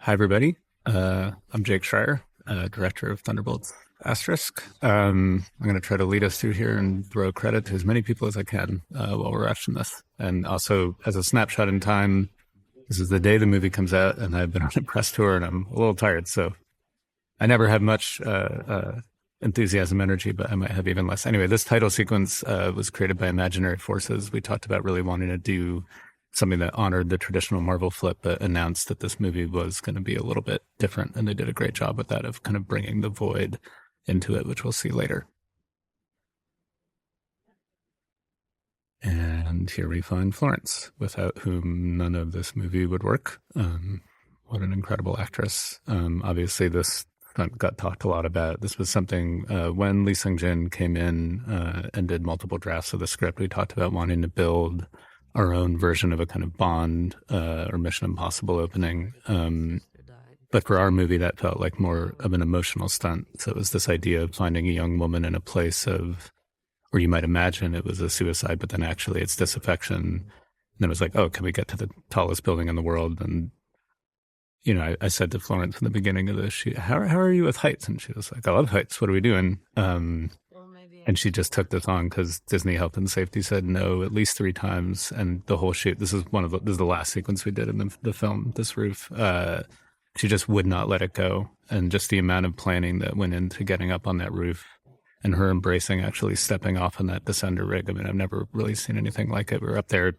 Hi, everybody. I'm Jake Schreier, director of Thunderbolts Asterisk. I'm going to try to lead us through here and throw credit to as many people as I can while we're watching this. And also, as a snapshot in time, this is the day the movie comes out, and I've been on a press tour, and I'm a little tired. So I never have much enthusiasm, energy, but I might have even less. Anyway, this title sequence was created by Imaginary Forces. We talked about really wanting to do something that honored the traditional Marvel flip, but announced that this movie was going to be a little bit different. And they did a great job with that, of kind of bringing the void into it, which we'll see later. And here we find Florence, without whom none of this movie would work. What an incredible actress. Obviously, this got talked a lot about. This was something when Lee Sung-jin came in and did multiple drafts of the script, we talked about wanting to build our own version of a kind of Bond or Mission Impossible opening. But for our movie, that felt like more of an emotional stunt. So it was this idea of finding a young woman in a place of where you might imagine it was a suicide, but then actually it's disaffection. And then it was like, oh, can we get to the tallest building in the world? And, you know, I said to Florence in the beginning of this, how are you with heights? And she was like, I love heights. What are we doing? And she just took this on because Disney Health and Safety said no at least 3 times. And the whole shoot, this is the last sequence we did in the film, this roof. She just would not let it go. And just the amount of planning that went into getting up on that roof and her embracing actually stepping off on that descender rig. I mean, I've never really seen anything like it. We're up there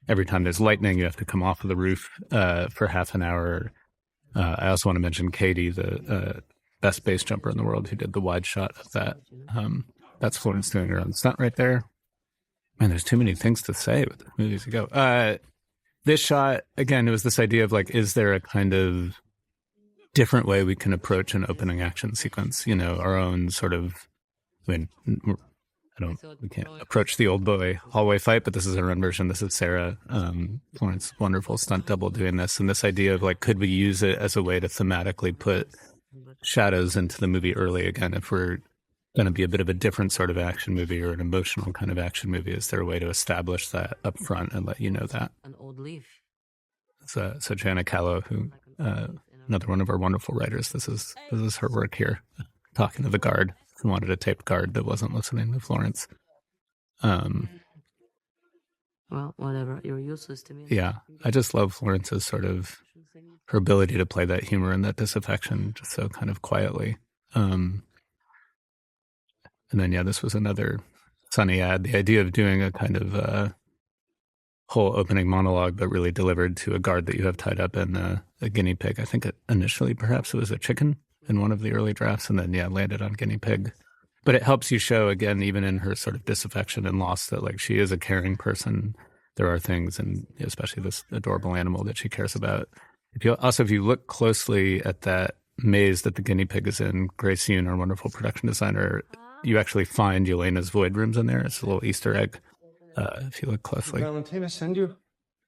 every time there's lightning, you have to come off of the roof for half an hour. I also want to mention Katie, the best base jumper in the world, who did the wide shot of that. That's Florence doing her own stunt right there. Man, there's too many things to say with the movies to go. This shot, again, it was this idea of like, is there a kind of different way we can approach an opening action sequence? You know, our own sort of, I mean, we can't approach the old boy hallway fight, but this is our own version. This is Sarah, Florence, wonderful stunt double doing this. And this idea of like, could we use it as a way to thematically put shadows into the movie early again? If we're going to be a bit of a different sort of action movie or an emotional kind of action movie, is there a way to establish that up front and let you know that? An old leaf. So Jana Callow, who another one of our wonderful writers, this is her work here, talking to the guard who wanted a taped guard that wasn't listening to Florence. Well, whatever, you're useless to me. Yeah, I just love Florence's sort of her ability to play that humor and that disaffection just so kind of quietly. And then, yeah, this was another sunny ad. The idea of doing a kind of whole opening monologue, but really delivered to a guard that you have tied up in a guinea pig. I think initially perhaps it was a chicken in one of the early drafts, and then, yeah, landed on guinea pig. But it helps you show, again, even in her sort of disaffection and loss, that like she is a caring person. There are things, and especially this adorable animal that she cares about. If you look closely at that maze that the guinea pig is in, Grace Yoon, our wonderful production designer, you actually find Yelena's void rooms in there. It's a little Easter egg if you look closely. Valentina send you?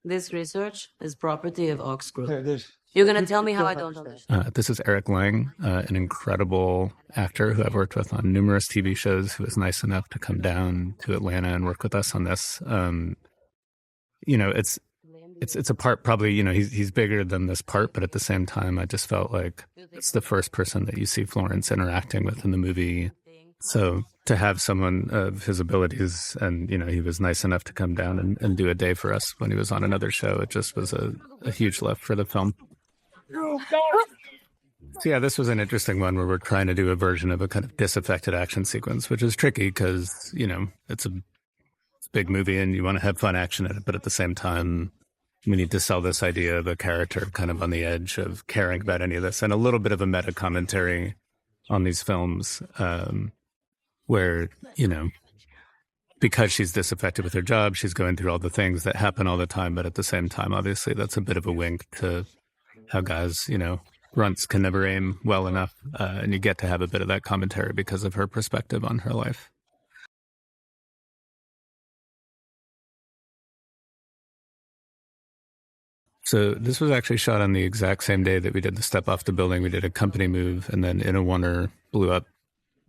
This research is property of Ox Group. You're going to tell me how I don't understand. This is Eric Lang, an incredible actor who I've worked with on numerous TV shows, who was nice enough to come down to Atlanta and work with us on this. You know, it's a part, probably, you know, he's bigger than this part, but at the same time, I just felt like it's the first person that you see Florence interacting with in the movie. So to have someone of his abilities, and, you know, he was nice enough to come down and do a day for us when he was on another show, it just was a huge lift for the film. So yeah, this was an interesting one where we're trying to do a version of a kind of disaffected action sequence, which is tricky because, you know, it's a big movie and you want to have fun action in it, but at the same time, we need to sell this idea of a character kind of on the edge of caring about any of this, and a little bit of a meta commentary on these films, where, you know, because she's disaffected with her job, she's going through all the things that happen all the time. But at the same time, obviously, that's a bit of a wink to how guys, you know, runts can never aim well enough. And you get to have a bit of that commentary because of her perspective on her life. So this was actually shot on the exact same day that we did the step off the building. We did a company move, and then In a Wonder blew up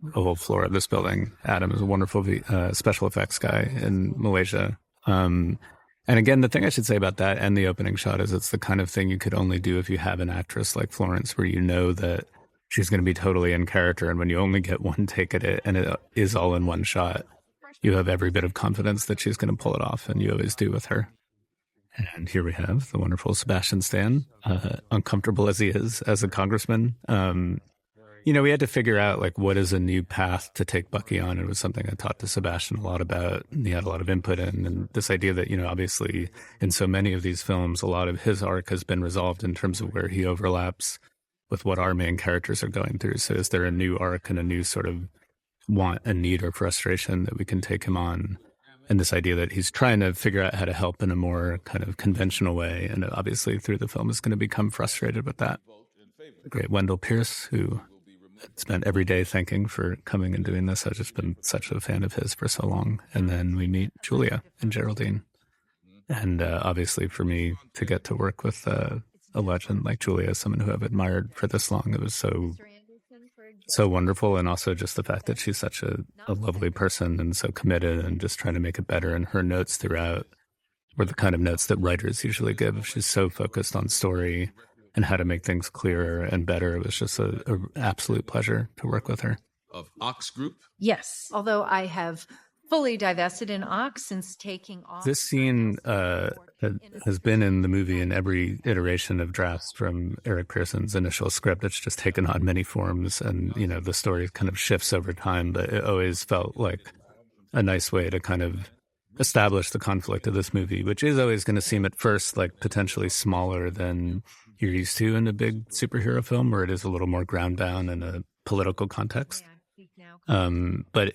the whole floor of this building. Adam is a wonderful special effects guy in Malaysia. And And again, the thing I should say about that and the opening shot is it's the kind of thing you could only do if you have an actress like Florence, where you know that she's going to be totally in character. And when you only get one take at it and it is all in one shot, you have every bit of confidence that she's going to pull it off. And you always do with her. And here we have the wonderful Sebastian Stan, uncomfortable as he is as a congressman. We had to figure out like what is a new path to take Bucky on. It was something I talked to Sebastian a lot about. And he had a lot of input in, and this idea that, obviously in so many of these films, a lot of his arc has been resolved in terms of where he overlaps with what our main characters are going through. So is there a new arc and a new sort of want and need or frustration that we can take him on? And this idea that he's trying to figure out how to help in a more kind of conventional way. And obviously through the film is going to become frustrated with that. The great Wendell Pierce, who spent every day thanking for coming and doing this. I've just been such a fan of his for so long. And then we meet Julia and Geraldine. And obviously for me to get to work with a legend like Julia, someone who I've admired for this long, it was so wonderful. And also just the fact that she's such a lovely person and so committed and just trying to make it better. And her notes throughout were the kind of notes that writers usually give. She's so focused on story and how to make things clearer and better. It was just an absolute pleasure to work with her. Of Ox Group? Yes, although I have fully divested in Ox since taking off. This scene has been in the movie in every iteration of drafts from Eric Pearson's initial script. It's just taken on many forms, and the story kind of shifts over time, but it always felt like a nice way to kind of establish the conflict of this movie, which is always going to seem at first like potentially smaller than you're used to in a big superhero film, where it is a little more ground down in a political context. But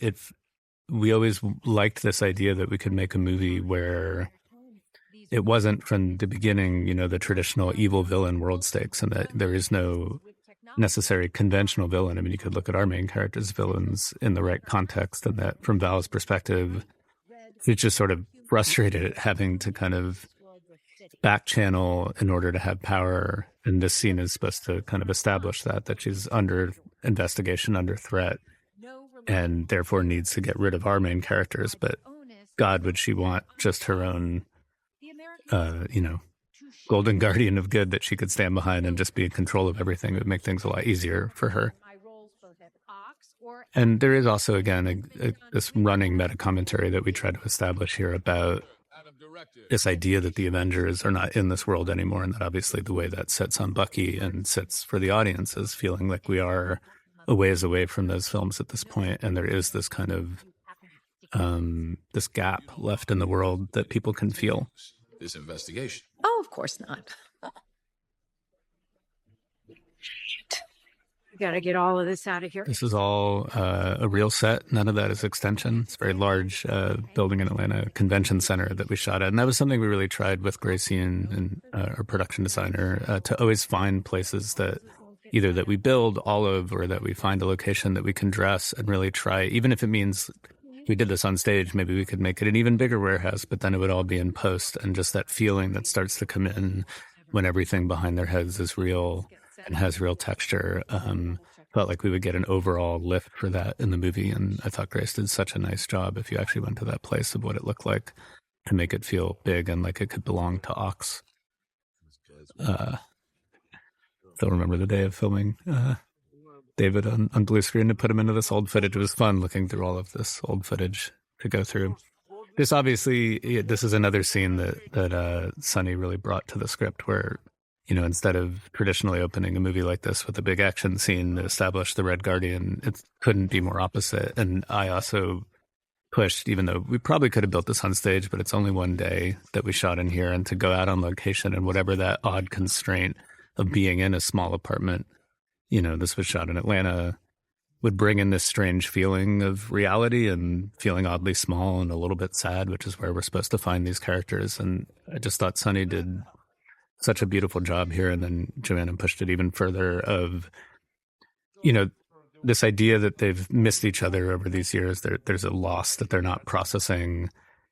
we always liked this idea that we could make a movie where it wasn't from the beginning, the traditional evil villain world stakes, and that there is no necessary conventional villain. I mean, you could look at our main character's villains in the right context, and that from Val's perspective, it's just sort of frustrated at having to kind of back channel in order to have power. And this scene is supposed to kind of establish that she's under investigation, under threat, and therefore needs to get rid of our main characters. But God, would she want just her own, golden guardian of good that she could stand behind and just be in control of everything? It would make things a lot easier for her. And there is also, again, this running meta commentary that we try to establish here about this idea that the Avengers are not in this world anymore, and that obviously the way that sits on Bucky and sits for the audience is feeling like we are a ways away from those films at this point, and there is this kind of this gap left in the world that people can feel. This investigation. Oh, of course not. Shit. We got to get all of this out of here. This is all a real set. None of that is extension. It's a very large building in Atlanta, convention center that we shot at. And that was something we really tried with Gracie and our production designer to always find places that either that we build all of or that we find a location that we can dress and really try, even if it means we did this on stage, maybe we could make it an even bigger warehouse, but then it would all be in post. And just that feeling that starts to come in when everything behind their heads is real and has real texture, felt like we would get an overall lift for that in the movie. And I thought Grace did such a nice job, if you actually went to that place, of what it looked like, to make it feel big and like it could belong to Ox. Still remember the day of filming David on blue screen to put him into this old footage. It was fun looking through all of this old footage to go through. This is another scene that Sonny really brought to the script, where instead of traditionally opening a movie like this with a big action scene to establish the Red Guardian, it couldn't be more opposite. And I also pushed, even though we probably could have built this on stage, but it's only one day that we shot in here, and to go out on location and whatever that odd constraint of being in a small apartment, this was shot in Atlanta, would bring in this strange feeling of reality and feeling oddly small and a little bit sad, which is where we're supposed to find these characters. And I just thought Sonny did such a beautiful job here. And then Joanna pushed it even further of, this idea that they've missed each other over these years. There's a loss that they're not processing,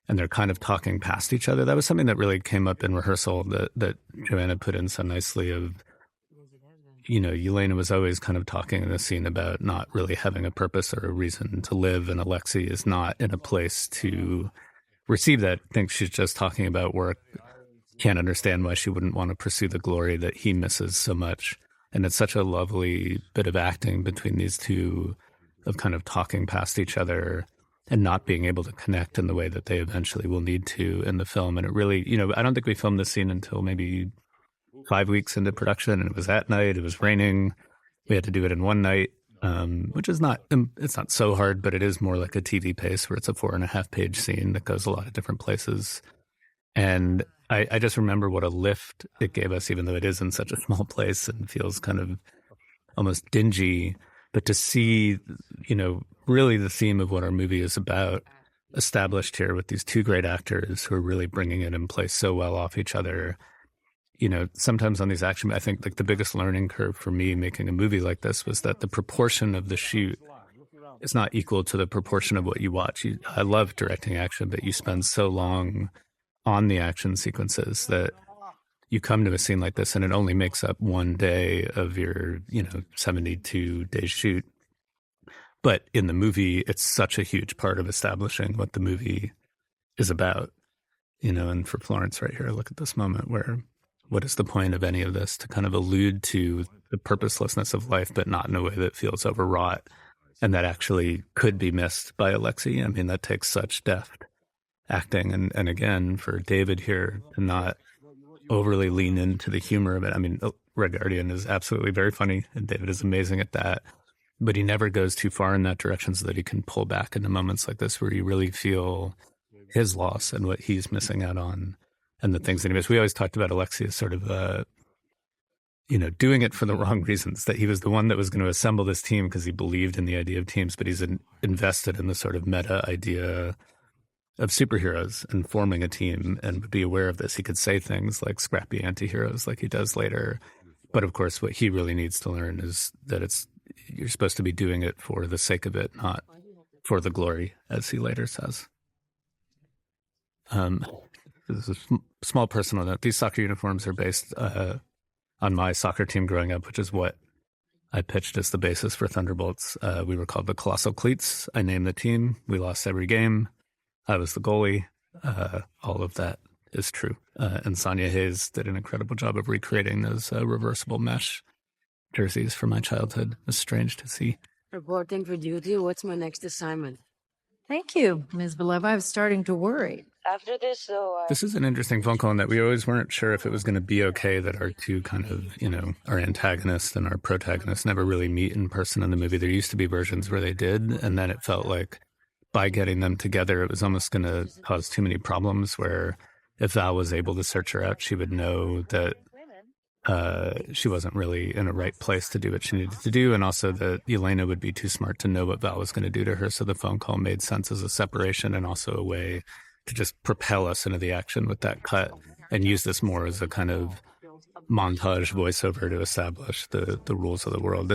and they're kind of talking past each other. That was something that really came up in rehearsal that Joanna put in so nicely of, Yelena was always kind of talking in the scene about not really having a purpose or a reason to live, and Alexei is not in a place to receive that thinks she's just talking about work, can't understand why she wouldn't want to pursue the glory that he misses so much. And it's such a lovely bit of acting between these two, of kind of talking past each other and not being able to connect in the way that they eventually will need to in the film. And it really, I don't think we filmed this scene until maybe 5 weeks into production, and it was at night, it was raining. We had to do it in one night, which is it's not so hard, but it is more like a TV pace where it's a 4.5-page scene that goes a lot of different places. And I just remember what a lift it gave us, even though it is in such a small place and feels kind of almost dingy. But to see, really the theme of what our movie is about established here with these two great actors who are really bringing it in place so well off each other. Sometimes on these action, I think like the biggest learning curve for me making a movie like this was that the proportion of the shoot is not equal to the proportion of what you watch. I love directing action, but you spend so long on the action sequences that you come to a scene like this and it only makes up one day of your, 72-day shoot. But in the movie, it's such a huge part of establishing what the movie is about, and for Florence right here, look at this moment where what is the point of any of this, to kind of allude to the purposelessness of life, but not in a way that feels overwrought and that actually could be missed by Alexei. I mean, that takes such deft acting. And again, for David here to not overly lean into the humor of it. I mean, Red Guardian is absolutely very funny and David is amazing at that, but he never goes too far in that direction so that he can pull back into moments like this where you really feel his loss and what he's missing out on and the things that he missed. We always talked about Alexei as sort of, doing it for the wrong reasons, that he was the one that was going to assemble this team because he believed in the idea of teams, but he's invested in the sort of meta idea of superheroes and forming a team and would be aware of this. He could say things like scrappy anti-heroes like he does later. But of course, what he really needs to learn is that you're supposed to be doing it for the sake of it, not for the glory, as he later says. This is a small personal note. These soccer uniforms are based on my soccer team growing up, which is what I pitched as the basis for Thunderbolts. We were called the Colossal Cleats. I named the team. We lost every game. I was the goalie. All of that is true. And Sonia Hayes did an incredible job of recreating those reversible mesh jerseys from my childhood. It was strange to see. Reporting for duty. What's my next assignment? Thank you, Ms. Beleva. I was starting to worry. After this, This is an interesting phone call in that we always weren't sure if it was going to be okay that our two kind of, our antagonist and our protagonist never really meet in person in the movie. There used to be versions where they did, and then it felt like by getting them together, it was almost going to cause too many problems where if Val was able to search her out, she would know that she wasn't really in a right place to do what she needed to do. And also that Elena would be too smart to know what Val was going to do to her. So the phone call made sense as a separation and also a way to just propel us into the action with that cut and use this more as a kind of montage voiceover to establish the rules of the world.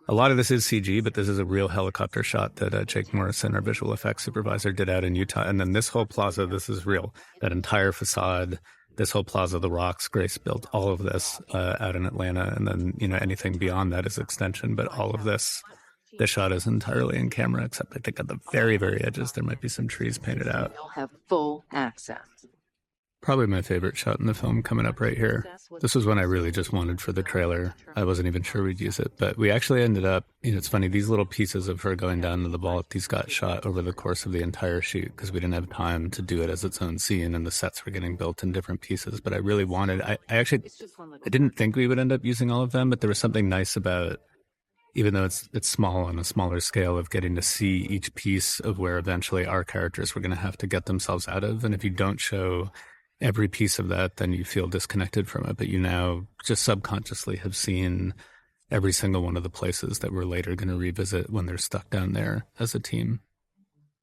A lot of this is CG, but this is a real helicopter shot that Jake Morrison, our visual effects supervisor, did out in Utah. And then this whole plaza, this is real. That entire facade, this whole Plaza of the Rocks, Grace built all of this out in Atlanta. And then, anything beyond that is extension. But all of this shot is entirely in camera, except I think at the very, very edges, there might be some trees painted out. You'll have full access. Probably my favorite shot in the film coming up right here. This was one I really just wanted for the trailer. I wasn't even sure we'd use it, but we actually ended up, it's funny, these little pieces of her going down to the vault, these got shot over the course of the entire shoot because we didn't have time to do it as its own scene and the sets were getting built in different pieces. But I really wanted, I didn't think we would end up using all of them, but there was something nice about, even though it's small on a smaller scale, of getting to see each piece of where eventually our characters were going to have to get themselves out of. And if you don't show every piece of that, then you feel disconnected from it. But you now just subconsciously have seen every single one of the places that we're later going to revisit when they're stuck down there as a team.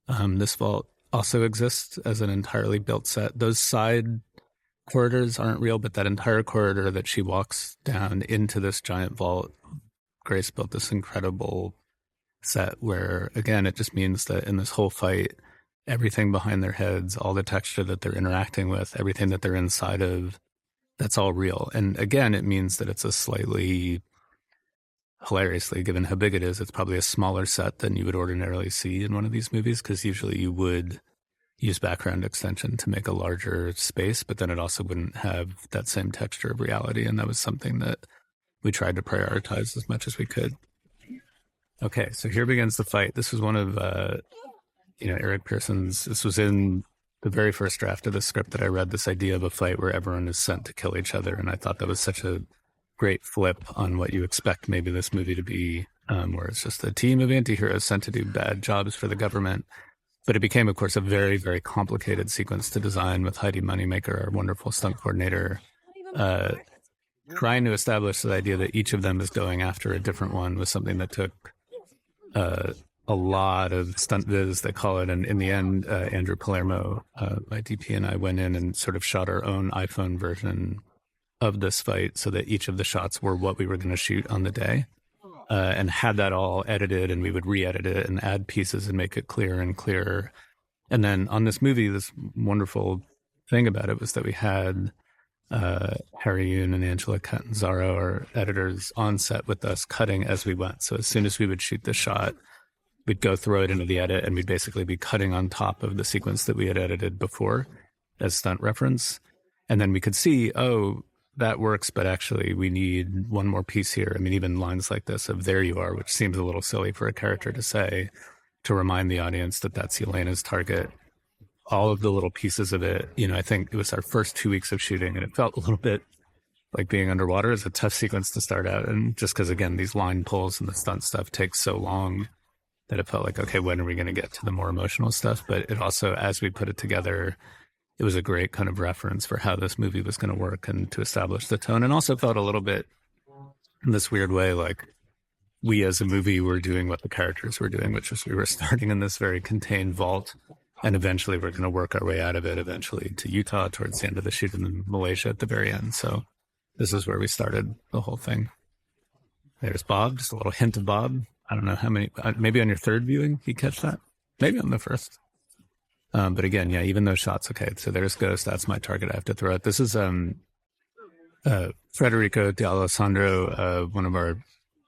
This vault also exists as an entirely built set. Those side corridors aren't real, but that entire corridor that she walks down into this giant vault, Grace built this incredible set where, again, it just means that in this whole fight, everything behind their heads, all the texture that they're interacting with, everything that they're inside of, that's all real. And again, it means that it's a slightly, hilariously, given how big it is, it's probably a smaller set than you would ordinarily see in one of these movies, because usually you would, use background extension to make a larger space, but then it also wouldn't have that same texture of reality. And that was something that we tried to prioritize as much as we could. Okay, so here begins the fight. This was one of, Eric Pearson's, this was in the very first draft of the script that I read, this idea of a fight where everyone is sent to kill each other. And I thought that was such a great flip on what you expect maybe this movie to be, where it's just a team of anti-heroes sent to do bad jobs for the government. But it became, of course, a very, very complicated sequence to design with Heidi Moneymaker, our wonderful stunt coordinator, trying to establish the idea that each of them is going after a different one was something that took a lot of stunt viz, they call it. And in the end, Andrew Palermo, my DP, and I went in and sort of shot our own iPhone version of this fight so that each of the shots were what we were going to shoot on the day. And had that all edited, and we would re-edit it and add pieces and make it clearer and clearer. And then on this movie, this wonderful thing about it was that we had Harry Yoon and Angela Catanzaro, our editors, on set with us cutting as we went. So as soon as we would shoot the shot, we'd go throw it into the edit, and we'd basically be cutting on top of the sequence that we had edited before as stunt reference. And then we could see, oh, that works, but actually we need one more piece here. I mean, even lines like this of "there you are," which seems a little silly for a character to say, to remind the audience that that's Yelena's target. All of the little pieces of it, I think it was our first 2 weeks of shooting, and it felt a little bit like being underwater. It's a tough sequence to start out. And just because, again, these line pulls and the stunt stuff takes so long that it felt like, okay, when are we going to get to the more emotional stuff? But it also, as we put it together, it was a great kind of reference for how this movie was going to work and to establish the tone. And also felt a little bit in this weird way like we as a movie were doing what the characters were doing, which was we were starting in this very contained vault, and eventually we're going to work our way out of it eventually to Utah towards the end of the shoot, and then Malaysia at the very end. So this is where we started the whole thing. There's Bob, just a little hint of Bob. I don't know how many, maybe on your third viewing you catch that, maybe on the first. But again, yeah, even those shots. Okay, so there's Ghost. That's my target. I have to throw it. This is Federico D'Alessandro, one of our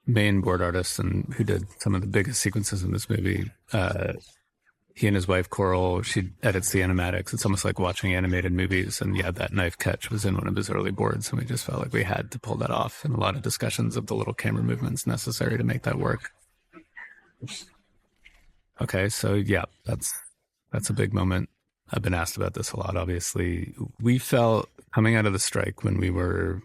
main board artists, and who did some of the biggest sequences in this movie. He and his wife Coral, she edits the animatics. It's almost like watching animated movies. And yeah, that knife catch was in one of his early boards, and we just felt like we had to pull that off. And a lot of discussions of the little camera movements necessary to make that work. Okay, so yeah, that's a big moment. I've been asked about this a lot, obviously. We felt, coming out of the strike, when we were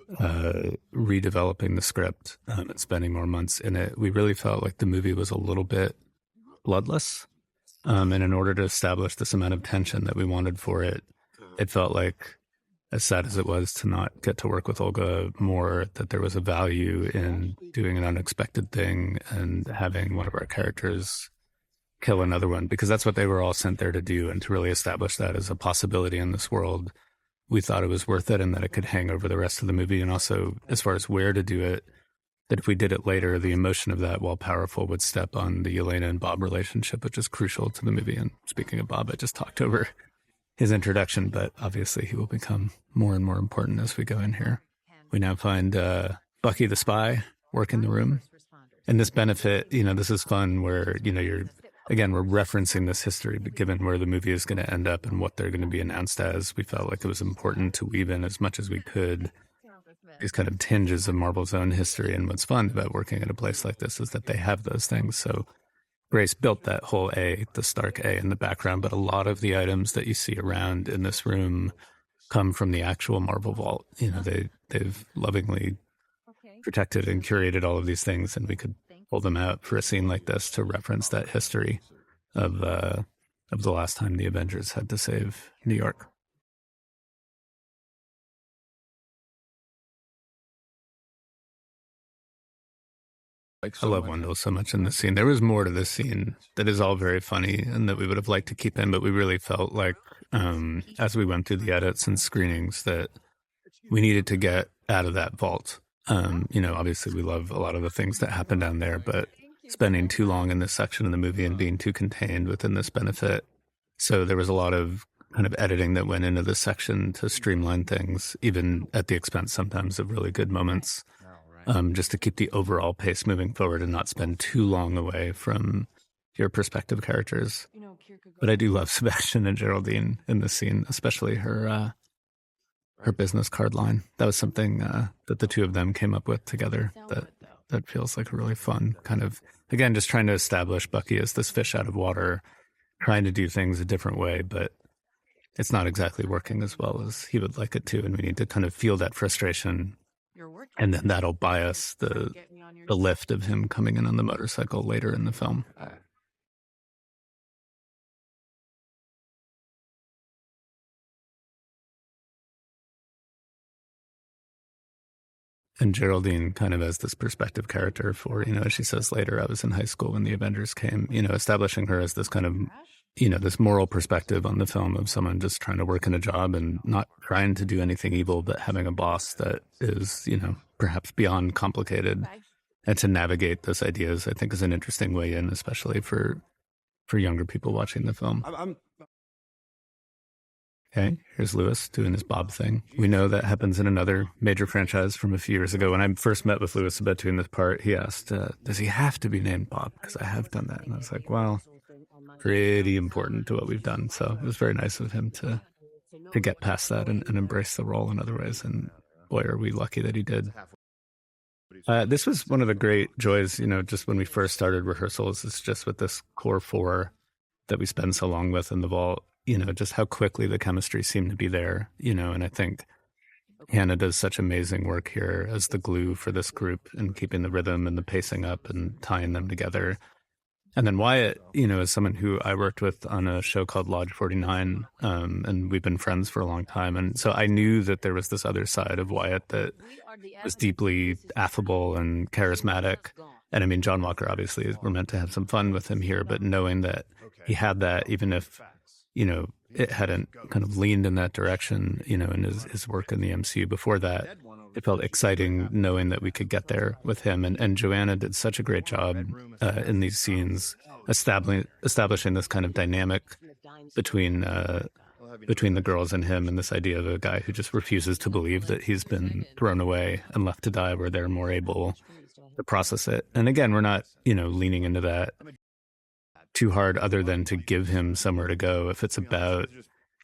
redeveloping the script and spending more months in it, we really felt like the movie was a little bit bloodless. And in order to establish this amount of tension that we wanted for it, it felt like, as sad as it was to not get to work with Olga more, that there was a value in doing an unexpected thing and having one of our characters kill another one, because that's what they were all sent there to do. And to really establish that as a possibility in this world, we thought it was worth it and that it could hang over the rest of the movie. And also, as far as where to do it, that if we did it later, the emotion of that, while powerful, would step on the Yelena and Bob relationship, which is crucial to the movie. And speaking of Bob, I just talked over his introduction, but obviously he will become more and more important as we go in here. We now find Bucky the spy work in the room. And this benefit, this is fun where, again, we're referencing this history, but given where the movie is going to end up and what they're going to be announced as, we felt like it was important to weave in as much as we could these kind of tinges of Marvel's own history. And what's fun about working at a place like this is that they have those things. So Grace built that whole A, the Stark A in the background, but a lot of the items that you see around in this room come from the actual Marvel vault. They've lovingly protected and curated all of these things, and we could pull them out for a scene like this to reference that history of the last time the Avengers had to save New York. I love Wendell so much in this scene. There was more to this scene that is all very funny and that we would have liked to keep in, but we really felt like as we went through the edits and screenings that we needed to get out of that vault. Obviously we love a lot of the things that happen down there, but spending too long in this section of the movie and being too contained within this benefit. So there was a lot of kind of editing that went into this section to streamline things, even at the expense sometimes of really good moments. Just to keep the overall pace moving forward and not spend too long away from your perspective characters. But I do love Sebastian and Geraldine in this scene, especially her business card line. That was something that the two of them came up with together that feels like a really fun kind of, again, just trying to establish Bucky as this fish out of water, trying to do things a different way, but it's not exactly working as well as he would like it to. And we need to kind of feel that frustration. And then that'll buy us the lift of him coming in on the motorcycle later in the film. And Geraldine kind of as this perspective character for, as she says later, I was in high school when the Avengers came, establishing her as this kind of, this moral perspective on the film of someone just trying to work in a job and not trying to do anything evil, but having a boss that is, perhaps beyond complicated. And to navigate those ideas, I think, is an interesting way in, especially for younger people watching the film. Okay, here's Lewis doing his Bob thing. We know that happens in another major franchise from a few years ago. When I first met with Lewis about doing this part, he asked, does he have to be named Bob? Because I have done that. And I was like, well, pretty important to what we've done. So it was very nice of him to get past that and embrace the role in other ways. And boy, are we lucky that he did. This was one of the great joys, just when we first started rehearsals, it's just with this core four that we spend so long with in the vault, just how quickly the chemistry seemed to be there, and I think Hannah does such amazing work here as the glue for this group and keeping the rhythm and the pacing up and tying them together. And then Wyatt, is someone who I worked with on a show called Lodge 49, and we've been friends for a long time. And so I knew that there was this other side of Wyatt that was deeply affable and charismatic. And I mean, John Walker, obviously, we're meant to have some fun with him here, but knowing that he had that, even if, it hadn't kind of leaned in that direction, in his work in the MCU before that, it felt exciting knowing that we could get there with him. And Joanna did such a great job in these scenes, establishing this kind of dynamic between the girls and him, and this idea of a guy who just refuses to believe that he's been thrown away and left to die, where they're more able to process it. And again, we're not, leaning into that too hard, other than to give him somewhere to go. If it's about,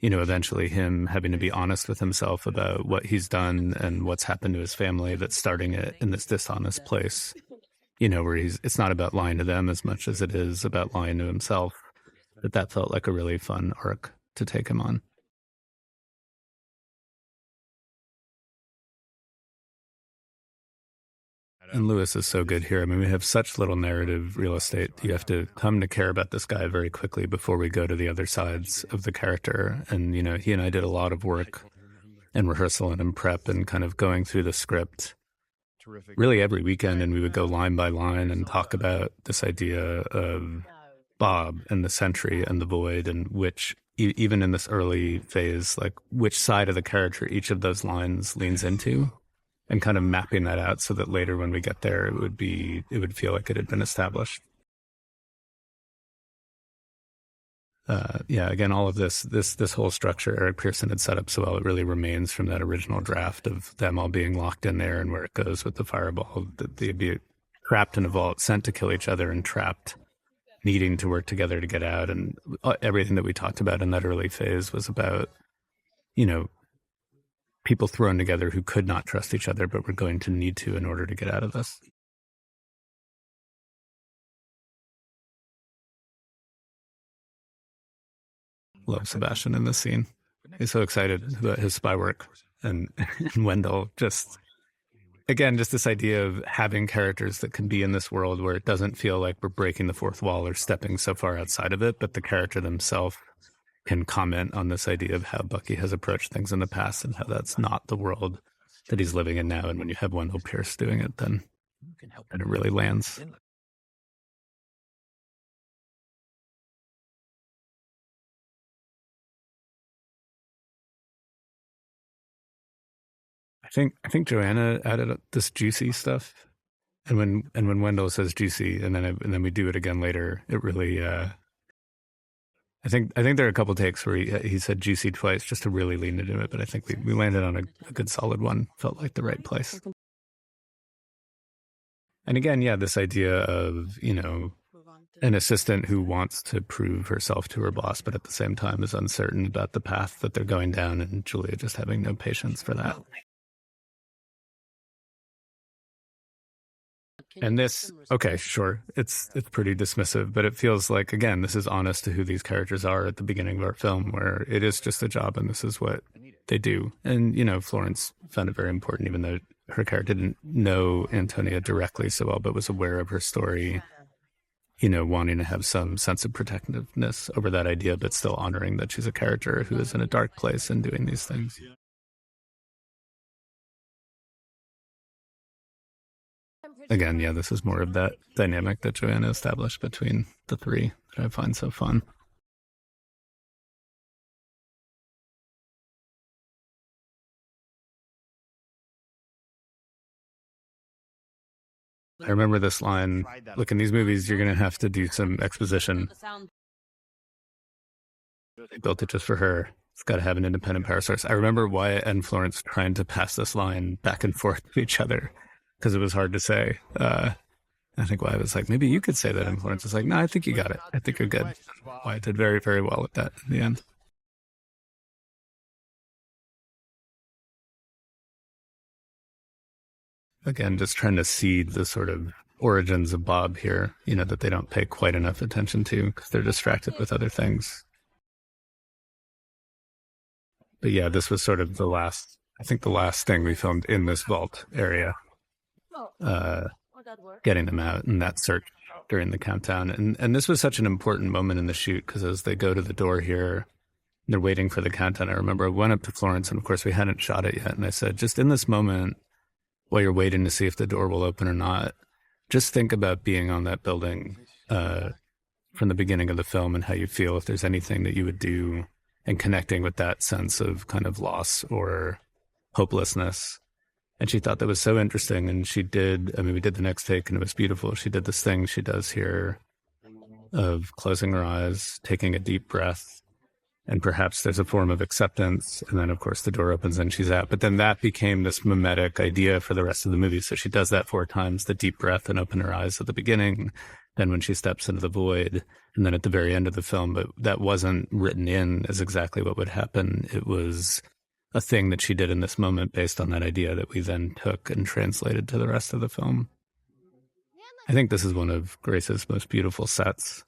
eventually him having to be honest with himself about what he's done and what's happened to his family, that's starting it in this dishonest place, where it's not about lying to them as much as it is about lying to himself, that felt like a really fun arc to take him on. And Lewis is so good here. I mean, we have such little narrative real estate. You have to come to care about this guy very quickly before we go to the other sides of the character. And, he and I did a lot of work in rehearsal and in prep and kind of going through the script really every weekend. And we would go line by line and talk about this idea of Bob and the Sentry and the Void, and which, even in this early phase, like which side of the character each of those lines leans into. And kind of mapping that out so that later when we get there, it would feel like it had been established. Again, all of this whole structure Eric Pearson had set up so well, it really remains from that original draft of them all being locked in there, and where it goes with the fireball, that they'd be trapped in a vault, sent to kill each other, and trapped, needing to work together to get out. And everything that we talked about in that early phase was about, people thrown together who could not trust each other, but were going to need to in order to get out of this. Love Sebastian in this scene. He's so excited about his spy work. And Wendell just this idea of having characters that can be in this world where it doesn't feel like we're breaking the fourth wall or stepping so far outside of it, but the character themselves can comment on this idea of how Bucky has approached things in the past and how that's not the world that he's living in now. And when you have Wendell Pierce doing it, then it really lands. I think Joanna added this juicy stuff, and when Wendell says juicy, and then we do it again later, it really. I think there are a couple takes where he said juicy twice just to really lean into it, but I think we landed on a good solid one. Felt like the right place. And again, this idea of an assistant who wants to prove herself to her boss, but at the same time is uncertain about the path that they're going down, and Julia just having no patience for that. And this, okay, sure, it's pretty dismissive, but it feels like, again, this is honest to who these characters are at the beginning of our film, where it is just a job and this is what they do. And, Florence found it very important, even though her character didn't know Antonia directly so well, but was aware of her story, wanting to have some sense of protectiveness over that idea, but still honoring that she's a character who is in a dark place and doing these things. Again, yeah, this is more of that dynamic that Joanna established between the three that I find so fun. I remember this line, look, in these movies, you're going to have to do some exposition. They built it just for her. It's got to have an independent power source. I remember Wyatt and Florence trying to pass this line back and forth to each other because it was hard to say. I think Wyatt was like, maybe you could say that. And Florence was like, no, I think you got it. I think you're good. Wyatt did very, very well at that in the end. Again, just trying to see the sort of origins of Bob here, that they don't pay quite enough attention to because they're distracted with other things. But yeah, this was sort of the last thing we filmed in this vault area, getting them out in that search during the countdown. And this was such an important moment in the shoot because as they go to the door here, they're waiting for the countdown. I remember I went up to Florence and of course we hadn't shot it yet. And I said, just in this moment, while you're waiting to see if the door will open or not, just think about being on that building from the beginning of the film and how you feel, if there's anything that you would do, and connecting with that sense of kind of loss or hopelessness. And she thought that was so interesting. And she did, we did the next take and it was beautiful. She did this thing she does here of closing her eyes, taking a deep breath, and perhaps there's a form of acceptance. And then, of course, the door opens and she's out. But then that became this mimetic idea for the rest of the movie. So she does that 4 times, the deep breath and open her eyes at the beginning. Then when she steps into the void, and then at the very end of the film. But that wasn't written in as exactly what would happen. It was a thing that she did in this moment based on that idea that we then took and translated to the rest of the film. I think this is one of Grace's most beautiful sets.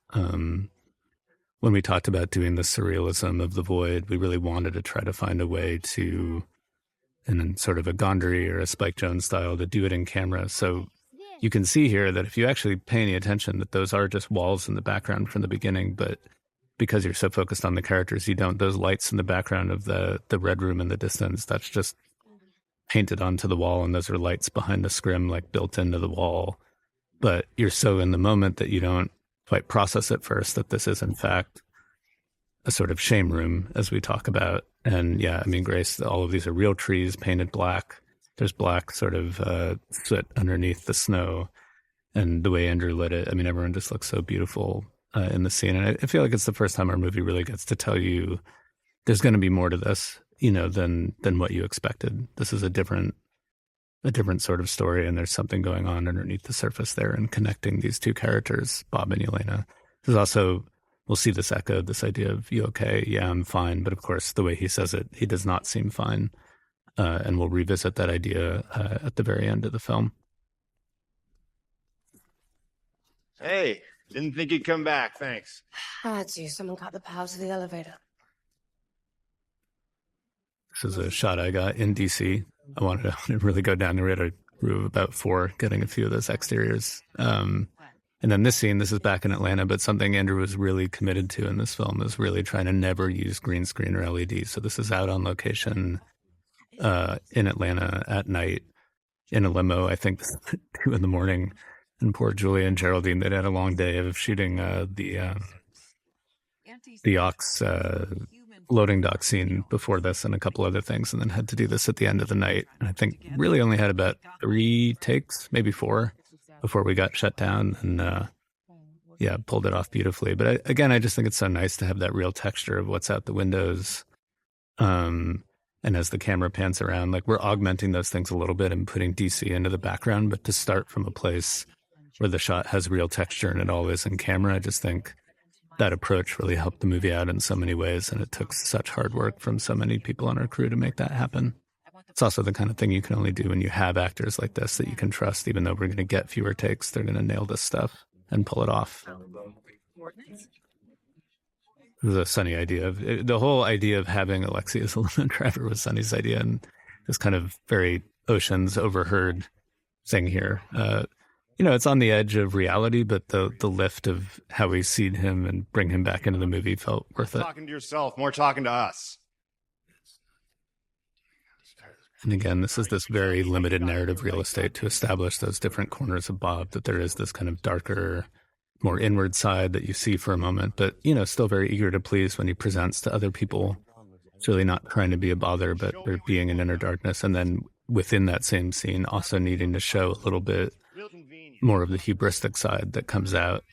When we talked about doing the surrealism of the void, we really wanted to try to find a way to, in sort of a Gondry or a Spike Jonze style, to do it in camera. So you can see here that if you actually pay any attention, that those are just walls in the background from the beginning, but because you're so focused on the characters, you don't, those lights in the background of the red room in the distance, that's just painted onto the wall, and those are lights behind the scrim, like built into the wall. But you're so in the moment that you don't quite process at first that this is in fact a sort of shame room, as we talk about. And yeah, Grace, all of these are real trees painted black. There's black sort of soot underneath the snow, and the way Andrew lit it, everyone just looks so beautiful in the scene. And I feel like it's the first time our movie really gets to tell you there's going to be more to this, than what you expected. This is a different sort of story, and there's something going on underneath the surface there and connecting these two characters, Bob and Elena. There's also, we'll see this echoed, this idea of, you okay? Yeah, I'm fine. But of course, the way he says it, he does not seem fine. And we'll revisit that idea at the very end of the film. Hey, didn't think you'd come back. Thanks. Ah, gee, someone got the power to the elevator. This is a shot I got in DC. I wanted to really go down there. We had a crew of about 4 getting a few of those exteriors. And then this scene, this is back in Atlanta, but something Andrew was really committed to in this film is really trying to never use green screen or LED. So this is out on location in Atlanta at night in a limo, I think 2 a.m. And poor Julia and Geraldine, they'd had a long day of shooting the Ox loading dock scene before this and a couple other things, and then had to do this at the end of the night. And I think really only had about 3 takes, maybe 4, before we got shut down, and pulled it off beautifully. But I just think it's so nice to have that real texture of what's out the windows. And as the camera pans around, like we're augmenting those things a little bit and putting DC into the background, but to start from a place where the shot has real texture and it all is in camera. I just think that approach really helped the movie out in so many ways, and it took such hard work from so many people on our crew to make that happen. It's also the kind of thing you can only do when you have actors like this that you can trust. Even though we're going to get fewer takes, they're going to nail this stuff and pull it off. It was a Sonny idea. The whole idea of having Alexi as a limo driver was Sonny's idea, and this kind of very Ocean's overheard thing here. It's on the edge of reality, but the lift of how we see him and bring him back into the movie felt worth it. Talking to yourself, more talking to us. And again, this is this very limited narrative real estate to establish those different corners of Bob, that there is this kind of darker, more inward side that you see for a moment, but, still very eager to please when he presents to other people. It's really not trying to be a bother, but there being an inner darkness. And then within that same scene, also needing to show a little bit more of the hubristic side that comes out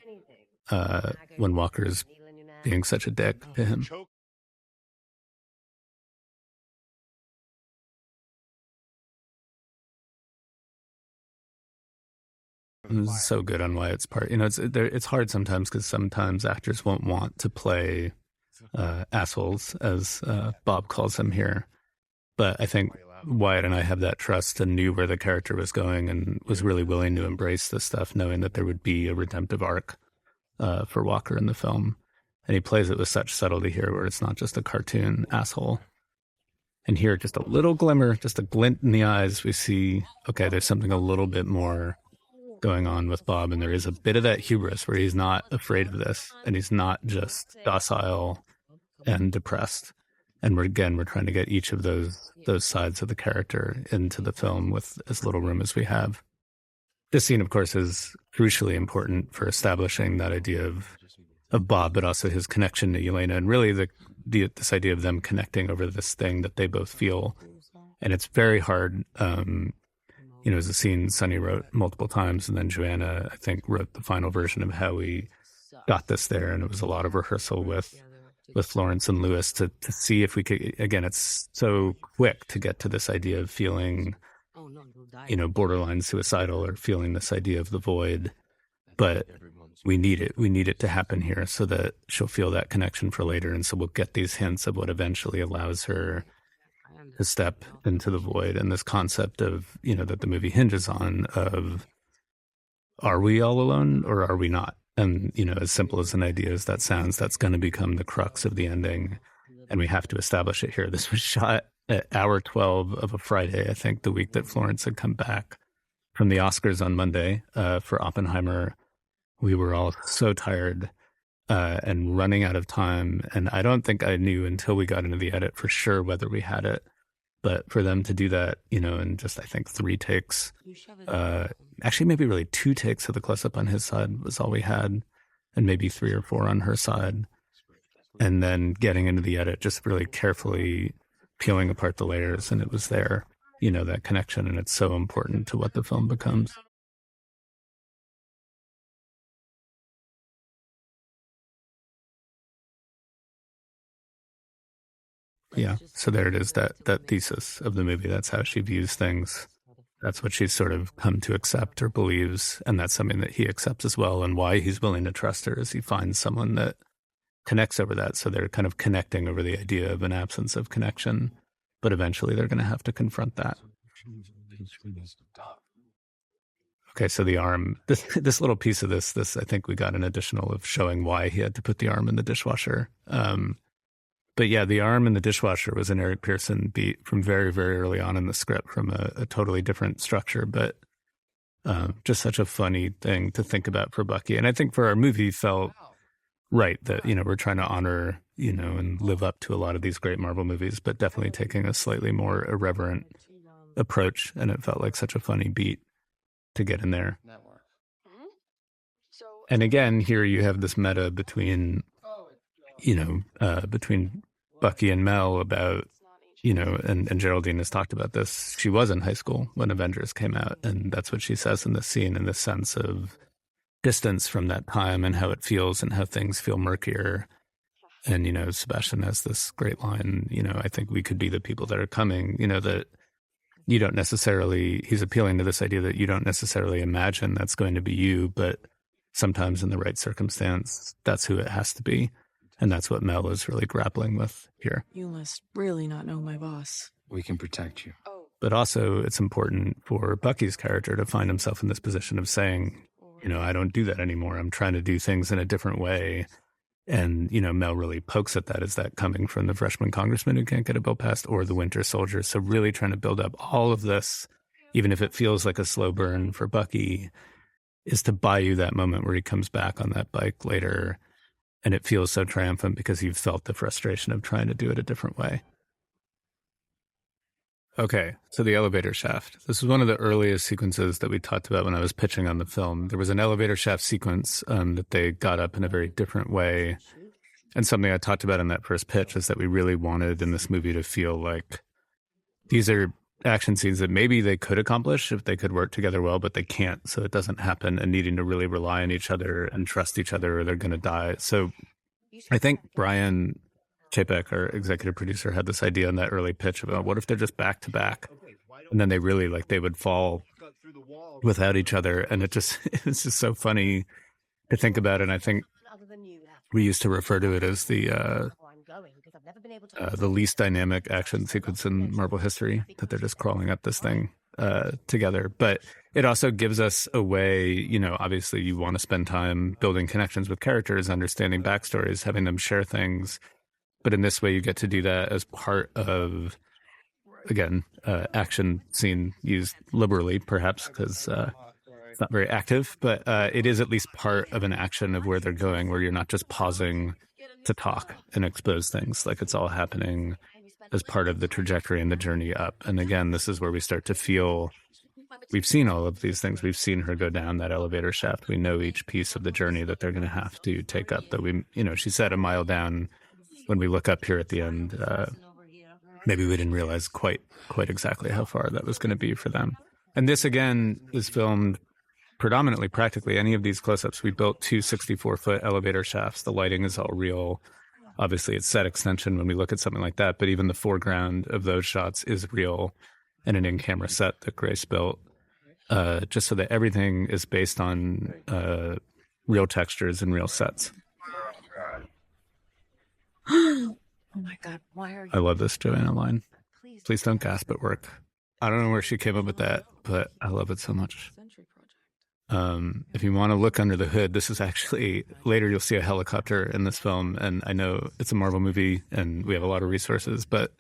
when Walker's being such a dick to him. It's so good on Wyatt's part. It's hard sometimes because sometimes actors won't want to play assholes, as Bob calls them here. But I think Wyatt and I have that trust and knew where the character was going and was really willing to embrace this stuff, knowing that there would be a redemptive arc for Walker in the film. And he plays it with such subtlety here, where it's not just a cartoon asshole. And here, just a little glimmer, just a glint in the eyes, we see, okay, there's something a little bit more going on with Bob, and there is a bit of that hubris where he's not afraid of this, and he's not just docile and depressed. And we're trying to get each of those sides of the character into the film with as little room as we have. This scene, of course, is crucially important for establishing that idea of Bob, but also his connection to Elena, and really this idea of them connecting over this thing that they both feel. And it's very hard. It's a scene Sonny wrote multiple times, and then Joanna, I think, wrote the final version of how we got this there. And it was a lot of rehearsal with Florence and Lewis to see if we could, again, it's so quick to get to this idea of feeling, borderline suicidal, or feeling this idea of the void. But we need it. We need it to happen here so that she'll feel that connection for later. And so we'll get these hints of what eventually allows her to step into the void, and this concept of, that the movie hinges on of, are we all alone or are we not? And, as simple as an idea as that sounds, that's going to become the crux of the ending. And we have to establish it here. This was shot at hour 12 of a Friday, I think, the week that Florence had come back from the Oscars on Monday for Oppenheimer. We were all so tired and running out of time. And I don't think I knew until we got into the edit for sure whether we had it. But for them to do that, in just, I think, 3 takes, actually maybe really 2 takes of the close-up on his side was all we had, and maybe 3 or 4 on her side. And then getting into the edit, just really carefully peeling apart the layers, and it was there, that connection, and it's so important to what the film becomes. Yeah, so there it is, that thesis of the movie. That's how she views things. That's what she's sort of come to accept or believes, and that's something that he accepts as well, and why he's willing to trust her is he finds someone that connects over that. So they're kind of connecting over the idea of an absence of connection, but eventually they're going to have to confront that. Okay, so the arm, this little piece of this, I think we got an additional of showing why he had to put the arm in the dishwasher. But yeah, the arm in the dishwasher was an Eric Pearson beat from very, very early on in the script, from a totally different structure, but just such a funny thing to think about for Bucky. And I think for our movie felt right that, we're trying to honor, and live up to a lot of these great Marvel movies, but definitely taking a slightly more irreverent approach. And it felt like such a funny beat to get in there. And again, here you have this meta between between Bucky and Mel about, and Geraldine has talked about this. She was in high school when Avengers came out, and that's what she says in this scene, in this sense of distance from that time and how it feels and how things feel murkier. And, Sebastian has this great line, I think we could be the people that are coming, that you don't necessarily, he's appealing to this idea that you don't necessarily imagine that's going to be you, but sometimes in the right circumstance, that's who it has to be. And that's what Mel is really grappling with here. You must really not know my boss. We can protect you. But also it's important for Bucky's character to find himself in this position of saying, you know, I don't do that anymore. I'm trying to do things in a different way. And, you know, Mel really pokes at that. Is that coming from the freshman congressman who can't get a bill passed or the Winter Soldier? So really trying to build up all of this, even if it feels like a slow burn for Bucky, is to buy you that moment where he comes back on that bike later. And it feels so triumphant because you've felt the frustration of trying to do it a different way. Okay, so the elevator shaft. This was one of the earliest sequences that we talked about when I was pitching on the film. There was an elevator shaft sequence that they got up in a very different way. And something I talked about in that first pitch is that we really wanted in this movie to feel like these are action scenes that maybe they could accomplish if they could work together well, but they can't, so it doesn't happen, and needing to really rely on each other and trust each other or they're going to die. So I think Brian Chapek, our executive producer, had this idea in that early pitch about what if they're just back to back, and then they really like they would fall without each other, and it's just so funny to think about. And I think we used to refer to it as the least dynamic action sequence in Marvel history, that they're just crawling up this thing together. But it also gives us a way, you know, obviously you want to spend time building connections with characters, understanding backstories, having them share things. But in this way, you get to do that as part of, again, action scene used liberally, perhaps, because it's not very active, but it is at least part of an action of where they're going, where you're not just pausing to talk and expose things. Like it's all happening as part of the trajectory and the journey up. And again, this is where we start to feel we've seen all of these things. We've seen her go down that elevator shaft. We know each piece of the journey that they're going to have to take up. That we, you know, she said a mile down. When we look up here at the end, maybe we didn't realize quite exactly how far that was going to be for them. And this, again, is filmed predominantly practically. Any of these close-ups, we built 2 64-foot elevator shafts. The lighting is all real. Obviously, it's set extension when we look at something like that, but even the foreground of those shots is real and an in-camera set that Grace built, just so that everything is based on real textures and real sets. Oh my God, why are you... I love this Joanna line. Please don't gasp at work. I don't know where she came up with that, but I love it so much. If you want to look under the hood, this is actually, later you'll see a helicopter in this film, and I know it's a Marvel movie and we have a lot of resources, but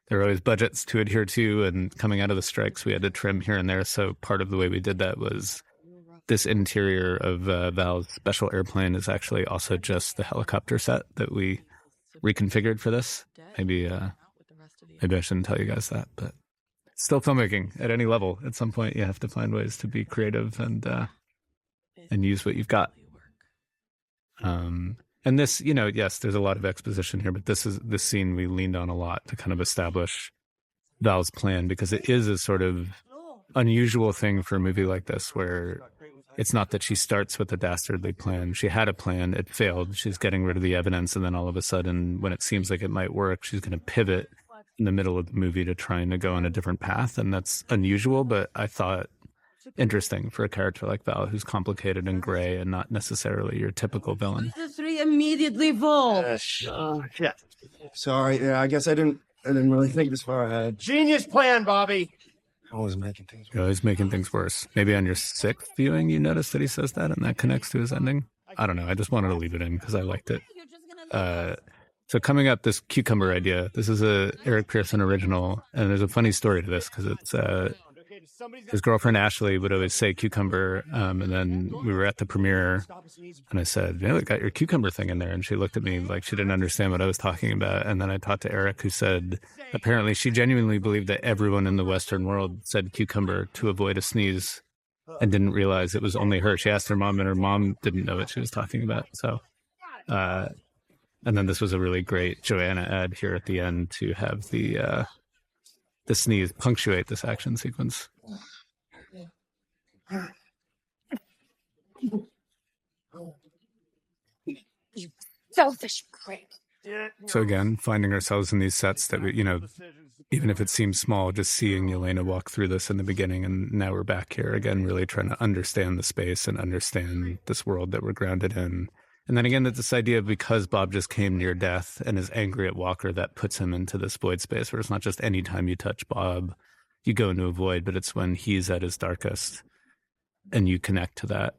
there are always budgets to adhere to, and coming out of the strikes, we had to trim here and there. So part of the way we did that was this interior of Val's special airplane is actually also just the helicopter set that we reconfigured for this. Maybe I shouldn't tell you guys that, but still filmmaking at any level. At some point, you have to find ways to be creative and use what you've got. And this, you know, yes, there's a lot of exposition here, but this scene we leaned on a lot to kind of establish Val's plan, because it is a sort of unusual thing for a movie like this, where it's not that she starts with a dastardly plan. She had a plan, it failed, she's getting rid of the evidence, and then all of a sudden, when it seems like it might work, she's going to pivot in the middle of the movie to trying to go on a different path. And that's unusual, but I thought interesting for a character like Val, who's complicated and gray and not necessarily your typical villain. The 3 immediately fall. Yeah. Sorry, yeah, I guess I didn't really think this far ahead. Genius plan, Bobby. Always making things worse. You're always making things worse. Maybe on your 6th viewing, you notice that he says that, and that connects to his ending. I don't know. I just wanted to leave it in because I liked it. So coming up, this cucumber idea. This is a Eric Pearson original, and there's a funny story to this because it's his girlfriend Ashley would always say cucumber, and then we were at the premiere, and I said, "You know, I got your cucumber thing in there," and she looked at me like she didn't understand what I was talking about. And then I talked to Eric, who said apparently she genuinely believed that everyone in the Western world said cucumber to avoid a sneeze, and didn't realize it was only her. She asked her mom, and her mom didn't know what she was talking about. So. And then this was a really great Joanna ad here at the end to have the sneeze punctuate this action sequence. You selfish prick. So again, finding ourselves in these sets that we, even if it seems small, just seeing Yelena walk through this in the beginning, and now we're back here again, really trying to understand the space and understand this world that we're grounded in. And then again, that this idea of because Bob just came near death and is angry at Walker, that puts him into this void space where it's not just any time you touch Bob, you go into a void, but it's when he's at his darkest and you connect to that.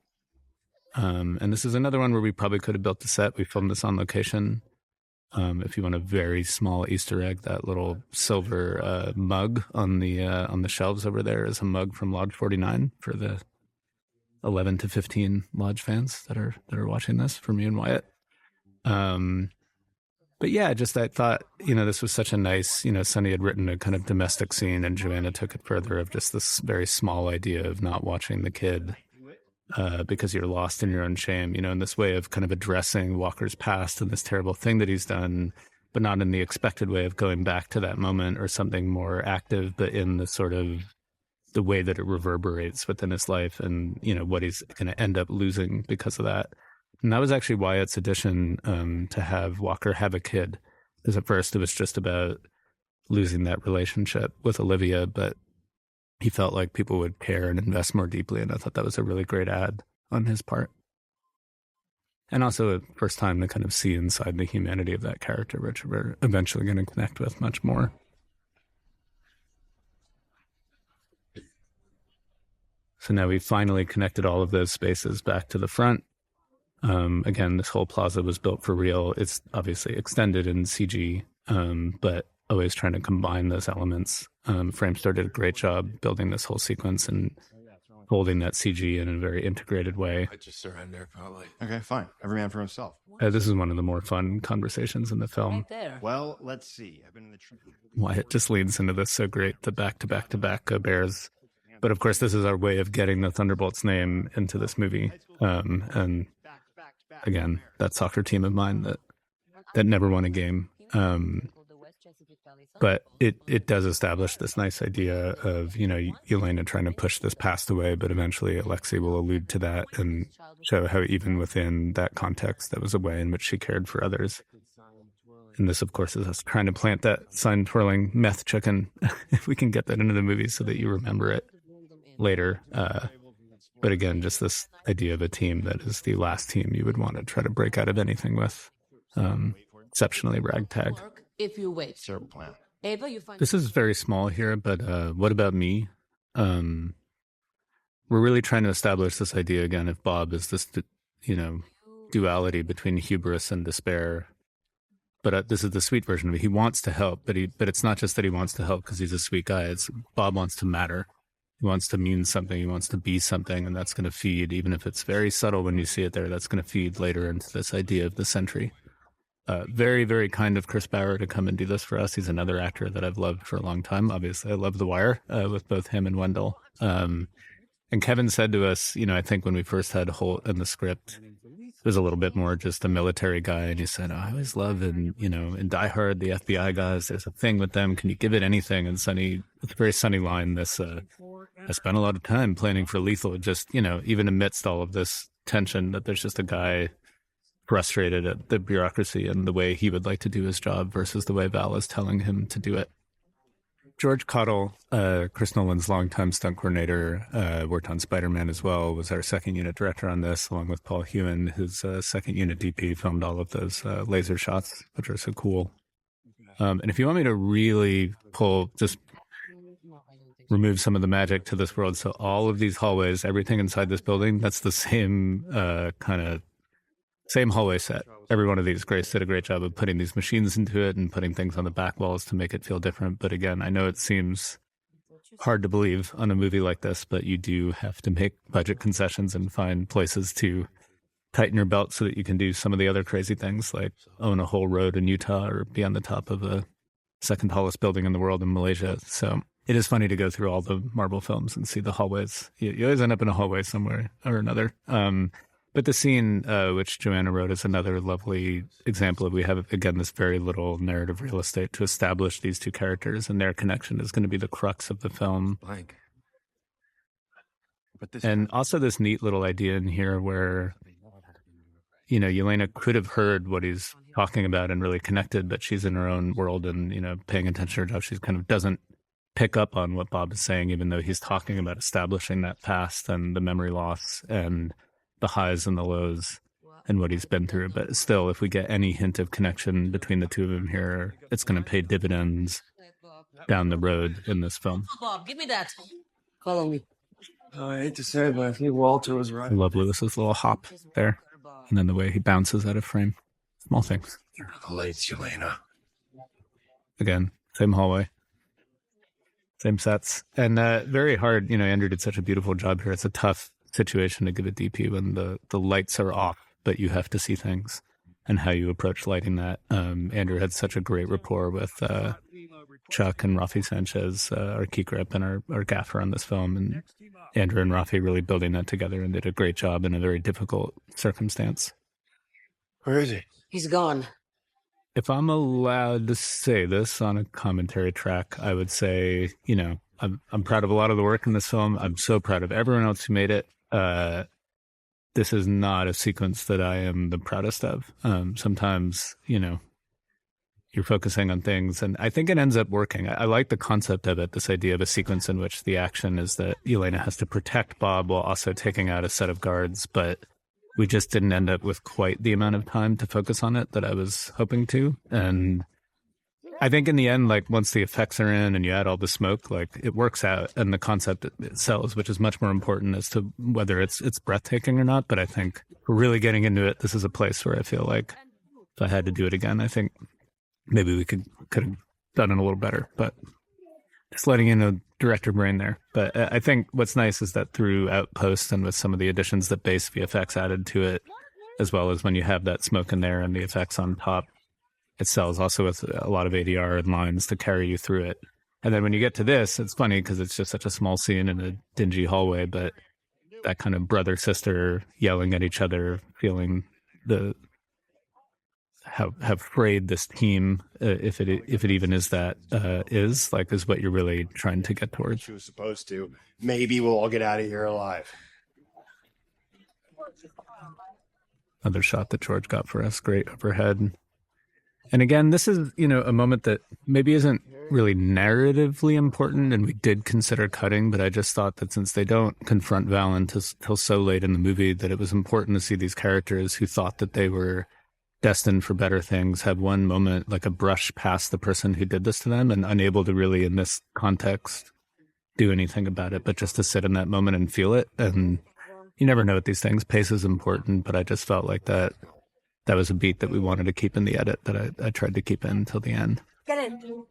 And this is another one where we probably could have built the set. We filmed this on location. If you want a very small Easter egg, that little silver mug on the shelves over there is a mug from Lodge 49 for the 11 to 15 Lodge fans that are watching this, for me and Wyatt. But yeah, just I thought, this was such a nice, Sonny had written a kind of domestic scene, and Joanna took it further of just this very small idea of not watching the kid because you're lost in your own shame, in this way of kind of addressing Walker's past and this terrible thing that he's done, but not in the expected way of going back to that moment or something more active, but in the sort of the way that it reverberates within his life and, what he's going to end up losing because of that. And that was actually Wyatt's addition, to have Walker have a kid. Because at first it was just about losing that relationship with Olivia, but he felt like people would care and invest more deeply. And I thought that was a really great ad on his part. And also a first time to kind of see inside the humanity of that character, which we're eventually going to connect with much more. So now we've finally connected all of those spaces back to the front. Again, this whole plaza was built for real. It's obviously extended in CG, but always trying to combine those elements. Framestore did a great job building this whole sequence and holding that CG in a very integrated way. I just surrender, probably. Okay, fine. Every man for himself. This is one of the more fun conversations in the film. Right there. Well, let's see. I've been in the Wyatt just leans into this so great, the back-to-back-to-back bears. But of course, this is our way of getting the Thunderbolts name into this movie. And again, that soccer team of mine that never won a game. But it does establish this nice idea of, Yelena trying to push this past away, but eventually Alexei will allude to that and show how even within that context, that was a way in which she cared for others. And this, of course, is us trying to plant that sign-twirling meth chicken, if we can get that into the movie so that you remember it later. But again, just this idea of a team that is the last team you would want to try to break out of anything with. Exceptionally ragtag. If you wait. Terrible plan. Ava, you find This is very small here, but what about me? We're really trying to establish this idea again of Bob as this, duality between hubris and despair. But this is the sweet version of it. He wants to help, but it's not just that he wants to help because he's a sweet guy. It's Bob wants to matter. He wants to mean something. He wants to be something, and that's going to feed, even if it's very subtle when you see it there, that's going to feed later into this idea of the Sentry. Very, very kind of Chris Bauer to come and do this for us. He's another actor that I've loved for a long time. Obviously, I love The Wire with both him and Wendell. And Kevin said to us, I think when we first had Holt in the script, it was a little bit more just a military guy. And he said, I always love in Die Hard, the FBI guys, there's a thing with them. Can you give it anything? And Sonny, with a very sunny line, this, I spent a lot of time planning for Lethal, just, even amidst all of this tension, that there's just a guy frustrated at the bureaucracy and the way he would like to do his job versus the way Val is telling him to do it. George Cottle, Chris Nolan's longtime stunt coordinator, worked on Spider-Man as well, was our second unit director on this, along with Paul Hewen, whose second unit DP, filmed all of those laser shots, which are so cool. And if you want me to really remove some of the magic to this world, so all of these hallways, everything inside this building, that's the same same hallway set. Every one of these, Grace did a great job of putting these machines into it and putting things on the back walls to make it feel different. But again, I know it seems hard to believe on a movie like this, but you do have to make budget concessions and find places to tighten your belt so that you can do some of the other crazy things, like own a whole road in Utah or be on the top of a second tallest building in the world in Malaysia. So it is funny to go through all the Marvel films and see the hallways. You always end up in a hallway somewhere or another. But the scene, which Joanna wrote, is another lovely example of, we have, again, this very little narrative real estate to establish these two characters, and their connection is going to be the crux of the film. And also this neat little idea in here where, Yelena could have heard what he's talking about and really connected, but she's in her own world and, paying attention to her job. She kind of doesn't pick up on what Bob is saying, even though he's talking about establishing that past and the memory loss and the highs and the lows and what he's been through. But still, if we get any hint of connection between the two of them here, it's going to pay dividends down the road in this film. Bob, give me that. Follow me. Oh, I hate to say it, but I think Walter was right. I love Lewis's little hop there. And then the way he bounces out of frame. Small things. You're the lights, Yelena. Again, same hallway. Same sets. And very hard. Andrew did such a beautiful job here. It's a tough situation to give a DP when the lights are off, but you have to see things and how you approach lighting that. Andrew had such a great rapport with Chuck and Rafi Sanchez, our key grip and our gaffer on this film. And Andrew and Rafi really building that together and did a great job in a very difficult circumstance. Where is he? He's gone. If I'm allowed to say this on a commentary track, I would say, I'm proud of a lot of the work in this film. I'm so proud of everyone else who made it. This is not a sequence that I am the proudest of. Sometimes, you're focusing on things, and I think it ends up working. I like the concept of it, this idea of a sequence in which the action is that Yelena has to protect Bob while also taking out a set of guards, but we just didn't end up with quite the amount of time to focus on it that I was hoping to. And I think in the end, once the effects are in and you add all the smoke, it works out, and the concept it sells, which is much more important as to whether it's breathtaking or not. But I think we're really getting into it. This is a place where I feel like if I had to do it again, I think maybe we could have done it a little better, but just letting in a director brain there. But I think what's nice is that through Outpost and with some of the additions that Base VFX added to it, as well as when you have that smoke in there and the effects on top, it sells also with a lot of ADR and lines to carry you through it. And then when you get to this, it's funny because it's just such a small scene in a dingy hallway, but that kind of brother-sister yelling at each other, feeling how frayed this team, if it even is that, is what you're really trying to get towards. She was supposed to. Maybe we'll all get out of here alive. Another shot that George got for us, great overhead. And again, this is, a moment that maybe isn't really narratively important, and we did consider cutting, but I just thought that since they don't confront Val until so late in the movie, that it was important to see these characters who thought that they were destined for better things have one moment, like a brush past the person who did this to them, and unable to really, in this context, do anything about it, but just to sit in that moment and feel it. And you never know with these things. Pace is important, but I just felt like that was a beat that we wanted to keep in the edit that I tried to keep in until the end. Get in.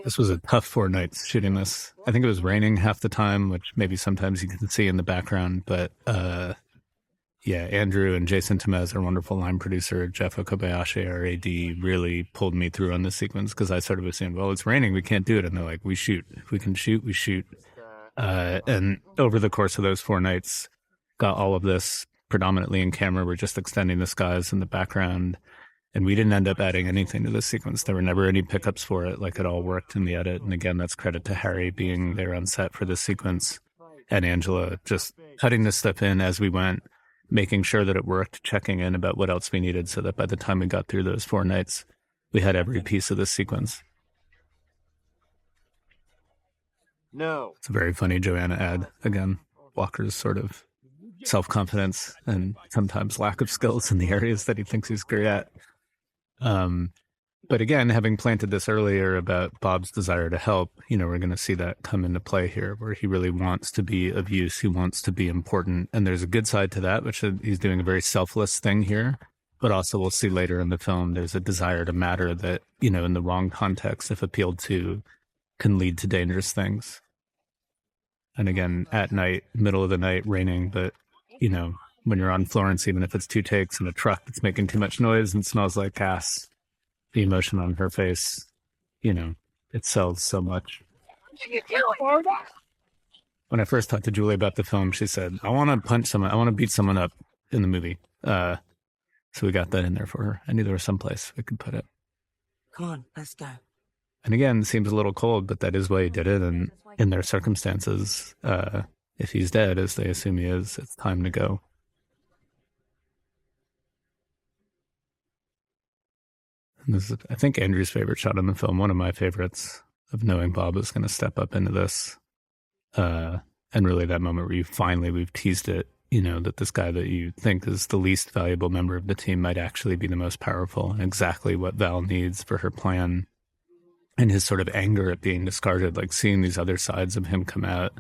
This was a tough 4 nights shooting this. I think it was raining half the time, which maybe sometimes you can see in the background, but yeah, Andrew and Jason Temez, our wonderful line producer, Jeff Okabayashi, our AD, really pulled me through on this sequence because I sort of assumed, well, it's raining, we can't do it. And they're like, we shoot. If we can shoot, we shoot. And over the course of those 4 nights, got all of this predominantly in camera. We're just extending the skies in the background. And we didn't end up adding anything to this sequence. There were never any pickups for it. It all worked in the edit. And again, that's credit to Harry being there on set for this sequence, and Angela just cutting this stuff in as we went, making sure that it worked, checking in about what else we needed so that by the time we got through those 4 nights, we had every piece of this sequence. No. It's a very funny Joanna ad. Again, Walker's sort of self-confidence and sometimes lack of skills in the areas that he thinks he's great at. But again, having planted this earlier about Bob's desire to help, we're going to see that come into play here, where he really wants to be of use. He wants to be important. And there's a good side to that, which he's doing a very selfless thing here. But also we'll see later in the film, there's a desire to matter that, in the wrong context, if appealed to, can lead to dangerous things. And again, at night, middle of the night, raining, but, when you're on Florence, even if it's 2 takes in a truck that's making too much noise and smells like gas, the emotion on her face, it sells so much. When I first talked to Julie about the film, she said, I want to punch someone. I want to beat someone up in the movie. So we got that in there for her. I knew there was someplace we could put it. Come on, let's go. And again, it seems a little cold, but that is why he did it. And in their circumstances, if he's dead, as they assume he is, it's time to go. And this is, I think, Andrew's favorite shot in the film, one of my favorites, of knowing Bob was going to step up into this. And really that moment where we've teased it, that this guy that you think is the least valuable member of the team might actually be the most powerful, and exactly what Val needs for her plan. And his sort of anger at being discarded, like seeing these other sides of him come out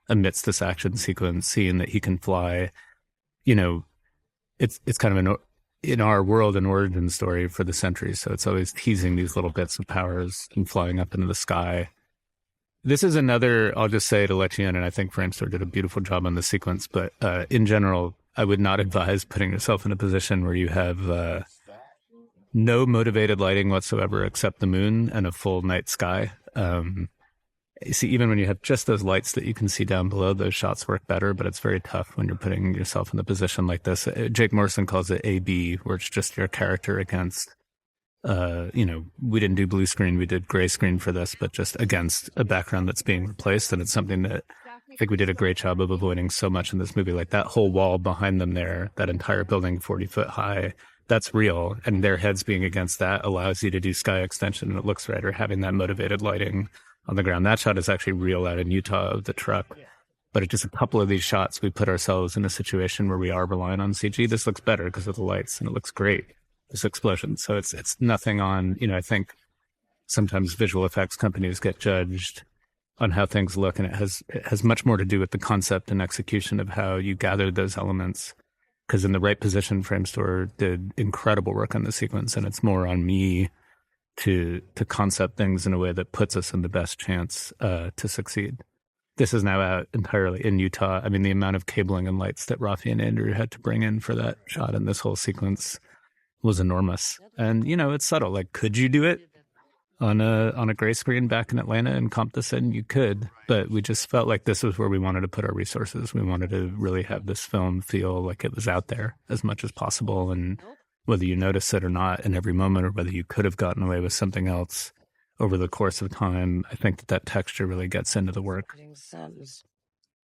amidst this action sequence, seeing that he can fly. It's kind of in our world, an origin story for the Sentry. So it's always teasing these little bits of powers and flying up into the sky. This is another, I'll just say to let you in, and I think Framestore did a beautiful job on the sequence, but in general, I would not advise putting yourself in a position where you have no motivated lighting whatsoever except the moon and a full night sky. You see, even when you have just those lights that you can see down below, those shots work better, but it's very tough when you're putting yourself in a position like this. Jake Morrison calls it AB, where it's just your character against, we didn't do blue screen, we did gray screen for this, but just against a background that's being replaced. And it's something that I think we did a great job of avoiding so much in this movie. Like that whole wall behind them there, that entire building 40 foot high, that's real. And their heads being against that allows you to do sky extension, and it looks right, or having that motivated lighting on the ground. That shot is actually real out in Utah of the truck. But it's just a couple of these shots, we put ourselves in a situation where we are relying on CG. This looks better because of the lights, and it looks great, this explosion. So it's nothing on, I think sometimes visual effects companies get judged on how things look, and it has much more to do with the concept and execution of how you gathered those elements. Because in the right position, Framestore did incredible work on the sequence, and it's more on me to concept things in a way that puts us in the best chance to succeed. This is now out entirely in Utah. I mean, the amount of cabling and lights that Rafi and Andrew had to bring in for that shot in this whole sequence was enormous. And, it's subtle. Like, could you do it on a gray screen back in Atlanta and comp this in? You could, but we just felt like this was where we wanted to put our resources. We wanted to really have this film feel like it was out there as much as possible. And whether you notice it or not in every moment, or whether you could have gotten away with something else over the course of time, I think that texture really gets into the work.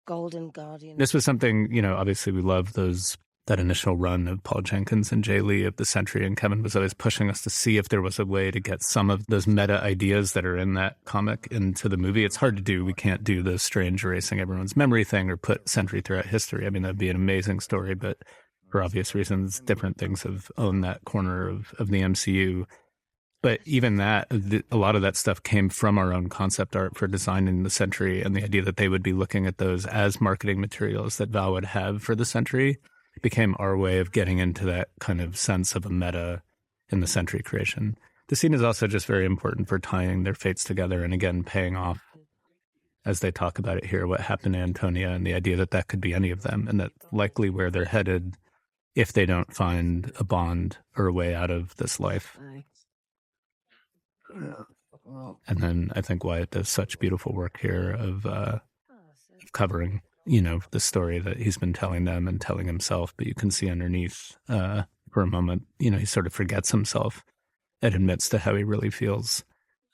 Golden Guardian. This was something, obviously we love that initial run of Paul Jenkins and Jay Lee of the Sentry, and Kevin was always pushing us to see if there was a way to get some of those meta ideas that are in that comic into the movie. It's hard to do. We can't do the strange erasing everyone's memory thing or put Sentry throughout history. I mean, that'd be an amazing story, but for obvious reasons, different things have owned that corner of the MCU. But even that, a lot of that stuff came from our own concept art for designing the Sentry, and the idea that they would be looking at those as marketing materials that Val would have for the Sentry became our way of getting into that kind of sense of a meta in the Sentry creation. The scene is also just very important for tying their fates together, and again, paying off, as they talk about it here, what happened to Antonia, and the idea that that could be any of them, and that likely where they're headed if they don't find a bond or a way out of this life. And then I think Wyatt does such beautiful work here of covering, the story that he's been telling them and telling himself, but you can see underneath for a moment, he sort of forgets himself and admits to how he really feels.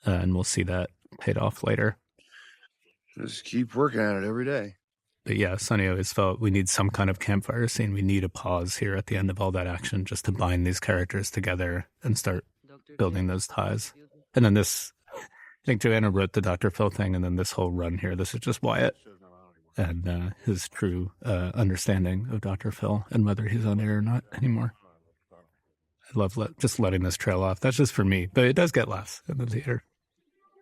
And we'll see that paid off later. Just keep working at it every day. But yeah, Sonny always felt we need some kind of campfire scene. We need a pause here at the end of all that action just to bind these characters together and start building those ties. And then this, I think Joanna wrote the Dr. Phil thing, and then this whole run here, this is just Wyatt and his true understanding of Dr. Phil and whether he's on air or not anymore. I love just letting this trail off. That's just for me, but it does get laughs in the theater.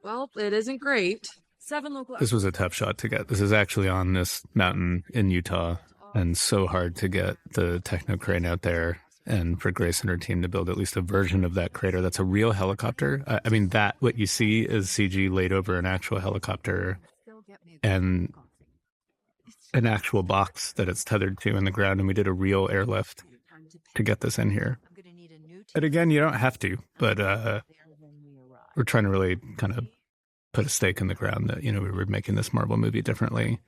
Well, it isn't great. 7 local. This was a tough shot to get. This is actually on this mountain in Utah, and so hard to get the techno crane out there, and for Grace and her team to build at least a version of that crater that's a real helicopter. I mean, that what you see is CG laid over an actual helicopter and an actual box that it's tethered to in the ground, and we did a real airlift to get this in here. And again, you don't have to, but we're trying to really kind of put a stake in the ground that, we were making this Marvel movie differently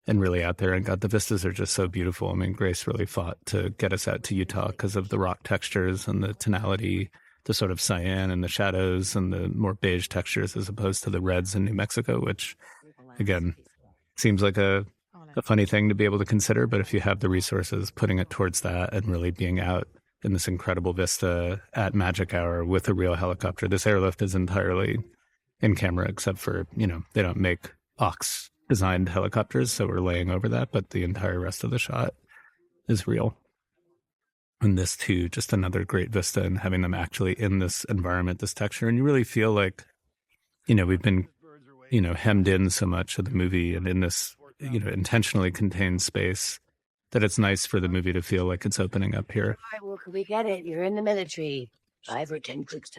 and really out there. And God, the vistas are just so beautiful. I mean, Grace really fought to get us out to Utah because of the rock textures and the tonality, the sort of cyan and the shadows and the more beige textures as opposed to the reds in New Mexico, which, again, seems like a a funny thing to be able to consider, but if you have the resources, putting it towards that and really being out in this incredible vista at magic hour with a real helicopter. This airlift is entirely in camera, except for, they don't make Ox designed helicopters, so we're laying over that, but the entire rest of the shot is real. And this too, just another great vista, and having them actually in this environment, this texture. And you really feel like, we've been, hemmed in so much of the movie and in this, intentionally contained space, that it's nice for the movie to feel like it's opening up here. All right, well, can we get it? You're in the military. 5 or 10 clicks.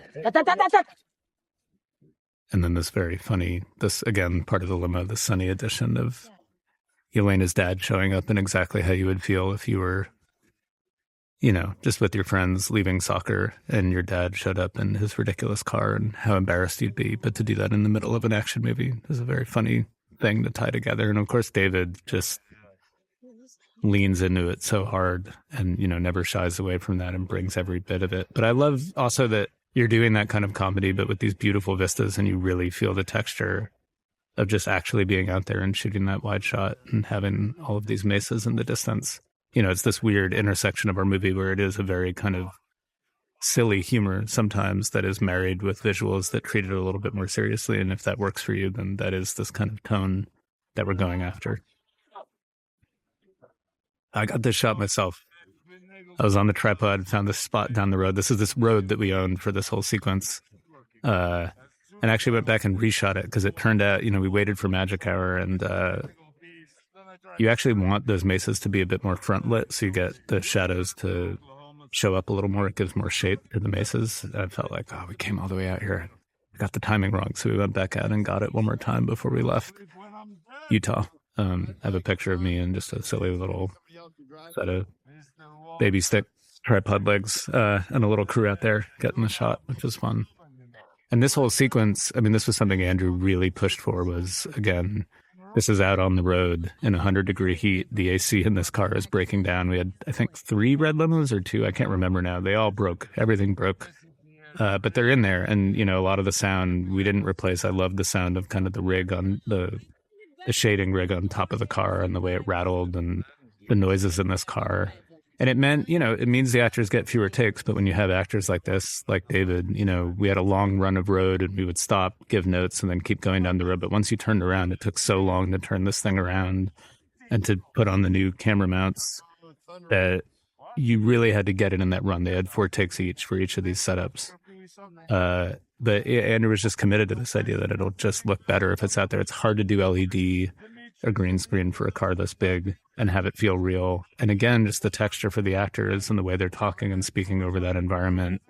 And then this very funny, again, part of the limo, the sunny edition of Elena's dad showing up in exactly how you would feel if you were, just with your friends leaving soccer and your dad showed up in his ridiculous car, and how embarrassed you'd be. But to do that in the middle of an action movie is a very funny thing to tie together. And of course, David just leans into it so hard and, never shies away from that and brings every bit of it. But I love also that you're doing that kind of comedy, but with these beautiful vistas, and you really feel the texture of just actually being out there and shooting that wide shot and having all of these mesas in the distance. It's this weird intersection of our movie where it is a very kind of silly humor sometimes that is married with visuals that treat it a little bit more seriously. And if that works for you, then that is this kind of tone that we're going after. I got this shot myself. I was on the tripod, found this spot down the road. This is this road that we owned for this whole sequence. And actually went back and reshot it because it turned out, we waited for magic hour, and you actually want those mesas to be a bit more front lit, so you get the shadows to show up a little more. It gives more shape to the mesas. I felt like, we came all the way out here. I got the timing wrong, so we went back out and got it one more time before we left Utah. I have a picture of me in just a silly little set of baby stick tripod legs and a little crew out there getting the shot, which was fun. And this whole sequence, this was something Andrew really pushed for, was, again, this is out on the road in 100-degree heat. The AC in this car is breaking down. We had, I think, 3 red limos or 2. I can't remember now. They all broke. Everything broke. But they're in there. And, a lot of the sound we didn't replace. I love the sound of kind of the rig on the shading rig on top of the car and the way it rattled and the noises in this car. And it meant, it means the actors get fewer takes. But when you have actors like this, like David, we had a long run of road and we would stop, give notes, and then keep going down the road. But once you turned around, it took so long to turn this thing around and to put on the new camera mounts that you really had to get it in that run. They had 4 takes each for each of these setups. But Andrew was just committed to this idea that it'll just look better if it's out there. It's hard to do LED or green screen for a car this big and have it feel real. And again, just the texture for the actors and the way they're talking and speaking over that environment.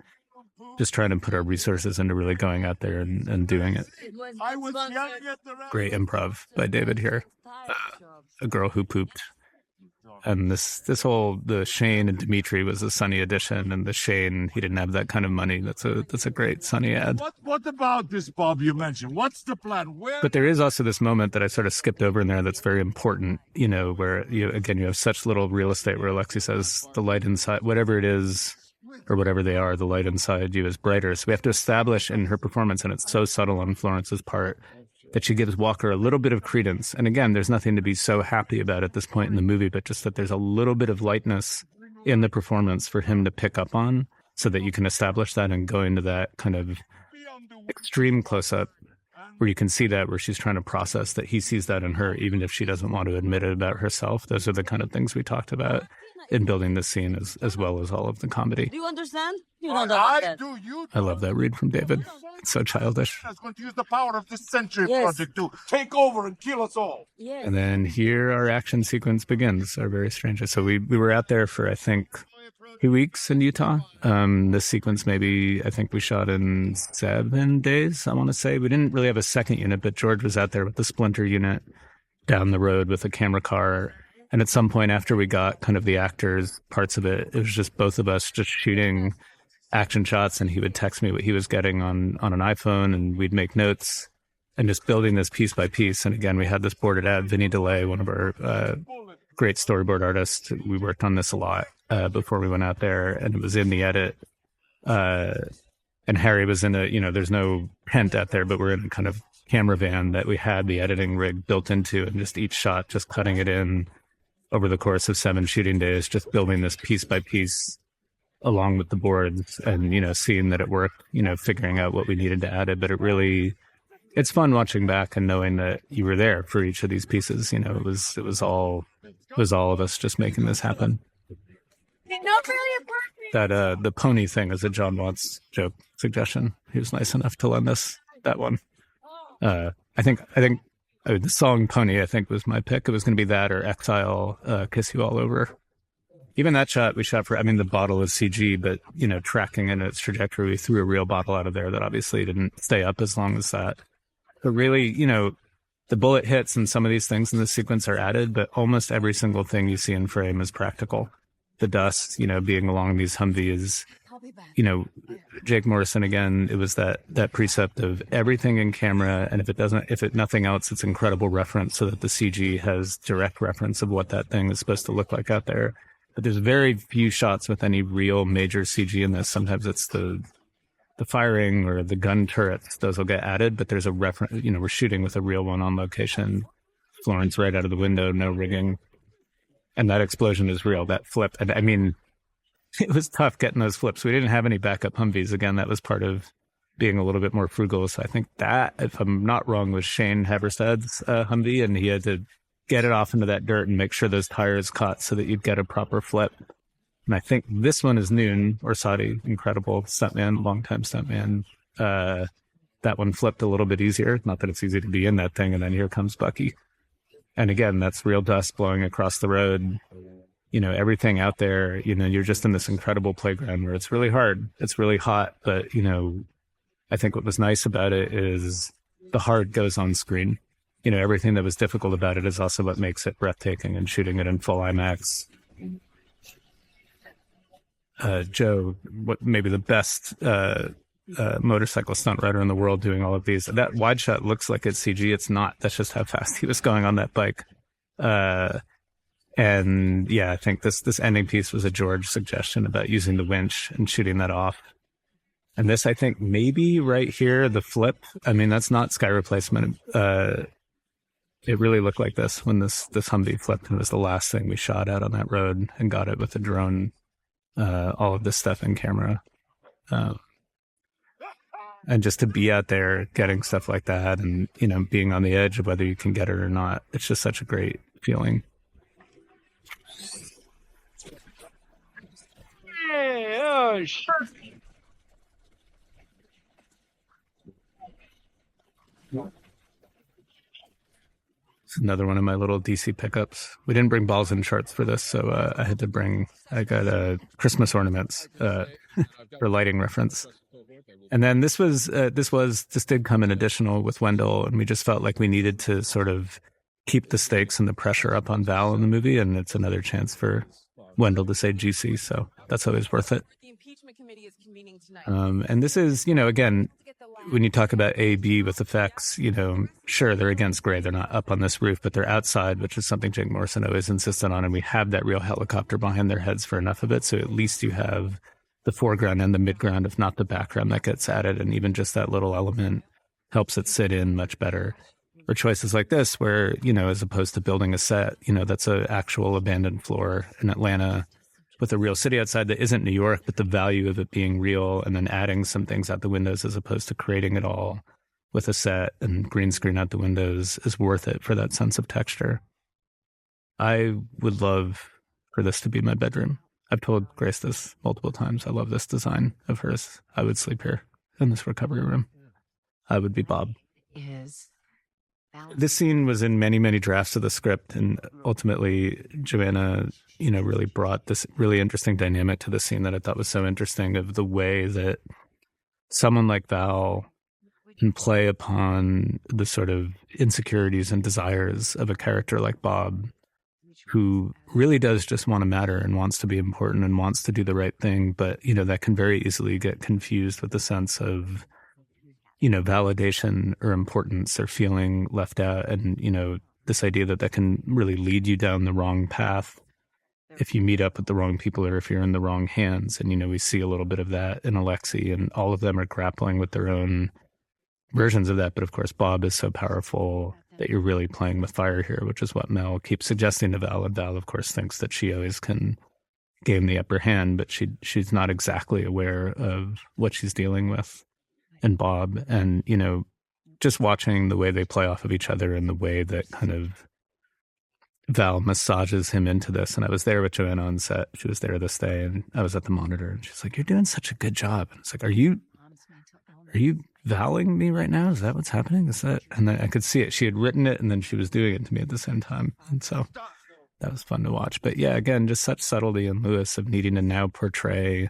Just trying to put our resources into really going out there and doing it. Great improv by David here. A girl who pooped. And this whole, the Shane and Dimitri was a Sunny addition, and the Shane, he didn't have that kind of money. That's a great Sunny ad. What about this, Bob, you mentioned? What's the plan? But there is also this moment that I sort of skipped over in there that's very important, where you have such little real estate where Alexi says the light inside, whatever it is, or whatever they are, the light inside you is brighter. So we have to establish in her performance, and it's so subtle on Florence's part, that she gives Walker a little bit of credence. And again, there's nothing to be so happy about at this point in the movie, but just that there's a little bit of lightness in the performance for him to pick up on, so that you can establish that and go into that kind of extreme close-up where you can see that, where she's trying to process that he sees that in her, even if she doesn't want to admit it about herself. Those are the kind of things we talked about in building this scene, as well as all of the comedy. Do you understand? You don't understand. I love that read from David. It's so childish. That's going to use the power of this century Yes. project to take over and kill us all. Yes. And then here our action sequence begins, our very strange. So we were out there for, I think, 2 weeks in Utah. This sequence I think we shot in 7 days, I want to say. We didn't really have a second unit, but George was out there with the Splinter unit down the road with a camera car. And at some point after we got kind of the actors parts of it, it was just both of us just shooting action shots, and he would text me what he was getting on an iPhone, and we'd make notes and just building this piece by piece. And again, we had this boarded out. Vinny DeLay, one of our great storyboard artists, we worked on this a lot before we went out there, and it was in the edit. And Harry was in there's no tent out there, but we're in a kind of camera van that we had the editing rig built into, and just each shot, just cutting it in over the course of 7 shooting days, just building this piece by piece along with the boards and, seeing that it worked, figuring out what we needed to add it. But it's fun watching back and knowing that you were there for each of these pieces. It was all of us just making this happen. That the pony thing is a John Watts joke suggestion. He was nice enough to lend us that one. I think the song Pony, I think, was my pick. It was going to be that or Exile, Kiss You All Over. Even that shot we shot the bottle is CG, but, tracking in its trajectory, we threw a real bottle out of there that obviously didn't stay up as long as that. But really, the bullet hits and some of these things in the sequence are added, but almost every single thing you see in frame is practical. The dust, being along these Humvees, Jake Morrison, again, it was that precept of everything in camera. And if nothing else, it's incredible reference so that the CG has direct reference of what that thing is supposed to look like out there. But there's very few shots with any real major CG in this. Sometimes it's the firing or the gun turrets. Those will get added, but there's a reference, we're shooting with a real one on location. Florence right out of the window, no rigging. And that explosion is real, that flip. And it was tough getting those flips. We didn't have any backup Humvees. Again, that was part of being a little bit more frugal. So I think that, if I'm not wrong, was Shane Haverstad's Humvee, and he had to get it off into that dirt and make sure those tires caught so that you'd get a proper flip. And I think this one is Noon Orsatti, incredible stuntman, longtime stuntman. That one flipped a little bit easier. Not that it's easy to be in that thing, and then here comes Bucky. And again, that's real dust blowing across the road. Everything out there, you're just in this incredible playground where it's really hard. It's really hot. But, I think what was nice about it is the hard goes on screen. Everything that was difficult about it is also what makes it breathtaking, and shooting it in full IMAX. Joe, what maybe the best motorcycle stunt rider in the world doing all of these. That wide shot looks like it's CG. It's not. That's just how fast he was going on that bike. And yeah, I think this ending piece was a George suggestion about using the winch and shooting that off. And this, I think, maybe right here, the flip. That's not sky replacement. It really looked like this when this Humvee flipped, and it was the last thing we shot out on that road and got it with the drone. All of this stuff in camera. And just to be out there getting stuff like that and, being on the edge of whether you can get it or not, it's just such a great feeling. Hey, oh, sure. It's another one of my little DC pickups. We didn't bring balls and charts for this, so I got Christmas ornaments for lighting reference. And then this did come in additional with Wendell, and we just felt like we needed to sort of keep the stakes and the pressure up on Val in the movie, and it's another chance for Wendell to say GC, so that's always worth it. And this is, again, when you talk about A/B with effects, sure, they're against gray. They're not up on this roof, but they're outside, which is something Jake Morrison always insisted on. And we have that real helicopter behind their heads for enough of it. So at least you have the foreground and the midground, if not the background, that gets added. And even just that little element helps it sit in much better. Or choices like this, where, as opposed to building a set, that's an actual abandoned floor in Atlanta with a real city outside that isn't New York, but the value of it being real, and then adding some things out the windows as opposed to creating it all with a set and green screen out the windows is worth it for that sense of texture. I would love for this to be my bedroom. I've told Grace this multiple times. I love this design of hers. I would sleep here in this recovery room. I would be Bob. This scene was in many, many drafts of the script, and ultimately Joanna, really brought this really interesting dynamic to the scene that I thought was so interesting, of the way that someone like Val can play upon the sort of insecurities and desires of a character like Bob, who really does just want to matter and wants to be important and wants to do the right thing, but, that can very easily get confused with the sense of, validation or importance or feeling left out. And, this idea that can really lead you down the wrong path if you meet up with the wrong people or if you're in the wrong hands. And, we see a little bit of that in Alexei, and all of them are grappling with their own versions of that. But of course, Bob is so powerful that you're really playing with fire here, which is what Mel keeps suggesting to Val. And Val, of course, thinks that she always can gain the upper hand, but she's not exactly aware of what she's dealing with in Bob. And, you know, just watching the way they play off of each other and the way that kind of Val massages him into this. And I was there with Joanna on set. She was there this day, and I was at the monitor, and she's like, "You're doing such a good job." And it's like, Are you Valing me right now? Is that what's happening? Is that? And then I could see it. She had written it, and then she was doing it to me at the same time. And so that was fun to watch. But yeah, again, just such subtlety in Lewis of needing to now portray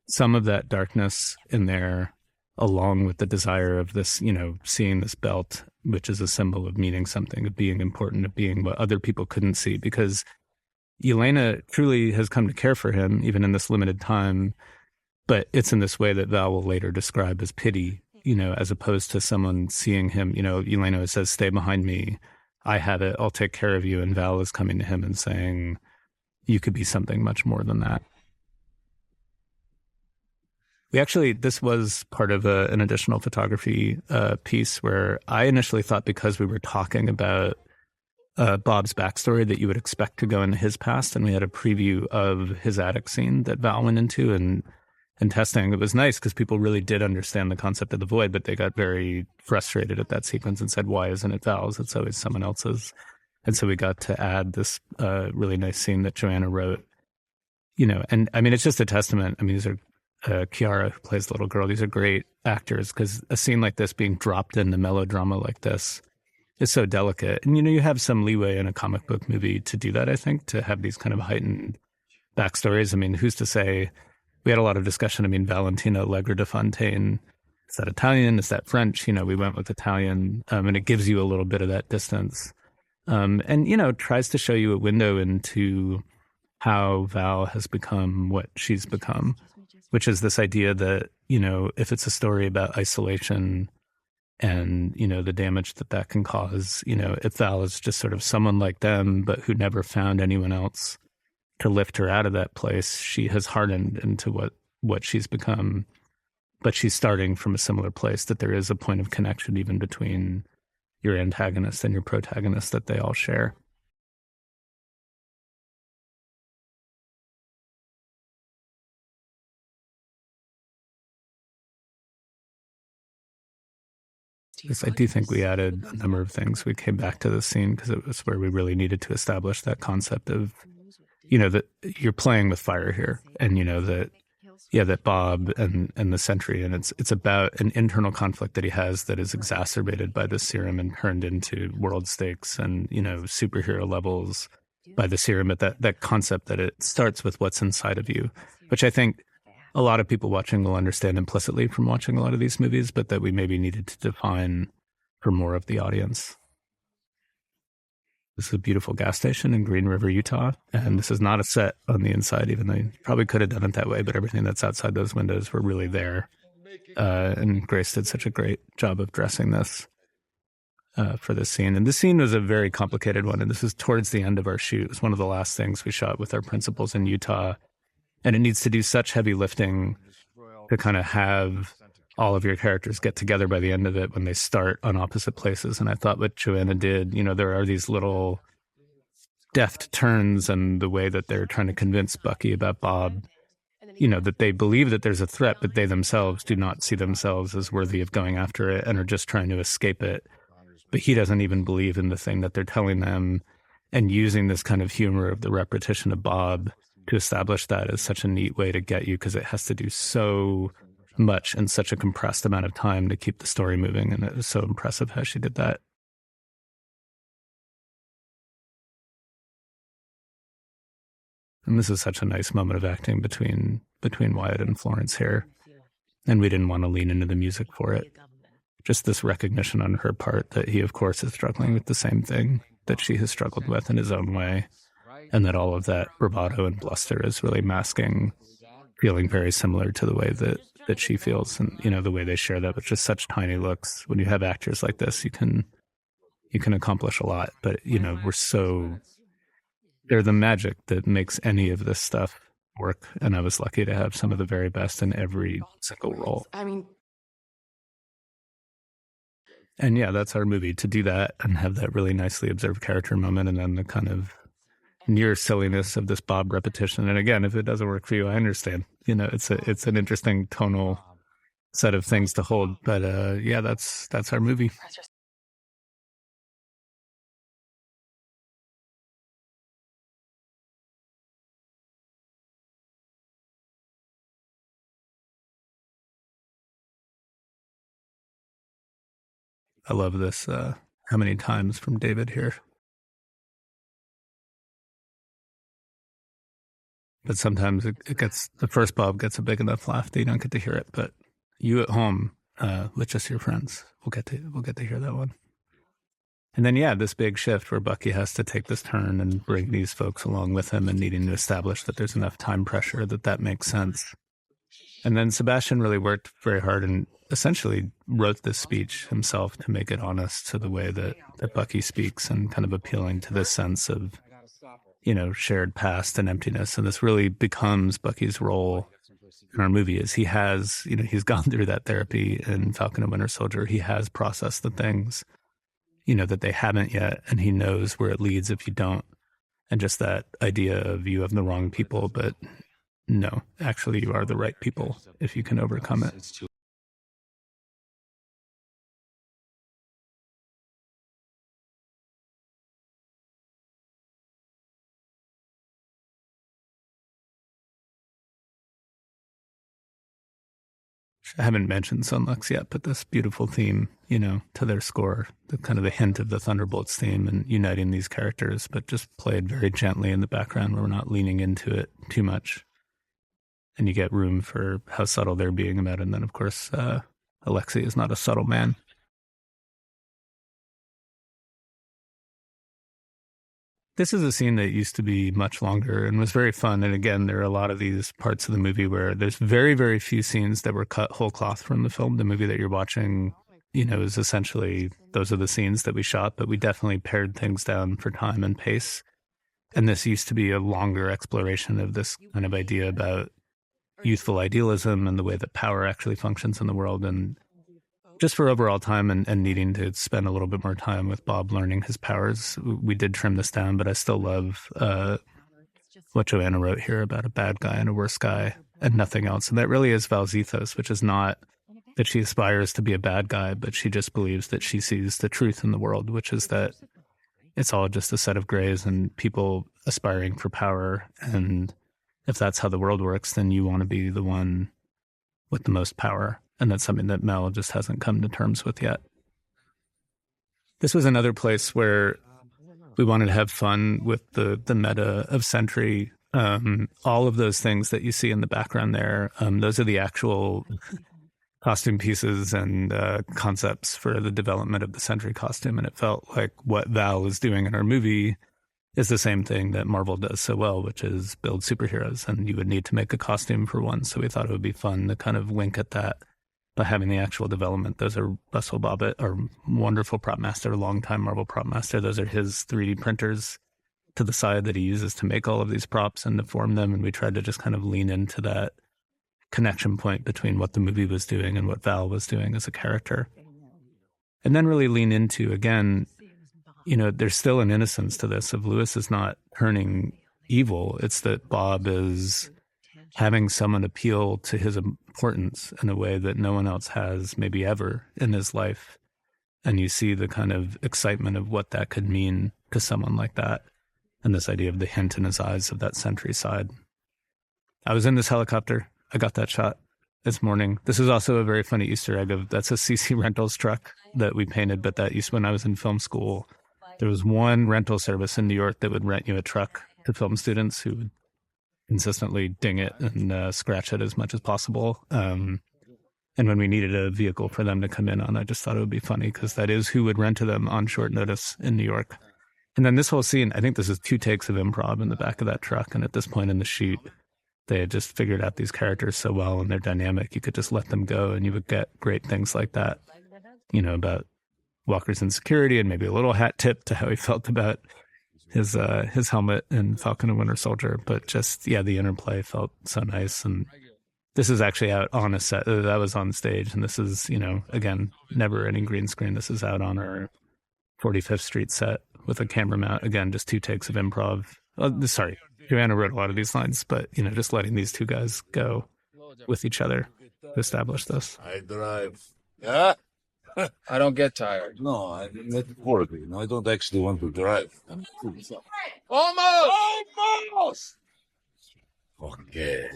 some of that darkness in there, along with the desire of this, you know, seeing this belt, which is a symbol of meaning something, of being important, of being what other people couldn't see. Because Elena truly has come to care for him, even in this limited time. But it's in this way that Val will later describe as pity, you know, as opposed to someone seeing him, you know, Elena says, "Stay behind me. I have it. I'll take care of you." And Val is coming to him and saying, "You could be something much more than that." This was part of an additional photography piece where I initially thought, because we were talking about Bob's backstory, that you would expect to go into his past. And we had a preview of his attic scene that Val went into and testing. It was nice because people really did understand the concept of the void, but they got very frustrated at that sequence and said, "Why isn't it Val's? It's always someone else's." And so we got to add this really nice scene that Joanna wrote, you know, and I mean, it's just a testament. I mean, these are Kiara, who plays the little girl. These are great actors, because a scene like this being dropped into melodrama like this is so delicate. And, you know, you have some leeway in a comic book movie to do that, I think, to have these kind of heightened backstories. I mean, who's to say? We had a lot of discussion. I mean, Valentina Allegra de Fontaine, is that Italian? Is that French? You know, we went with Italian, and it gives you a little bit of that distance. And, you know, tries to show you a window into how Val has become what she's become, which is this idea that, you know, if it's a story about isolation and, you know, the damage that can cause, you know, if Val is just sort of someone like them, but who never found anyone else to lift her out of that place, she has hardened into what she's become. But she's starting from a similar place, that there is a point of connection even between your antagonist and your protagonist that they all share. Yes, I do think we added a number of things. We came back to this scene because it was where we really needed to establish that concept of, you know, that you're playing with fire here, and, you know, that, yeah, that Bob and the Sentry, and it's about an internal conflict that he has that is exacerbated by the serum and turned into world stakes and, you know, superhero levels by the serum. But that concept that it starts with what's inside of you, which I think a lot of people watching will understand implicitly from watching a lot of these movies, but that we maybe needed to define for more of the audience. This is a beautiful gas station in Green River, Utah. And this is not a set on the inside, even though you probably could have done it that way, but everything that's outside those windows were really there. And Grace did such a great job of dressing this for this scene. And this scene was a very complicated one. And this is towards the end of our shoot. It was one of the last things we shot with our principals in Utah. And it needs to do such heavy lifting to kind of have all of your characters get together by the end of it when they start on opposite places. And I thought what Joanna did, you know, there are these little deft turns and the way that they're trying to convince Bucky about Bob, you know, that they believe that there's a threat, but they themselves do not see themselves as worthy of going after it and are just trying to escape it. But he doesn't even believe in the thing that they're telling them, and using this kind of humor of the repetition of Bob to establish that is such a neat way to get you, because it has to do so much in such a compressed amount of time to keep the story moving. And it was so impressive how she did that. And this is such a nice moment of acting between Wyatt and Florence here. And we didn't want to lean into the music for it. Just this recognition on her part that he, of course, is struggling with the same thing that she has struggled with in his own way. And that all of that bravado and bluster is really masking feeling very similar to the way that she feels. And, you know, the way they share that with just such tiny looks. When you have actors like this, you can accomplish a lot. But, you know, they're the magic that makes any of this stuff work. And I was lucky to have some of the very best in every single role. I mean, And yeah, that's our movie, to do that and have that really nicely observed character moment, and then the kind of near silliness of this Bob repetition. And again, if it doesn't work for you, I understand. It's an interesting tonal set of things to hold. But yeah, that's our movie. I love this. How many times from David here? But sometimes it gets, the first Bob gets a big enough laugh that you don't get to hear it. But you at home, with just your friends, we'll get to hear that one. And then, yeah, this big shift where Bucky has to take this turn and bring these folks along with him, and needing to establish that there's enough time pressure that makes sense. And then Sebastian really worked very hard and essentially wrote this speech himself to make it honest to the way that Bucky speaks, and kind of appealing to this sense of, shared past and emptiness. And this really becomes Bucky's role in our movie, is he has, he's gone through that therapy in Falcon and Winter Soldier. He has processed the things, that they haven't yet, and he knows where it leads if you don't. And just that idea of you have the wrong people, but no, actually you are the right people if you can overcome it. I haven't mentioned Sunlux yet, but this beautiful theme, to their score, the kind of the hint of the Thunderbolts theme and uniting these characters, but just played very gently in the background where we're not leaning into it too much. And you get room for how subtle they're being about it. And then, of course, Alexei is not a subtle man. This is a scene that used to be much longer and was very fun. And again, there are a lot of these parts of the movie where there's very, very few scenes that were cut whole cloth from the film. The movie that you're watching, is essentially, those are the scenes that we shot, but we definitely pared things down for time and pace. And this used to be a longer exploration of this kind of idea about youthful idealism and the way that power actually functions in the world. And just for overall time and needing to spend a little bit more time with Bob learning his powers, we did trim this down, but I still love what Joanna wrote here about a bad guy and a worse guy and nothing else. And that really is Val's ethos, which is not that she aspires to be a bad guy, but she just believes that she sees the truth in the world, which is that it's all just a set of grays and people aspiring for power. And if that's how the world works, then you want to be the one with the most power. And that's something that Mel just hasn't come to terms with yet. This was another place where we wanted to have fun with the meta of Sentry. All of those things that you see in the background there, those are the actual costume pieces and concepts for the development of the Sentry costume. And it felt like what Val was doing in our movie is the same thing that Marvel does so well, which is build superheroes. And you would need to make a costume for one. So we thought it would be fun to kind of wink at that by having the actual development. Those are Russell Bobbitt, our wonderful prop master, longtime Marvel prop master. Those are his 3D printers to the side that he uses to make all of these props and to form them. And we tried to just kind of lean into that connection point between what the movie was doing and what Val was doing as a character. And then really lean into, again, there's still an innocence to this of Lewis is not turning evil. It's that Bob is having someone appeal to his importance in a way that no one else has maybe ever in his life. And you see the kind of excitement of what that could mean to someone like that. And this idea of the hint in his eyes of that Sentry side. I was in this helicopter. I got that shot this morning. This is also a very funny Easter egg of, that's a CC Rentals truck that we painted, but that used when I was in film school. There was one rental service in New York that would rent you a truck to film students who would consistently ding it and scratch it as much as possible. And when we needed a vehicle for them to come in on, I just thought it would be funny because that is who would rent to them on short notice in New York. And then this whole scene, I think this is 2 takes of improv in the back of that truck. And at this point in the shoot, they had just figured out these characters so well and their dynamic. You could just let them go and you would get great things like that, about Walker's insecurity and maybe a little hat tip to how he felt about his helmet in Falcon and Winter Soldier. But just, the interplay felt so nice. And this is actually out on a set that was on stage. And this is, again, never any green screen. This is out on our 45th Street set with a camera mount. Again, just 2 takes of improv. Sorry, Joanna wrote a lot of these lines, but, just letting these 2 guys go with each other to establish this. I drive. Yeah? I don't get tired. No, metaphorically. No, I don't actually want to drive. Almost! Okay.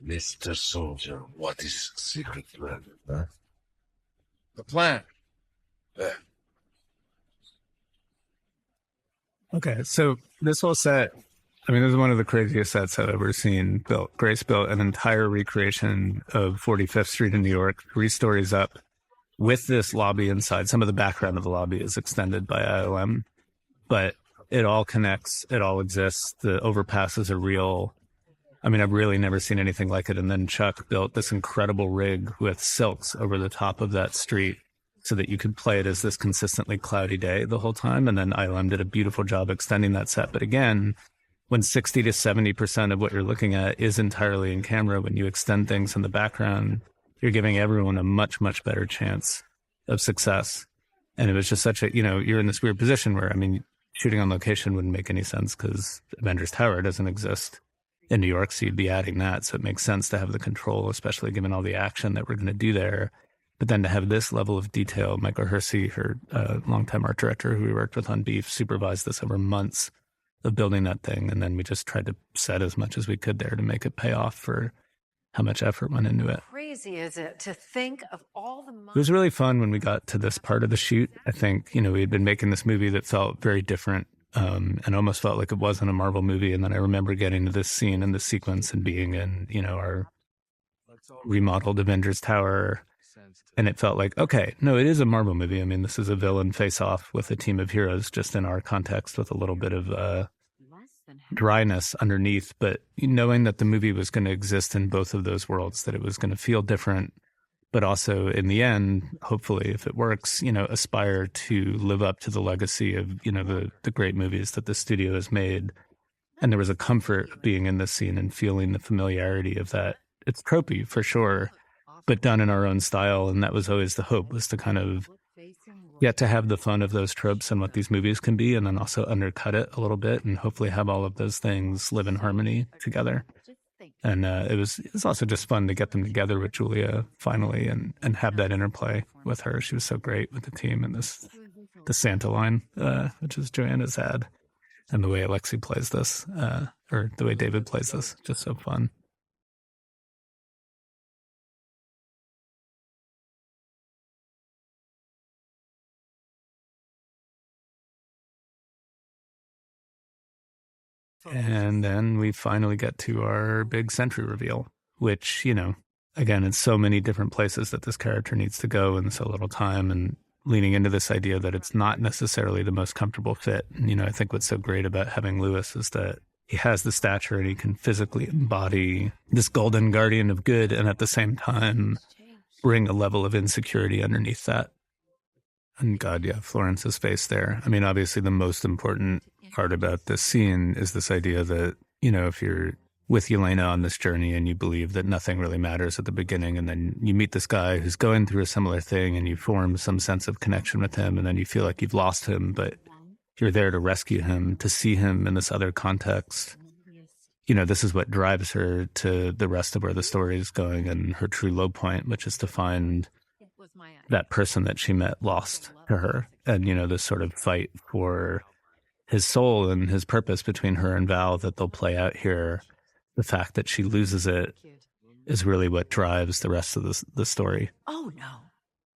Mr. Soldier, what is secret plan? Huh? The plan. Yeah. Okay, so this whole set, this is one of the craziest sets I've ever seen built. Grace built an entire recreation of 45th Street in New York, 3 stories up, with this lobby inside. Some of the background of the lobby is extended by ILM, but it all connects, it all exists. The overpasses are real. I've really never seen anything like it. And then Chuck built this incredible rig with silks over the top of that street so that you could play it as this consistently cloudy day the whole time. And then ILM did a beautiful job extending that set. But again, when 60 to 70% of what you're looking at is entirely in camera, when you extend things in the background, you're giving everyone a much, much better chance of success. And it was just such a, you're in this weird position where, shooting on location wouldn't make any sense because Avengers Tower doesn't exist in New York. So you'd be adding that. So it makes sense to have the control, especially given all the action that we're going to do there. But then to have this level of detail, Michael Hersey, her longtime art director who we worked with on Beef, supervised this over months of building that thing. And then we just tried to set as much as we could there to make it pay off for how much effort went into it. Crazy is it to think of all the money? It was really fun when we got to this part of the shoot. I think, we had been making this movie that felt very different and almost felt like it wasn't a Marvel movie. And then I remember getting to this scene and this sequence and being in, our remodeled Avengers Tower. And it felt like, okay, no, it is a Marvel movie. This is a villain face-off with a team of heroes, just in our context with a little bit of dryness underneath. But knowing that the movie was going to exist in both of those worlds, that it was going to feel different, but also in the end, hopefully, if it works, aspire to live up to the legacy of, the great movies that the studio has made. And there was a comfort of being in this scene and feeling the familiarity of that. It's tropey for sure, but done in our own style. And that was always the hope, was to kind of get to have the fun of those tropes and what these movies can be, and then also undercut it a little bit and hopefully have all of those things live in harmony together. And it was also just fun to get them together with Julia finally and have that interplay with her. She was so great with the team, and the Santa line, which is Joanna's ad, and the way Alexi plays this, or the way David plays this, just so fun. And then we finally get to our big Sentry reveal, which, again, in so many different places that this character needs to go in so little time, and leaning into this idea that it's not necessarily the most comfortable fit. And, I think what's so great about having Lewis is that he has the stature and he can physically embody this golden guardian of good, and at the same time bring a level of insecurity underneath that. And God, yeah, Florence's face there. Obviously the most important part about this scene is this idea that, if you're with Yelena on this journey and you believe that nothing really matters at the beginning, and then you meet this guy who's going through a similar thing and you form some sense of connection with him, and then you feel like you've lost him, but you're there to rescue him, to see him in this other context. This is what drives her to the rest of where the story is going, and her true low point, which is to find that person that she met lost to her. And, this sort of fight for his soul and his purpose between her and Val that they'll play out here. The fact that she loses it is really what drives the rest of the story. Oh, no.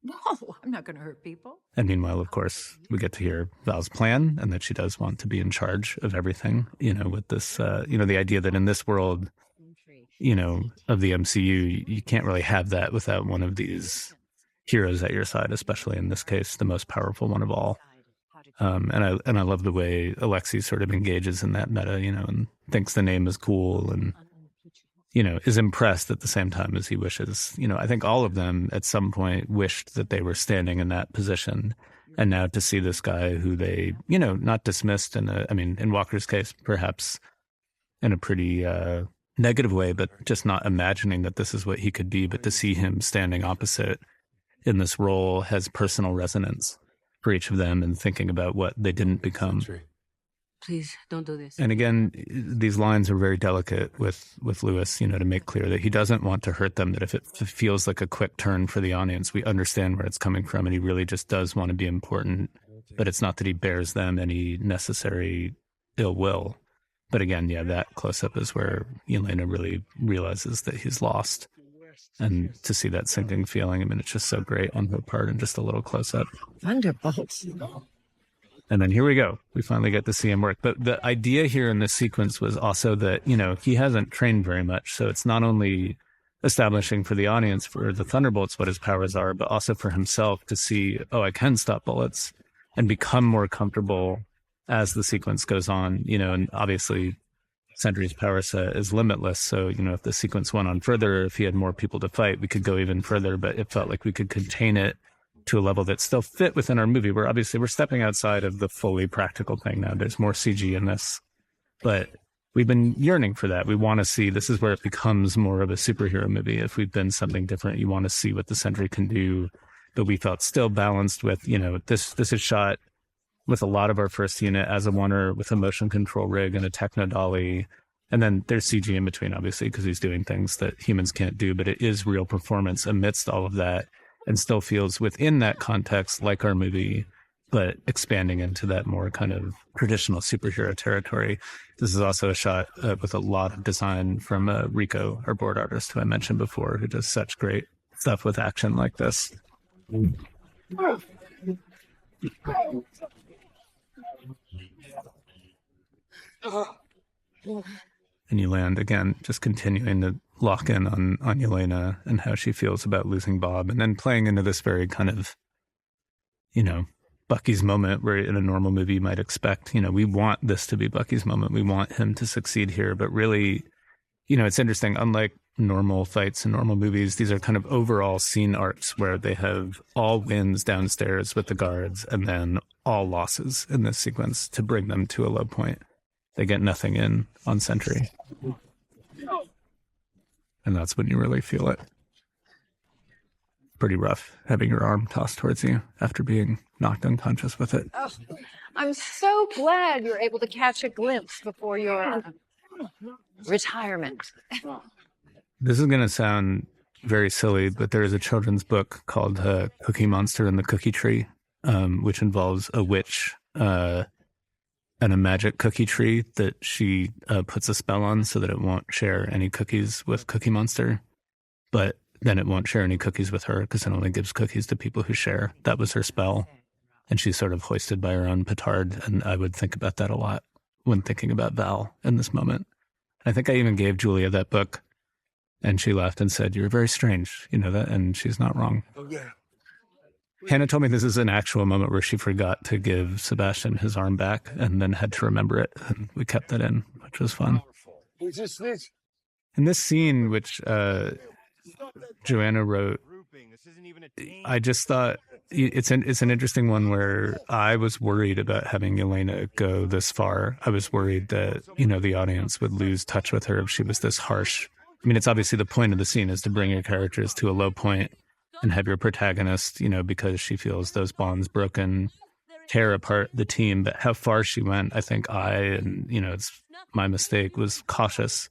No, I'm not going to hurt people. And meanwhile, of course, we get to hear Val's plan, and that she does want to be in charge of everything, with this, the idea that in this world, of the MCU, you can't really have that without one of these heroes at your side, especially in this case, the most powerful one of all. And I love the way Alexi sort of engages in that meta, and thinks the name is cool, and, is impressed at the same time as he wishes. I think all of them at some point wished that they were standing in that position. And now to see this guy who they, not dismissed in Walker's case, perhaps in a pretty negative way, but just not imagining that this is what he could be, but to see him standing opposite in this role has personal resonance for each of them and thinking about what they didn't become. Please don't do this. And again, these lines are very delicate with Lewis, to make clear that he doesn't want to hurt them, that if it feels like a quick turn for the audience, we understand where it's coming from, and he really just does want to be important, but it's not that he bears them any necessary ill will. But again, that close-up is where Yelena really realizes that he's lost. And to see that sinking feeling, it's just so great on her part and just a little close-up. Thunderbolts. And then here we go. We finally get to see him work. But the idea here in this sequence was also that, he hasn't trained very much. So it's not only establishing for the audience, for the Thunderbolts, what his powers are, but also for himself to see, I can stop bullets and become more comfortable as the sequence goes on, and obviously Sentry's power set is limitless. So, if the sequence went on further, if he had more people to fight, we could go even further, but it felt like we could contain it to a level that still fit within our movie, where obviously we're stepping outside of the fully practical thing now. There's more CG in this, but we've been yearning for that. We want to see, this is where it becomes more of a superhero movie. If we've been something different, you want to see what the Sentry can do, but we felt still balanced with, this is shot with a lot of our first unit as a oneer with a motion control rig and a techno dolly. And then there's CG in between, obviously, because he's doing things that humans can't do, but it is real performance amidst all of that and still feels within that context like our movie, but expanding into that more kind of traditional superhero territory. This is also a shot with a lot of design from Rico, our board artist, who I mentioned before, who does such great stuff with action like this. And you land again, just continuing to lock in on Yelena and how she feels about losing Bob, and then playing into this very kind of, Bucky's moment, where in a normal movie you might expect, we want this to be Bucky's moment. We want him to succeed here. But really, it's interesting. Unlike normal fights in normal movies, these are kind of overall scene arcs where they have all wins downstairs with the guards and then all losses in this sequence to bring them to a low point. They get nothing in on Sentry. And that's when you really feel it. Pretty rough having your arm tossed towards you after being knocked unconscious with it. Oh, I'm so glad you're able to catch a glimpse before your retirement. This is going to sound very silly, but there is a children's book called Cookie Monster and the Cookie Tree, which involves a witch and a magic cookie tree that she puts a spell on so that it won't share any cookies with Cookie Monster. But then it won't share any cookies with her because it only gives cookies to people who share. That was her spell. And she's sort of hoisted by her own petard. And I would think about that a lot when thinking about Val in this moment. I think I even gave Julia that book, and she laughed and said, "You're very strange, that?" And she's not wrong. Hannah told me this is an actual moment where she forgot to give Sebastian his arm back and then had to remember it. And we kept that in, which was fun. In this scene, which Joanna wrote, I just thought it's an interesting one where I was worried about having Yelena go this far. I was worried that, the audience would lose touch with her if she was this harsh. It's obviously the point of the scene is to bring your characters to a low point and have your protagonist, because she feels those bonds broken, tear apart the team. But how far she went, I think it's my mistake, was cautious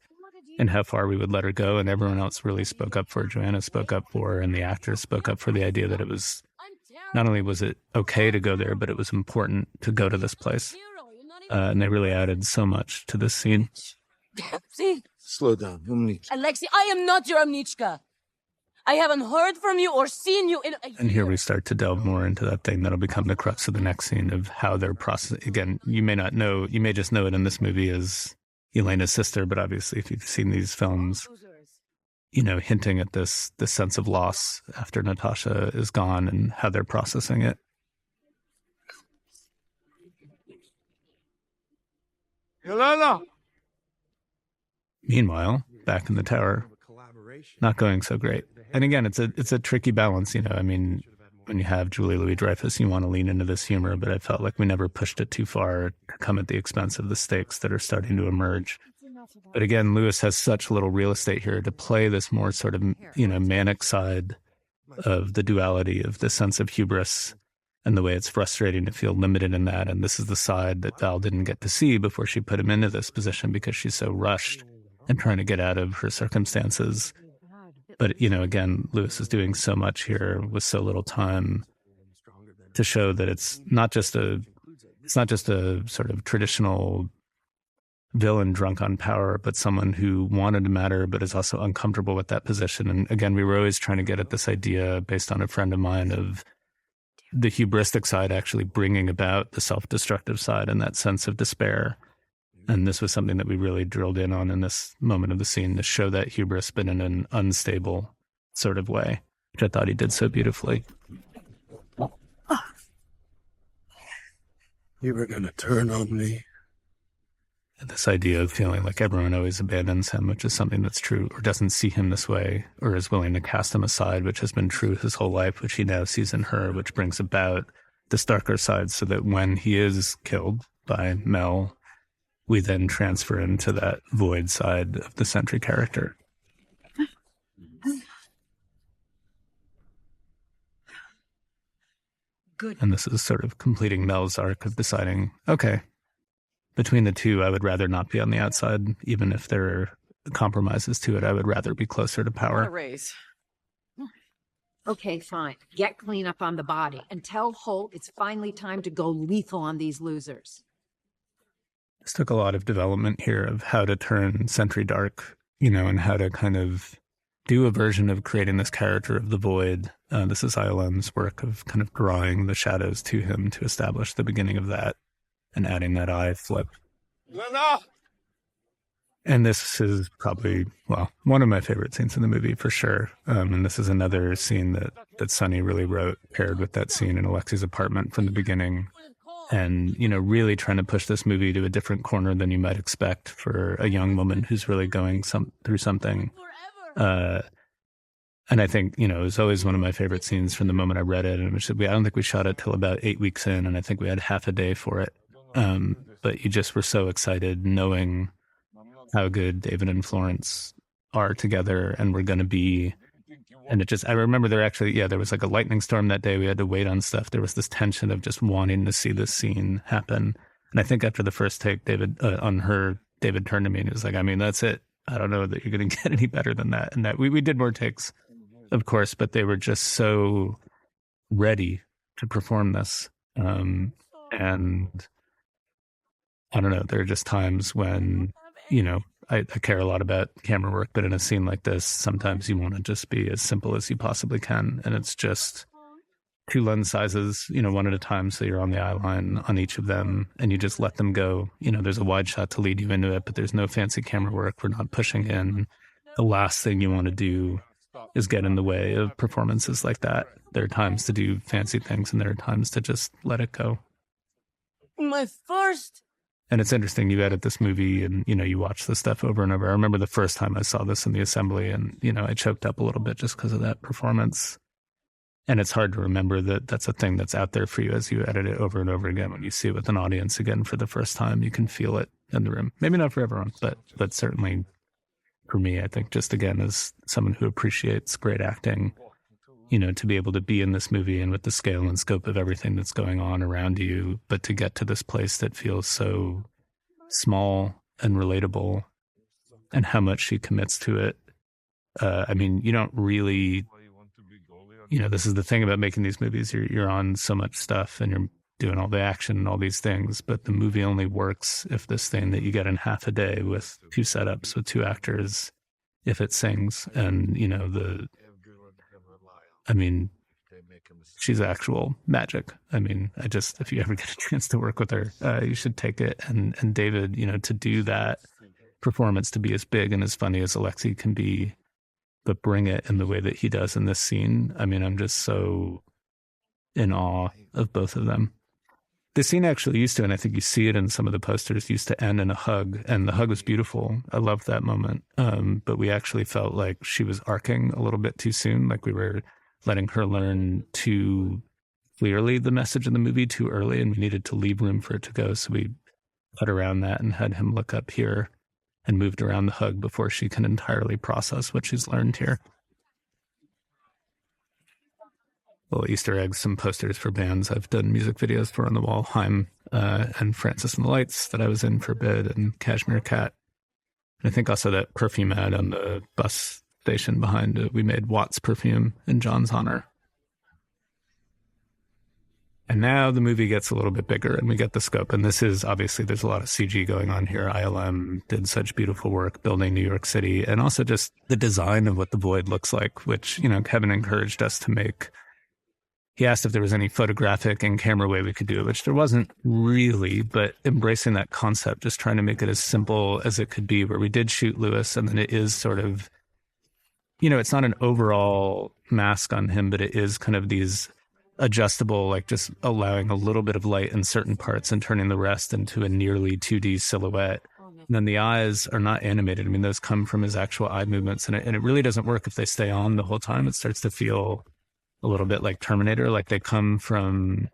in how far we would let her go. And everyone else really spoke up for her. Joanna spoke up for her, and the actors spoke up for the idea that it was, not only was it okay to go there, but it was important to go to this place. And they really added so much to this scene. See? Slow down. Alexei, I am not your Amnichka. I haven't heard from you or seen you in a year. And here we start to delve more into that thing that'll become the crux of the next scene of how they're processing. Again, you may not know, you may just know it in this movie as Elena's sister, but obviously if you've seen these films, hinting at this sense of loss after Natasha is gone and how they're processing it. Yelena! Meanwhile, back in the tower, not going so great. And again, it's a tricky balance, when you have Julie Louis-Dreyfus, you want to lean into this humor, but I felt like we never pushed it too far to come at the expense of the stakes that are starting to emerge. But again, Lewis has such little real estate here to play this more sort of, manic side of the duality of the sense of hubris and the way it's frustrating to feel limited in that. And this is the side that Val didn't get to see before she put him into this position because she's so rushed and trying to get out of her circumstances. But, again, Lewis is doing so much here with so little time to show that it's not just a sort of traditional villain drunk on power, but someone who wanted to matter, but is also uncomfortable with that position. And again, we were always trying to get at this idea based on a friend of mine of the hubristic side actually bringing about the self-destructive side and that sense of despair. And this was something that we really drilled in on in this moment of the scene to show that hubris, but in an unstable sort of way, which I thought he did so beautifully. You were going to turn on me. And this idea of feeling like everyone always abandons him, which is something that's true, or doesn't see him this way, or is willing to cast him aside, which has been true his whole life, which he now sees in her, which brings about this darker side so that when he is killed by Mel, we then transfer into that void side of the Sentry character. Good. And this is sort of completing Mel's arc of deciding, okay, between the two, I would rather not be on the outside, even if there are compromises to it. I would rather be closer to power. Raise. Okay, fine. Get clean up on the body and tell Holt it's finally time to go lethal on these losers. This took a lot of development here of how to turn Sentry dark, and how to kind of do a version of creating this character of the void. This is ILM's work of kind of drawing the shadows to him to establish the beginning of that and adding that eye flip. And this is probably, one of my favorite scenes in the movie for sure. And this is another scene that Sonny really wrote, paired with that scene in Alexi's apartment from the beginning. And, really trying to push this movie to a different corner than you might expect for a young woman who's really going through something. And I think, it was always one of my favorite scenes from the moment I read it. And I don't think we shot it till about 8 weeks in, and I think we had half a day for it. But you just were so excited knowing how good David and Florence are together and we're going to be. And I remember there was like a lightning storm that day. We had to wait on stuff. There was this tension of just wanting to see this scene happen. And I think after the first take, David turned to me and he was like, that's it. I don't know that you're going to get any better than that. And that we did more takes, of course, but they were just so ready to perform this. And I don't know, there are just times when, I care a lot about camera work, but in a scene like this, sometimes you want to just be as simple as you possibly can. And it's just 2 lens sizes, one at a time. So you're on the eye line on each of them and you just let them go. There's a wide shot to lead you into it, but there's no fancy camera work. We're not pushing in. The last thing you want to do is get in the way of performances like that. There are times to do fancy things and there are times to just let it go. My first. And it's interesting, you edit this movie and, you watch this stuff over and over. I remember the first time I saw this in the assembly and, I choked up a little bit just because of that performance. And it's hard to remember that that's a thing that's out there for you as you edit it over and over again. When you see it with an audience again for the first time, you can feel it in the room. Maybe not for everyone, but certainly for me, I think just again, as someone who appreciates great acting, to be able to be in this movie and with the scale and scope of everything that's going on around you, but to get to this place that feels so small and relatable and how much she commits to it. You don't really, this is the thing about making these movies. You're on so much stuff and you're doing all the action and all these things, but the movie only works if this thing that you get in half a day with 2 setups, with 2 actors, if it sings. And, she's actual magic. If you ever get a chance to work with her, you should take it. And David, to do that performance, to be as big and as funny as Alexi can be, but bring it in the way that he does in this scene. I'm just so in awe of both of them. The scene actually used to, and I think you see it in some of the posters, used to end in a hug, and the hug was beautiful. I loved that moment. But we actually felt like she was arcing a little bit too soon, like we were letting her learn too clearly the message in the movie too early, and we needed to leave room for it to go. So we cut around that and had him look up here and moved around the hug before she can entirely process what she's learned here. Little Easter eggs, some posters for bands I've done music videos for on the wall. Haim and Francis and the Lights that I was in for Bid, and Cashmere Cat. I think also that perfume ad on the bus station behind it. We made Watts perfume in John's honor. And now the movie gets a little bit bigger and we get the scope. And this is obviously, there's a lot of CG going on here. ILM did such beautiful work building New York City, and also just the design of what the void looks like, which, Kevin encouraged us to make. He asked if there was any photographic and camera way we could do it, which there wasn't really, but embracing that concept, just trying to make it as simple as it could be, where we did shoot Lewis, and then it is sort of, it's not an overall mask on him, but it is kind of these adjustable, like just allowing a little bit of light in certain parts and turning the rest into a nearly 2D silhouette. And then the eyes are not animated. I mean, those come from his actual eye movements, and it really doesn't work if they stay on the whole time. It starts to feel a little bit like Terminator, like they come from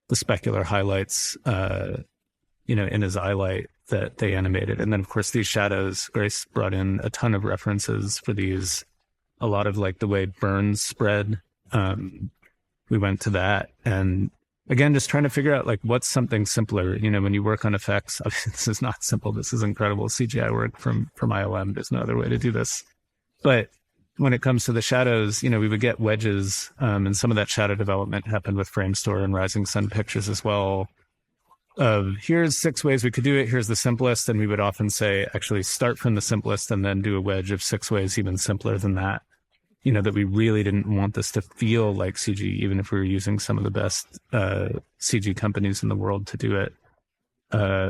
the specular highlights, in his eyelight that they animated. And then, of course, these shadows, Grace brought in a ton of references for these, a lot of like the way Burns spread. We went to that. And again, just trying to figure out like what's something simpler. When you work on effects, obviously this is not simple. This is incredible CGI work from ILM. There's no other way to do this. But when it comes to the shadows, we would get wedges, and some of that shadow development happened with Framestore and Rising Sun Pictures as well. Here's 6 ways we could do it. Here's the simplest. And we would often say, actually start from the simplest and then do a wedge of 6 ways even simpler than that. That we really didn't want this to feel like CG, even if we were using some of the best CG companies in the world to do it.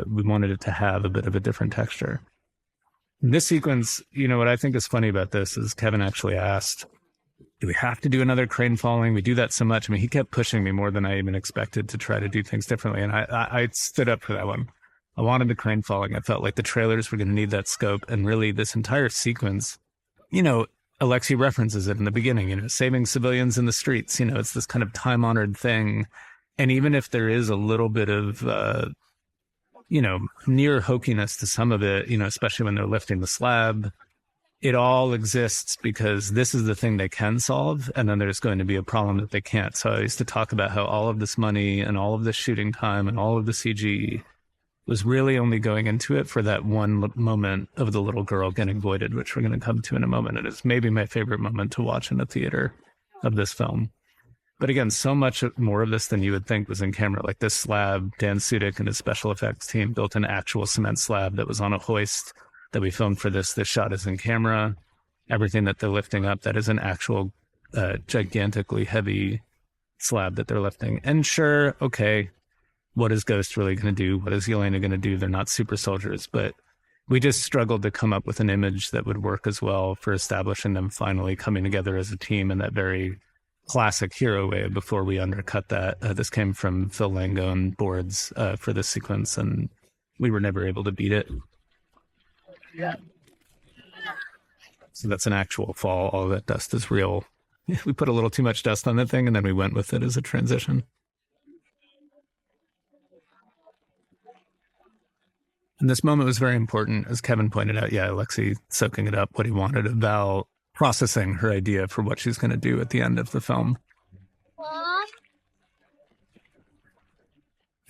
We wanted it to have a bit of a different texture. This sequence, what I think is funny about this is Kevin actually asked, do we have to do another crane falling? We do that so much. I mean, he kept pushing me more than I even expected to try to do things differently. And I stood up for that one. I wanted the crane falling. I felt like the trailers were going to need that scope. And really this entire sequence, Alexei references it in the beginning, saving civilians in the streets. It's this kind of time-honored thing. And even if there is a little bit of, near hokiness to some of it, especially when they're lifting the slab, it all exists because this is the thing they can solve. And then there's going to be a problem that they can't. So I used to talk about how all of this money and all of this shooting time and all of the CG was really only going into it for that one moment of the little girl getting voided, which we're going to come to in a moment. And it's maybe my favorite moment to watch in a theater of this film. But again, so much more of this than you would think was in camera. Like this slab, Dan Sudik and his special effects team built an actual cement slab that was on a hoist that we filmed for this. This shot is in camera. Everything that they're lifting up, that is an actual gigantically heavy slab that they're lifting. And sure, okay, what is Ghost really going to do? What is Yelena going to do? They're not super soldiers, but we just struggled to come up with an image that would work as well for establishing them finally coming together as a team in that very classic hero way before we undercut that. This came from Phil Langone boards for this sequence, and we were never able to beat it. Yeah. So that's an actual fall. All of that dust is real. We put a little too much dust on that thing, and then we went with it as a transition. And this moment was very important, as Kevin pointed out. Yeah, Alexei soaking it up, what he wanted about processing her idea for what she's going to do at the end of the film.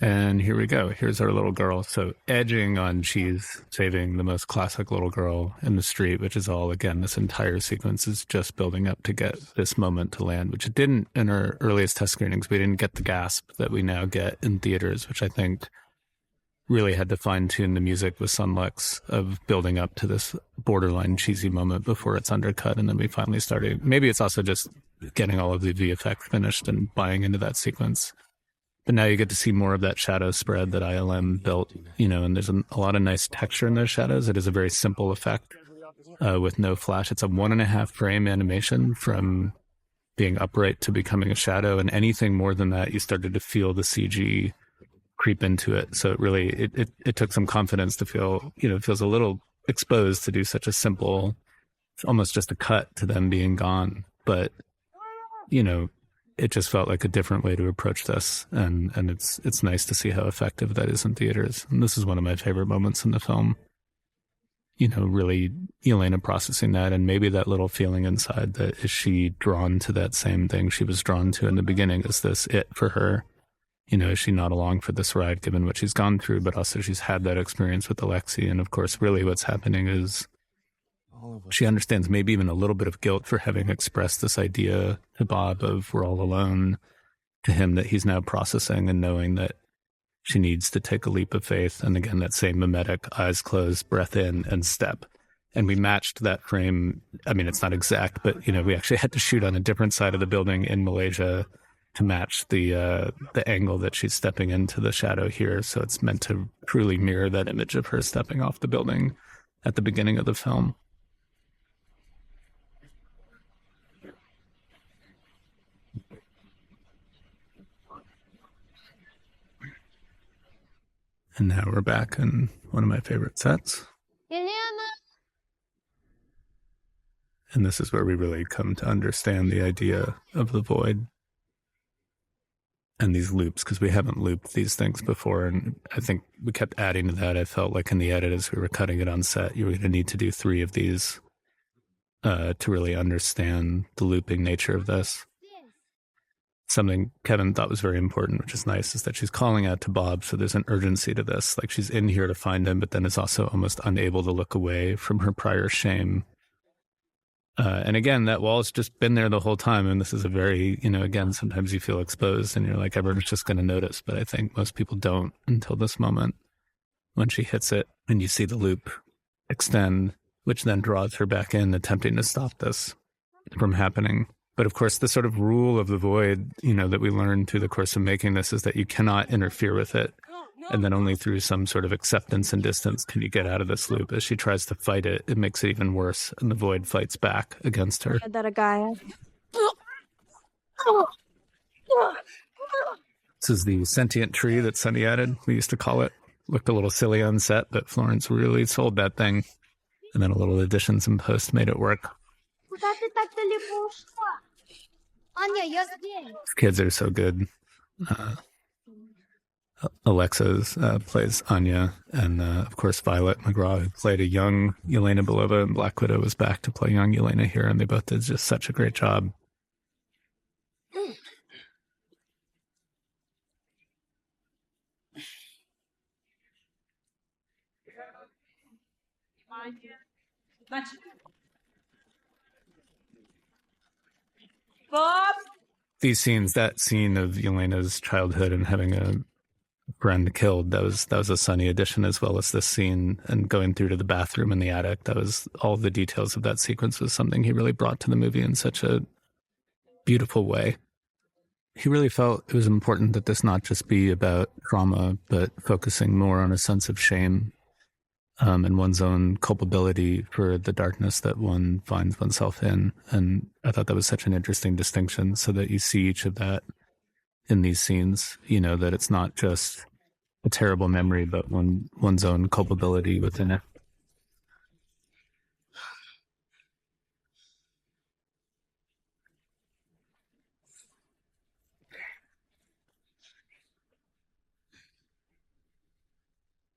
And here we go. Here's our little girl. So edging on she's saving the most classic little girl in the street, which is all, again, this entire sequence is just building up to get this moment to land, which it didn't in our earliest test screenings. We didn't get the gasp that we now get in theaters, which I think really had to fine-tune the music with Sunlux of building up to this borderline cheesy moment before it's undercut. And then we finally started. Maybe it's also just getting all of the VFX finished and buying into that sequence. But now you get to see more of that shadow spread that ILM built, and there's a lot of nice texture in those shadows. It is a very simple effect with no flash. It's a 1.5 frame animation from being upright to becoming a shadow. And anything more than that, you started to feel the CG creep into it. So it really, it took some confidence to feel, it feels a little exposed to do such a simple, almost just a cut to them being gone. But, it just felt like a different way to approach this. And it's nice to see how effective that is in theaters. And this is one of my favorite moments in the film. really Elena processing that, and maybe that little feeling inside that is she drawn to that same thing she was drawn to in the beginning? Is this it for her? Is she not along for this ride given what she's gone through, but also she's had that experience with Alexei. And of course, really what's happening is she understands maybe even a little bit of guilt for having expressed this idea to Bob of we're all alone, to him that he's now processing and knowing that she needs to take a leap of faith. And again, that same mimetic, eyes closed, breath in, and step. And we matched that frame. I mean, it's not exact, but, we actually had to shoot on a different side of the building in Malaysia to match the angle that she's stepping into the shadow here. So it's meant to truly mirror that image of her stepping off the building at the beginning of the film. And now we're back in one of my favorite sets. And this is where we really come to understand the idea of the void and these loops, because we haven't looped these things before. And I think we kept adding to that. I felt like in the edit, as we were cutting it on set, you were going to need to do 3 of these to really understand the looping nature of this. Something Kevin thought was very important, which is nice, is that she's calling out to Bob. So there's an urgency to this. Like she's in here to find him, but then is also almost unable to look away from her prior shame. And again, that wall's just been there the whole time. And this is a very, again, sometimes you feel exposed and you're like, everyone's just going to notice. But I think most people don't until this moment when she hits it and you see the loop extend, which then draws her back in, attempting to stop this from happening. But of course, the sort of rule of the void, that we learned through the course of making this is that you cannot interfere with it. And then only through some sort of acceptance and distance can you get out of this loop. As she tries to fight it, it makes it even worse. And the void fights back against her. This is the sentient tree that Sunny added, we used to call it. Looked a little silly on set, but Florence really sold that thing. And then a little additions in post made it work. Kids are so good. Alexa's plays Anya, and of course Violet McGraw, who played a young Yelena Belova in Black Widow, was back to play young Yelena here, and they both did just such a great job. Bob? These scenes, that scene of Yelena's childhood and having a friend killed, that was a Sunny addition, as well as this scene and going through to the bathroom in the attic. That was all the details of that sequence was something he really brought to the movie in such a beautiful way. He really felt it was important that this not just be about trauma, but focusing more on a sense of shame and one's own culpability for the darkness that one finds oneself in. And I thought that was such an interesting distinction, so that you see each of that in these scenes, that it's not just a terrible memory, but one's own culpability within it.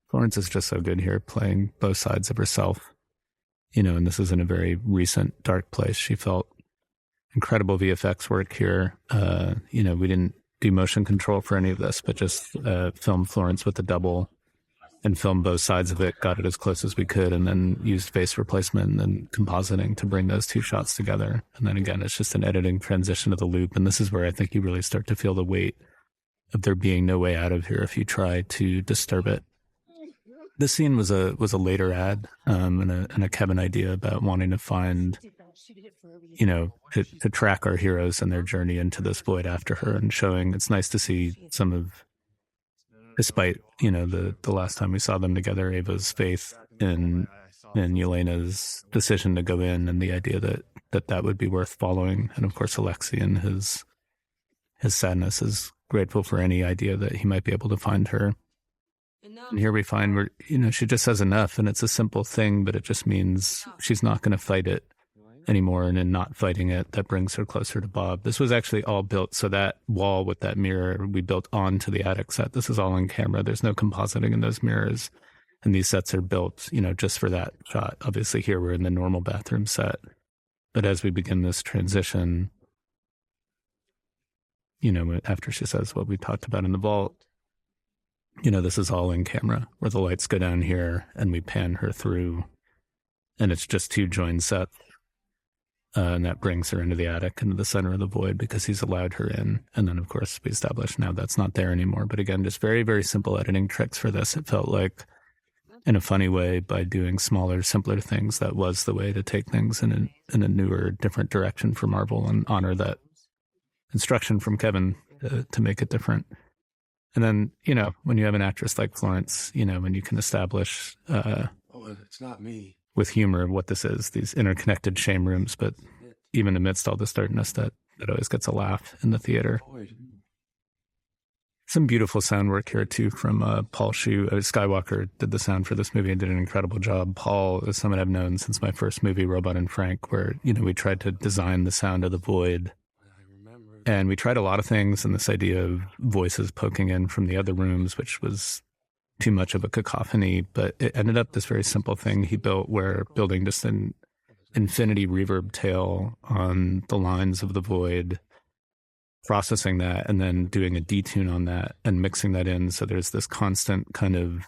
Florence is just so good here, playing both sides of herself, and this is in a very recent dark place. She felt incredible VFX work here. We didn't do motion control for any of this, but just filmed Florence with a double and filmed both sides of it, got it as close as we could, and then used face replacement and compositing to bring those 2 shots together. And then again, it's just an editing transition of the loop. And this is where I think you really start to feel the weight of there being no way out of here if you try to disturb it. This scene was a later ad and a Kevin idea about wanting to find, to track our heroes and their journey into this void after her, and showing it's nice to see some of, despite, the last time we saw them together, Ava's faith in Yelena's decision to go in, and the idea that would be worth following. And of course, Alexei and his sadness is grateful for any idea that he might be able to find her. And here we find where, she just says enough, and it's a simple thing, but it just means she's not going to fight it anymore. And in not fighting it, that brings her closer to Bob. This was actually all built. So that wall with that mirror we built onto the attic set. This is all on camera. There's no compositing in those mirrors. And these sets are built, just for that shot. Obviously here we're in the normal bathroom set. But as we begin this transition, after she says what we talked about in the vault, this is all in camera, where the lights go down here and we pan her through, and it's just 2 joined sets. And that brings her into the attic, into the center of the void, because he's allowed her in. And then, of course, we establish now that's not there anymore. But again, just very, very simple editing tricks for this. It felt like, in a funny way, by doing smaller, simpler things, that was the way to take things in a newer, different direction for Marvel, and honor that instruction from Kevin to make it different. And then, when you have an actress like Florence, when you can establish it's not me. With humor what this is, these interconnected shame rooms, but even amidst all this darkness, that always gets a laugh in the theater. Some beautiful sound work here too from Paul Shue. Skywalker did the sound for this movie and did an incredible job. Paul is someone I've known since my first movie, Robot and Frank, where, we tried to design the sound of the void. And we tried a lot of things, and this idea of voices poking in from the other rooms, which was too much of a cacophony, but it ended up this very simple thing he built, where building just an infinity reverb tail on the lines of the void, processing that, and then doing a detune on that and mixing that in. So there's this constant kind of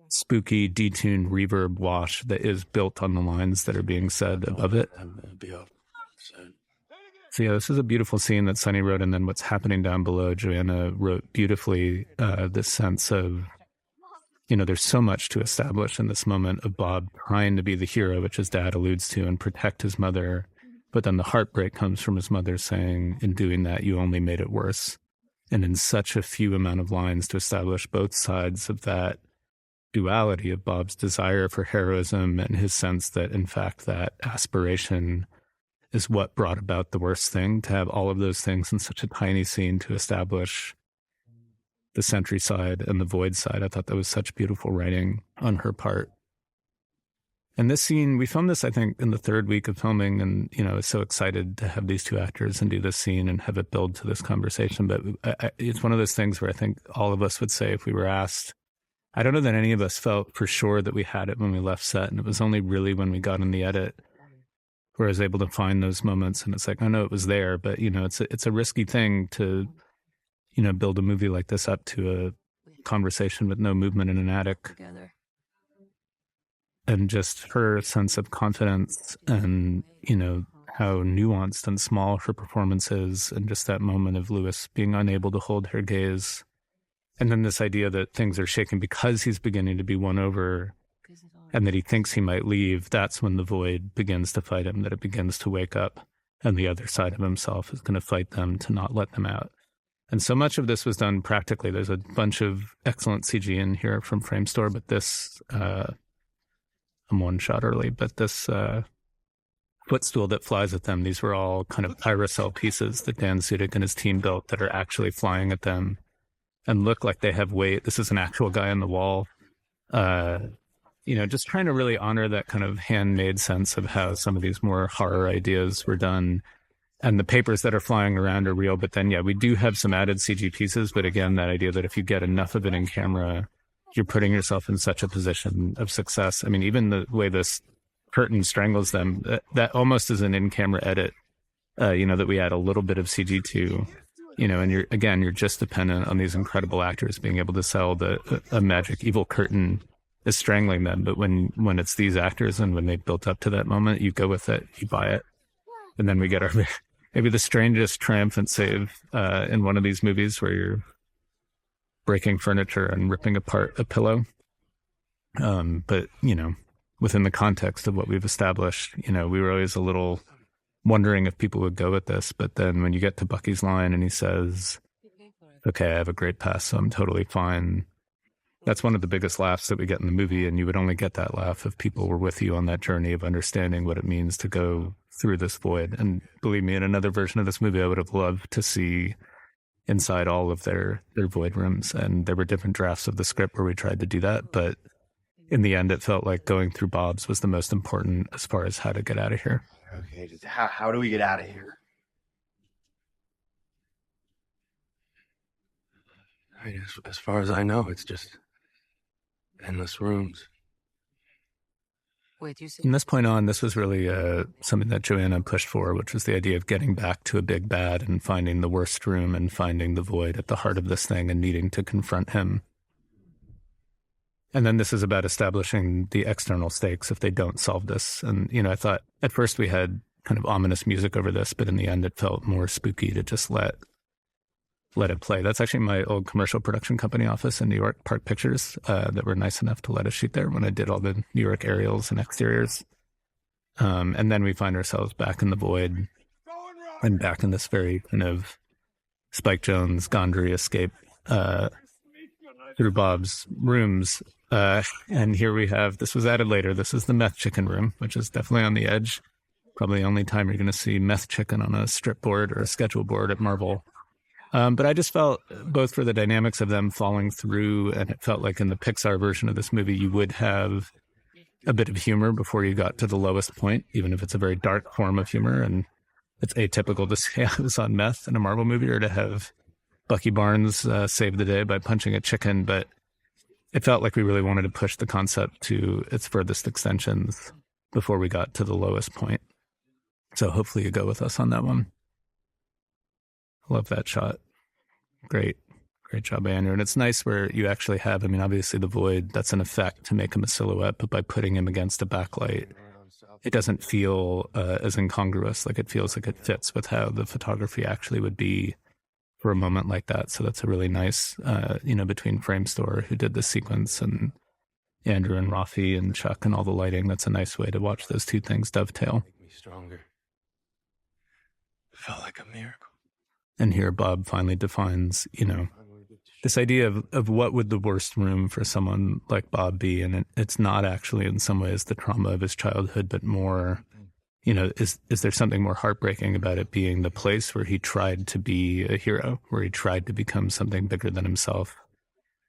spooky detuned reverb wash that is built on the lines that are being said above it. So yeah, this is a beautiful scene that Sonny wrote, and then what's happening down below, Joanna wrote beautifully, this sense of, there's so much to establish in this moment of Bob trying to be the hero, which his dad alludes to, and protect his mother. But then the heartbreak comes from his mother saying, in doing that, you only made it worse. And in such a few amount of lines to establish both sides of that duality of Bob's desire for heroism and his sense that, in fact, that aspiration is what brought about the worst thing. To have all of those things in such a tiny scene to establish the Sentry side and the Void side, I thought that was such beautiful writing on her part. And this scene, we filmed this, I think, in the 3rd week of filming, and, I was so excited to have these 2 actors and do this scene and have it build to this conversation. But it's one of those things where I think all of us would say, if we were asked, I don't know that any of us felt for sure that we had it when we left set. And it was only really when we got in the edit where I was able to find those moments. And it's like, I know it was there, but, it's a risky thing to, build a movie like this up to a conversation with no movement in an attic. Together. And just her sense of confidence and, how nuanced and small her performance is, and just that moment of Lewis being unable to hold her gaze. And then this idea that things are shaking because he's beginning to be won over and that he thinks he might leave. That's when the void begins to fight him, that it begins to wake up, and the other side of himself is going to fight them to not let them out. And so much of this was done practically. There's a bunch of excellent CG in here from Framestore, but this, I'm 1 shot early, but this footstool that flies at them, these were all kind of pyrocell pieces that Dan Sudik and his team built that are actually flying at them and look like they have weight. This is an actual guy on the wall. Just trying to really honor that kind of handmade sense of how some of these more horror ideas were done. And the papers that are flying around are real. But then, yeah, we do have some added CG pieces. But again, that idea that if you get enough of it in camera, you're putting yourself in such a position of success. I mean, even the way this curtain strangles them, that almost is an in-camera edit, that we add a little bit of CG to, and you're just dependent on these incredible actors being able to sell a magic evil curtain is strangling them. But when it's these actors and when they've built up to that moment, you go with it, you buy it. And then we get our maybe the strangest triumphant save in one of these movies where you're breaking furniture and ripping apart a pillow. But, within the context of what we've established, we were always a little wondering if people would go with this. But then when you get to Bucky's line and he says, okay, I have a great past, so I'm totally fine. That's one of the biggest laughs that we get in the movie. And you would only get that laugh if people were with you on that journey of understanding what it means to go through this void. And believe me, in another version of this movie, I would have loved to see inside all of their void rooms. And there were different drafts of the script where we tried to do that. But in the end, it felt like going through Bob's was the most important as far as how to get out of here. Okay, how do we get out of here? I mean, as far as I know, it's Endless rooms. Wait, you see? From this point on, this was really something that Joanna pushed for, which was the idea of getting back to a big bad and finding the worst room and finding the void at the heart of this thing and needing to confront him. And then this is about establishing the external stakes if they don't solve this. And, I thought at first we had kind of ominous music over this, but in the end it felt more spooky to just let it play. That's actually my old commercial production company office in New York, Park Pictures, that were nice enough to let us shoot there when I did all the New York aerials and exteriors. And then we find ourselves back in the void and back in this very kind of Spike Jonze, Gondry escape through Bob's rooms. And here we have, this was added later, this is the meth chicken room, which is definitely on the edge. Probably the only time you're going to see meth chicken on a strip board or a schedule board at Marvel. But I just felt, both for the dynamics of them falling through, and it felt like in the Pixar version of this movie, you would have a bit of humor before you got to the lowest point, even if it's a very dark form of humor. And it's atypical to say I was on meth in a Marvel movie or to have Bucky Barnes save the day by punching a chicken. But it felt like we really wanted to push the concept to its furthest extensions before we got to the lowest point. So hopefully you go with us on that one. Love that shot. Great job by Andrew. And it's nice where you actually have, obviously the void, that's an effect to make him a silhouette, but by putting him against a backlight, it doesn't feel as incongruous. Like it feels like it fits with how the photography actually would be for a moment like that. So that's a really nice, between Framestore, who did this sequence, and Andrew and Rafi and Chuck and all the lighting, that's a nice way to watch those two things dovetail. Make me stronger. Felt like a miracle. And here Bob finally defines, this idea of what would the worst room for someone like Bob be. And it's not actually in some ways the trauma of his childhood, but more, is there something more heartbreaking about it being the place where he tried to be a hero, where he tried to become something bigger than himself.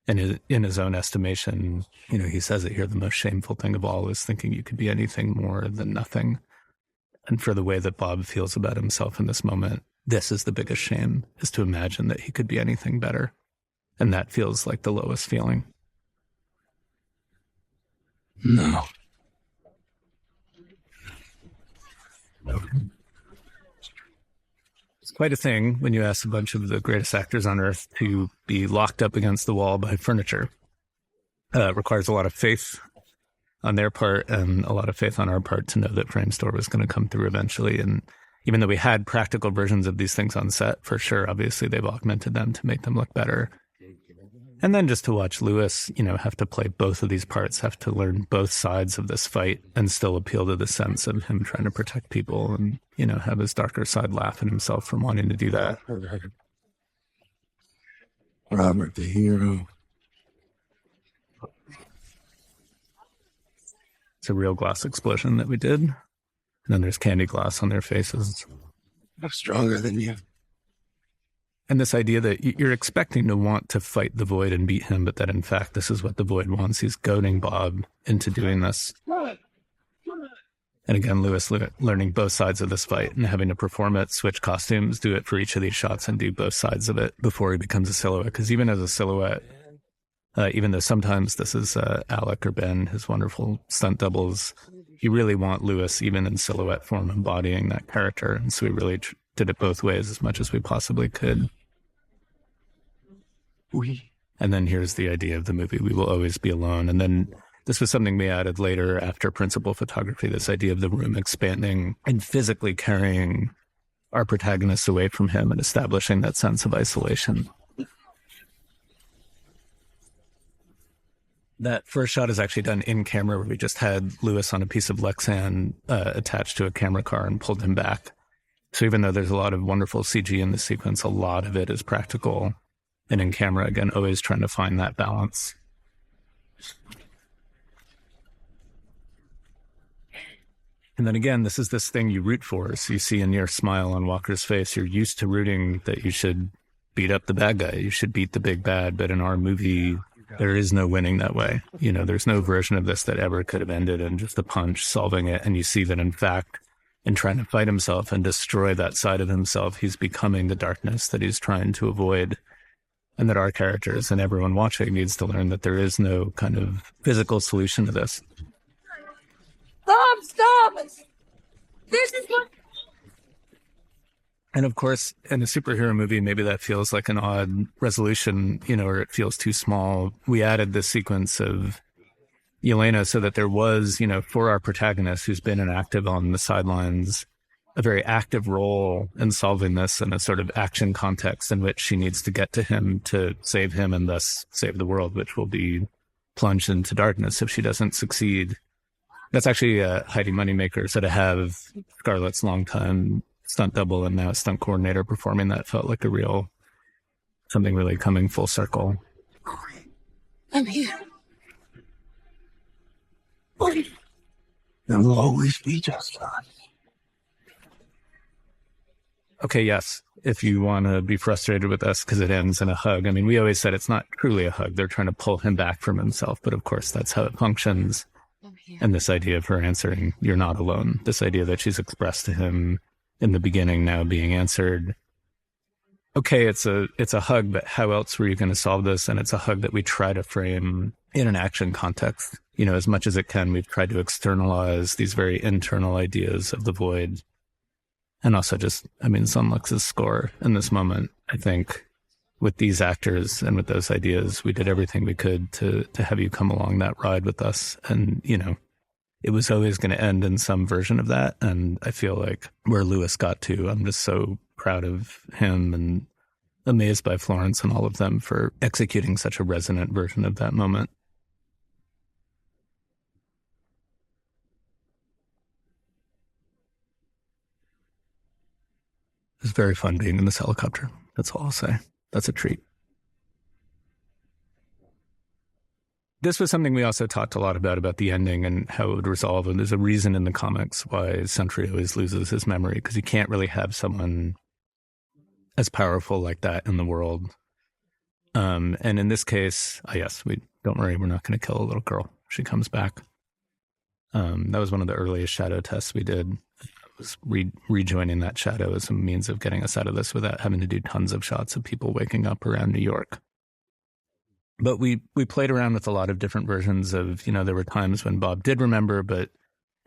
And in his own estimation, he says it here, the most shameful thing of all is thinking you could be anything more than nothing. And for the way that Bob feels about himself in this moment, this is the biggest shame, is to imagine that he could be anything better. And that feels like the lowest feeling. No. It's quite a thing when you ask a bunch of the greatest actors on earth to be locked up against the wall by furniture. It requires a lot of faith on their part and a lot of faith on our part to know that Framestore was going to come through eventually. And even though we had practical versions of these things on set, for sure, obviously they've augmented them to make them look better. And then just to watch Lewis, have to play both of these parts, have to learn both sides of this fight and still appeal to the sense of him trying to protect people and, have his darker side laugh at himself from wanting to do that. Robert, the hero. It's a real glass explosion that we did. And then there's candy glass on their faces. I'm stronger than you. And this idea that you're expecting to want to fight the void and beat him, but that in fact, this is what the void wants. He's goading Bob into doing this. And again, Lewis learning both sides of this fight and having to perform it, switch costumes, do it for each of these shots and do both sides of it before he becomes a silhouette. Because even as a silhouette, even though sometimes this is Alec or Ben, his wonderful stunt doubles, you really want Lewis, even in silhouette form, embodying that character. And so we really did it both ways as much as we possibly could. And then here's the idea of the movie, we will always be alone. And then this was something we added later after principal photography, this idea of the room expanding and physically carrying our protagonists away from him and establishing that sense of isolation. That first shot is actually done in camera, where we just had Lewis on a piece of Lexan attached to a camera car and pulled him back. So even though there's a lot of wonderful CG in the sequence, a lot of it is practical. And in camera, again, always trying to find that balance. And then again, this is this thing you root for. So you see a near smile on Walker's face. You're used to rooting that you should beat up the bad guy. You should beat the big bad. But in our movie, there is no winning that way. There's no version of this that ever could have ended in just a punch solving it. And you see that, in fact, in trying to fight himself and destroy that side of himself, he's becoming the darkness that he's trying to avoid. and that our characters and everyone watching needs to learn that there is no kind of physical solution to this. Stop! This is what... And of course, in a superhero movie, maybe that feels like an odd resolution, or it feels too small. We added this sequence of Yelena so that there was, for our protagonist who's been inactive on the sidelines, a very active role in solving this in a sort of action context in which she needs to get to him to save him and thus save the world, which will be plunged into darkness if she doesn't succeed. That's actually Heidi Moneymaker, so to have Scarlett's longtime stunt double and now stunt coordinator performing that felt like something really coming full circle. I'm here. There will always be just that. Okay, yes, if you want to be frustrated with us because it ends in a hug. I mean, we always said it's not truly a hug. They're trying to pull him back from himself, but of course that's how it functions. And this idea of her answering, "You're not alone," this idea that she's expressed to him in the beginning now being answered. Okay, it's a hug, but how else were you going to solve this? And it's a hug that we try to frame in an action context. As much as it can, we've tried to externalize these very internal ideas of the void. And also Sunlux's score in this moment, I think, with these actors and with those ideas, we did everything we could to have you come along that ride with us. And, it was always going to end in some version of that. And I feel like where Lewis got to, I'm just so proud of him and amazed by Florence and all of them for executing such a resonant version of that moment. It was very fun being in this helicopter. That's all I'll say. That's a treat. This was something we also talked a lot about the ending and how it would resolve. And there's a reason in the comics why Sentry always loses his memory, because you can't really have someone as powerful like that in the world. And in this case, yes, don't worry, we're not going to kill a little girl. She comes back. That was one of the earliest shadow tests we did. Was rejoining that shadow as a means of getting us out of this without having to do tons of shots of people waking up around New York. But we played around with a lot of different versions of, there were times when Bob did remember, but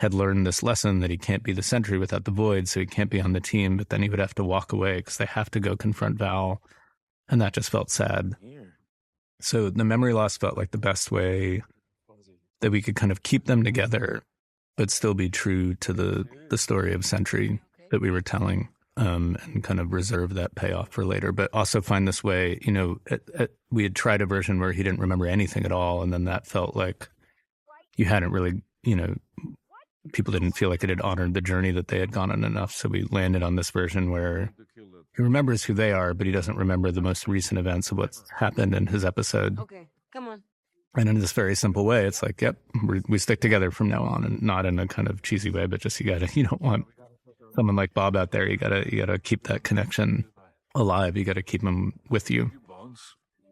had learned this lesson that he can't be the Sentry without the void, so he can't be on the team, but then he would have to walk away because they have to go confront Val, and that just felt sad. So the memory loss felt like the best way that we could kind of keep them together, but still be true to the story of Sentry that we were telling, and kind of reserve that payoff for later. But also find this way, we had tried a version where he didn't remember anything at all, and then that felt like you hadn't really, people didn't feel like it had honored the journey that they had gone on enough. So we landed on this version where he remembers who they are, but he doesn't remember the most recent events of what's happened in his episode. Okay, come on. And in this very simple way, it's like, yep, we stick together from now on, and not in a kind of cheesy way, but just you don't want someone like Bob out there. You gotta keep that connection alive. You gotta keep him with you.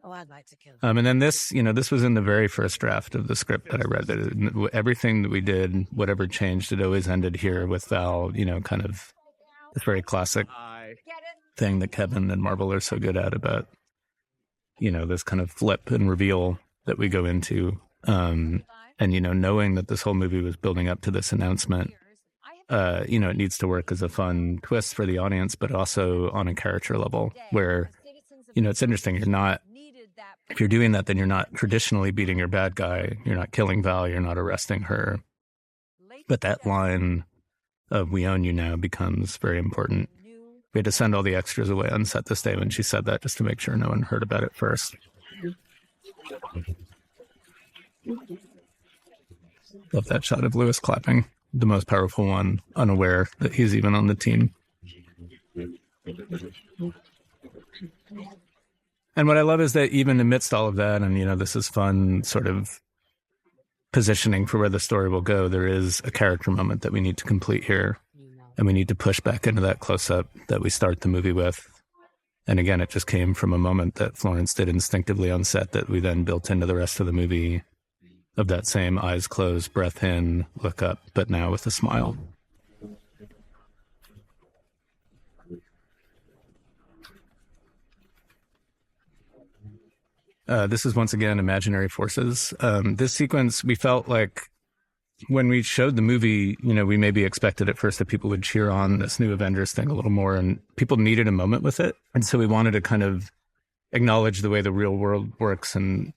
Oh, I'd like to kill him. And then this was in the very first draft of the script that I read. That everything that we did, whatever changed, it always ended here with Val. Kind of this very classic thing that Kevin and Marvel are so good at about, this kind of flip and reveal that we go into, and knowing that this whole movie was building up to this announcement, it needs to work as a fun twist for the audience, but also on a character level where, it's interesting. If you're doing that, then you're not traditionally beating your bad guy. You're not killing Val. You're not arresting her. But that line of "we own you now" becomes very important. We had to send all the extras away on set this day when she said that, just to make sure no one heard about it first. Love that shot of Lewis clapping, the most powerful one, unaware that he's even on the team. And what I love is that even amidst all of that, and this is fun sort of positioning for where the story will go, there is a character moment that we need to complete here, and we need to push back into that close-up that we start the movie with. And again, it just came from a moment that Florence did instinctively on set that we then built into the rest of the movie, of that same eyes closed, breath in, look up, but now with a smile. This is once again imaginary forces. This sequence, we felt like when we showed the movie, we maybe expected at first that people would cheer on this new Avengers thing a little more, and people needed a moment with it. And so we wanted to kind of acknowledge the way the real world works and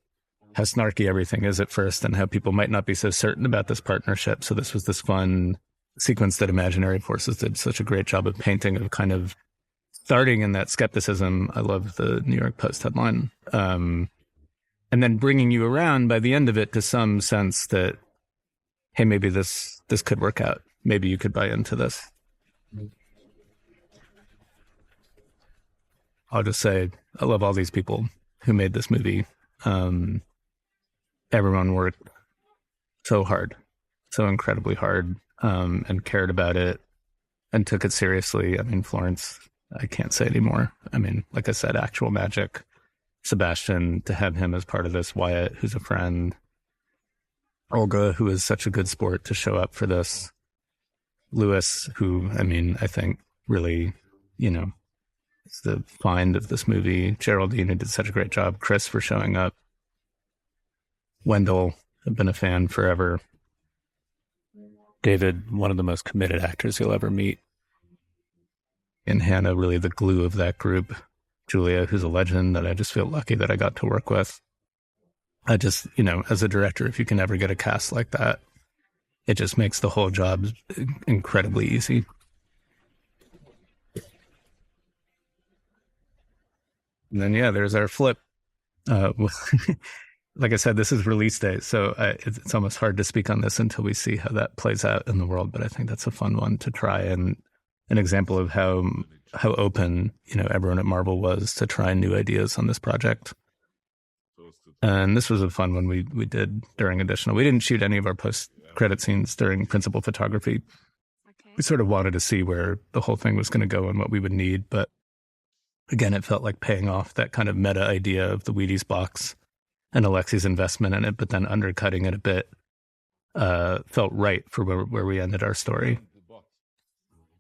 how snarky everything is at first and how people might not be so certain about this partnership. So this was this fun sequence that Imaginary Forces did such a great job of painting, of kind of starting in that skepticism. I love the New York Post headline. And then bringing you around by the end of it to some sense that, hey, maybe this could work out. Maybe you could buy into this. I'll just say, I love all these people who made this movie. Everyone worked so hard, so incredibly hard, and cared about it and took it seriously. I mean, Florence, I can't say anymore. I mean, like I said, actual magic. Sebastian, to have him as part of this, Wyatt, who's a friend, Olga, who is such a good sport to show up for this, Lewis, who, I mean, I think really, is the find of this movie, Geraldine, who did such a great job, Chris for showing up, Wendell, I've been a fan forever, David, one of the most committed actors you'll ever meet, and Hannah, really the glue of that group, Julia, who's a legend that I just feel lucky that I got to work with. I just, as a director, if you can ever get a cast like that, it just makes the whole job incredibly easy. And then, there's our flip. Like I said, this is release day, so it's almost hard to speak on this until we see how that plays out in the world. But I think that's a fun one to try, and an example of how open, everyone at Marvel was to try new ideas on this project. And this was a fun one we did during additional. We didn't shoot any of our post-credit scenes during principal photography. Okay. We sort of wanted to see where the whole thing was going to go and what we would need. But again, it felt like paying off that kind of meta idea of the Wheaties box and Alexi's investment in it, but then undercutting it a bit felt right for where we ended our story.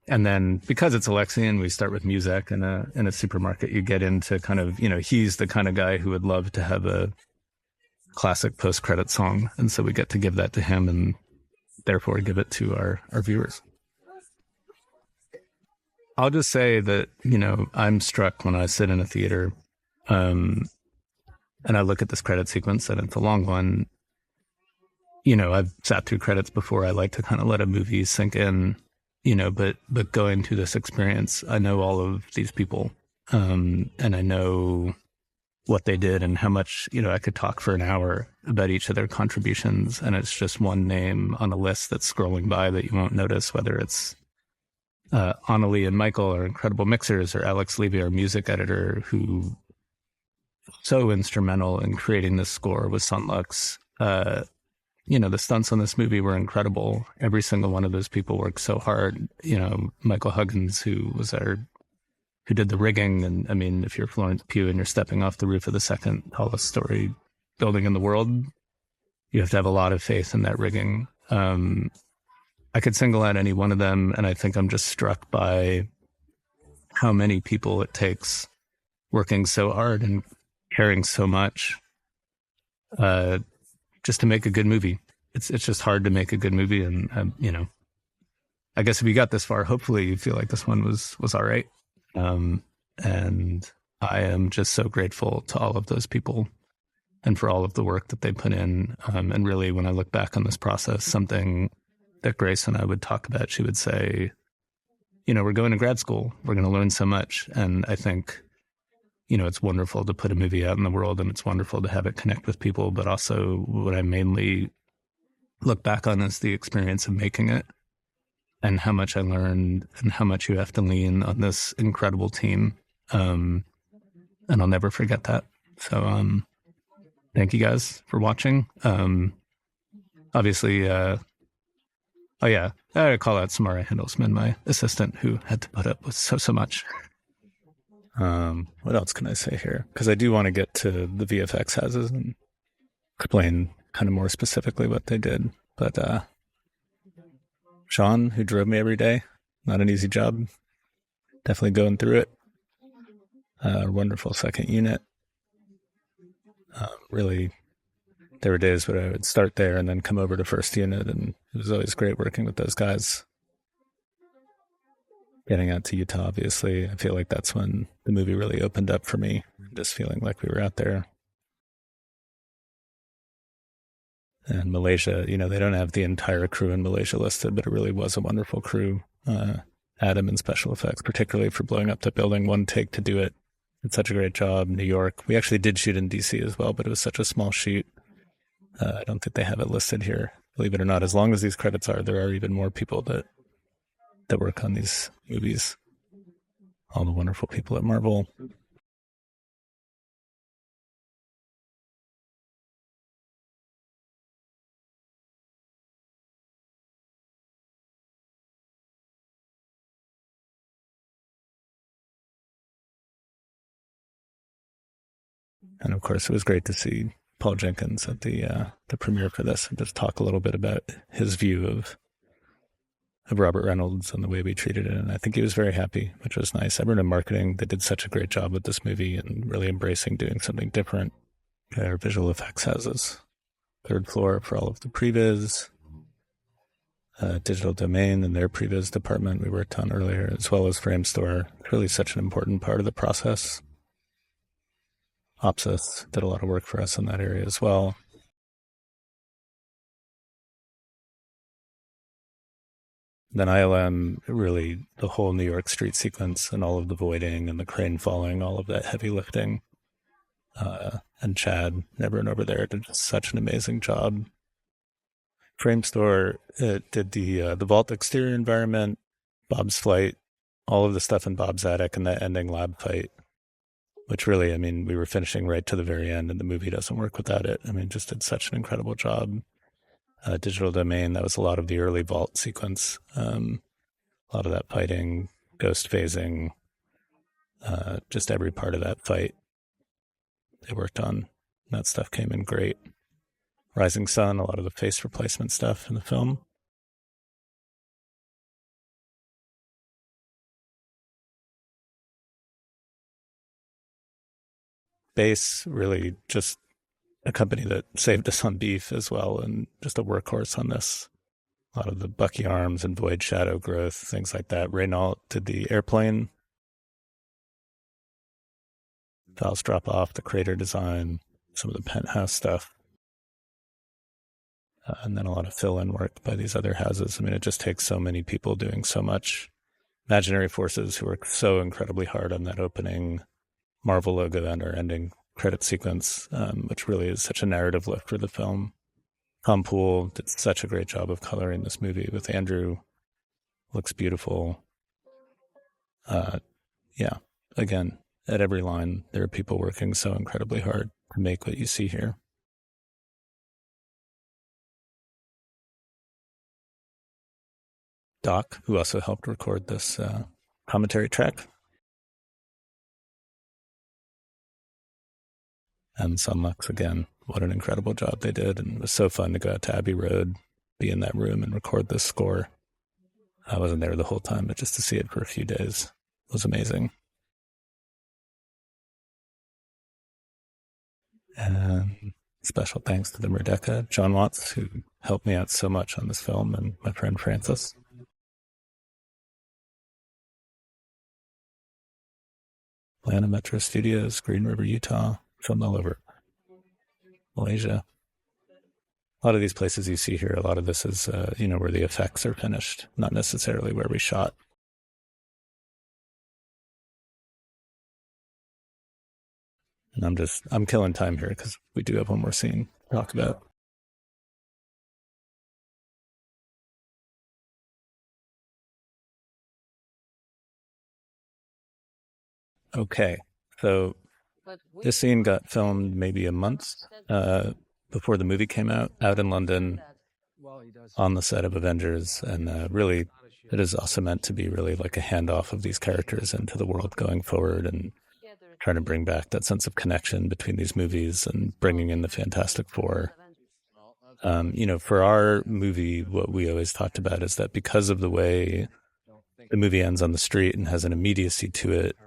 And then because it's Alexi and we start with music in a supermarket, you get into kind of, he's the kind of guy who would love to have a classic post-credit song. And so we get to give that to him and therefore give it to our viewers. I'll just say that, I'm struck when I sit in a theater and I look at this credit sequence, and it's a long one. I've sat through credits before. I like to kind of let a movie sink in. But going to this experience, I know all of these people, and I know what they did and how much, I could talk for an hour about each of their contributions, and it's just one name on a list that's scrolling by that you won't notice, whether it's Annalie and Michael, our incredible mixers, or Alex Levy, our music editor, who so instrumental in creating this score with Sunlux. The stunts on this movie were incredible. Every single one of those people worked so hard. Michael Huggins, who did the rigging. And I mean, if you're Florence Pugh and you're stepping off the roof of the second tallest story building in the world, you have to have a lot of faith in that rigging. I could single out any one of them, and I think I'm just struck by how many people it takes working so hard and caring so much just to make a good movie. It's just hard to make a good movie, and I guess if you got this far, hopefully you feel like this one was all right. And I am just so grateful to all of those people and for all of the work that they put in. And really, when I look back on this process, something that Grace and I would talk about, she would say, we're going to grad school. We're going to learn so much. And I think, it's wonderful to put a movie out in the world, and it's wonderful to have it connect with people. But also what I mainly look back on is the experience of making it and how much I learned and how much you have to lean on this incredible team. And I'll never forget that. So thank you guys for watching. Obviously, I call out Samara Handelsman, my assistant, who had to put up with so much. What else can I say here? Because I do want to get to the VFX houses and explain kind of more specifically what they did. But Sean, who drove me every day, not an easy job. Definitely going through it. Wonderful second unit. Really, there were days where I would start there and then come over to first unit, and it was always great working with those guys. Getting out to Utah, obviously, I feel like that's when the movie really opened up for me, just feeling like we were out there. And Malaysia, they don't have the entire crew in Malaysia listed, but it really was a wonderful crew. Adam in special effects, particularly for blowing up the building, one take to do it. Did such a great job. New York, we actually did shoot in DC as well, but it was such a small shoot. I don't think they have it listed here. Believe it or not, as long as these credits are, there are even more people that work on these movies. All the wonderful people at Marvel. And of course, it was great to see Paul Jenkins at the premiere for this and just talk a little bit about his view of Robert Reynolds and the way we treated it. And I think he was very happy, which was nice. Everyone in marketing, they did such a great job with this movie and really embracing doing something different. Our visual effects houses, third floor for all of the previs, digital domain and their previs department we worked on earlier, as well as Frame Store. It's really such an important part of the process. Opsis did a lot of work for us in that area as well. Then ILM, really the whole New York street sequence and all of the voiding and the crane falling, all of that heavy lifting. And Chad, everyone over there did just such an amazing job. Frame Store did the vault exterior environment, Bob's flight, all of the stuff in Bob's attic and that ending lab fight, which really, we were finishing right to the very end and the movie doesn't work without it. Just did such an incredible job. Digital domain, that was a lot of the early vault sequence. A lot of that fighting, ghost phasing, just every part of that fight they worked on. That stuff came in great. Rising Sun, a lot of the face replacement stuff in the film. Base, really just a company that saved us on beef as well, and just a workhorse on this. A lot of the Bucky arms and void shadow growth, things like that. Renault did the airplane. Valves drop off, the crater design, some of the penthouse stuff. And then a lot of fill-in work by these other houses. It just takes so many people doing so much. Imaginary Forces, who worked so incredibly hard on that opening Marvel logo and our ending credit sequence, which really is such a narrative lift for the film. Tom Poole did such a great job of coloring this movie with Andrew. Looks beautiful. Again, at every line, there are people working so incredibly hard to make what you see here. Doc, who also helped record this commentary track. And Sunlux, again, what an incredible job they did. And it was so fun to go out to Abbey Road, be in that room and record this score. I wasn't there the whole time, but just to see it for a few days was amazing. And special thanks to the Merdeka, John Watts, who helped me out so much on this film, and my friend Francis. Atlanta Metro Studios, Green River, Utah. Filmed all over Malaysia. A lot of these places you see here, a lot of this is, where the effects are finished, not necessarily where we shot. And I'm killing time here because we do have one more scene to talk about. Okay, so this scene got filmed maybe a month before the movie came out in London on the set of Avengers. And really, it is also meant to be really like a handoff of these characters into the world going forward and trying to bring back that sense of connection between these movies and bringing in the Fantastic Four. For our movie, what we always talked about is that because of the way the movie ends on the street and has an immediacy to it,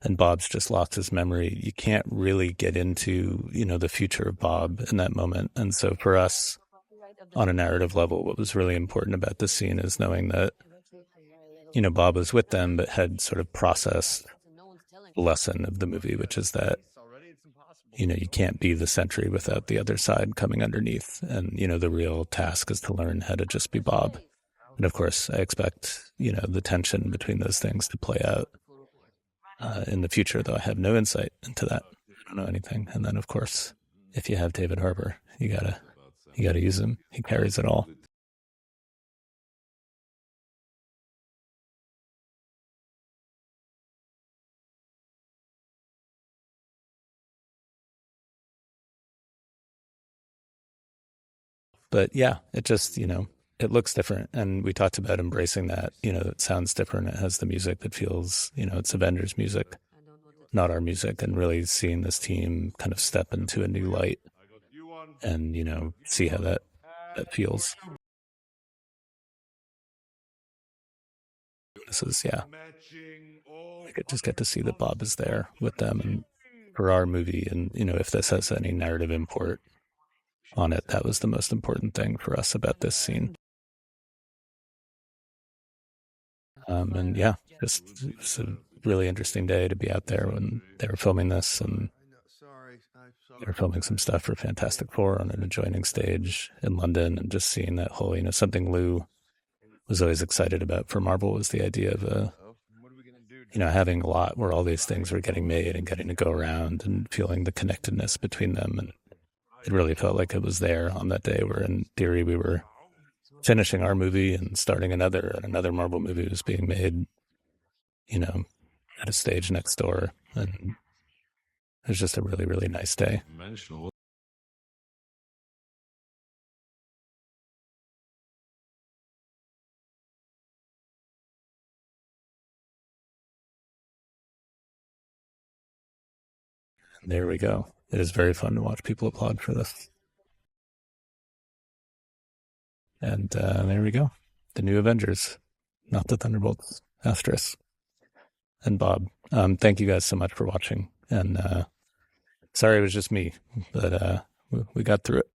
and Bob's just lost his memory. You can't really get into, the future of Bob in that moment. And so for us, on a narrative level, what was really important about this scene is knowing that, Bob was with them, but had sort of processed the lesson of the movie, which is that, you can't be the sentry without the other side coming underneath. And, the real task is to learn how to just be Bob. And of course, I expect, the tension between those things to play out in the future, though I have no insight into that. I don't know anything. And then, of course, if you have David Harbour, you gotta use him. He carries it all. But yeah, it just, it looks different. And we talked about embracing that, it sounds different. It has the music that feels, it's Avengers music, not our music, and really seeing this team kind of step into a new light and, see how that feels. This is, I could just get to see that Bob is there with them and for our movie. And, if this has any narrative import on it, that was the most important thing for us about this scene. And yeah, just it was a really interesting day to be out there when they were filming this, and they were filming some stuff for Fantastic Four on an adjoining stage in London, and just seeing that whole, something Lou was always excited about for Marvel was the idea of having a lot where all these things were getting made and getting to go around and feeling the connectedness between them. And it really felt like it was there on that day where in theory we were finishing our movie and starting another Marvel movie was being made, at a stage next door. And it was just a really, really nice day. And there we go. It is very fun to watch people applaud for this. And there we go. The new Avengers, not the Thunderbolts, asterisk. And Bob, thank you guys so much for watching. And sorry it was just me, but we got through it.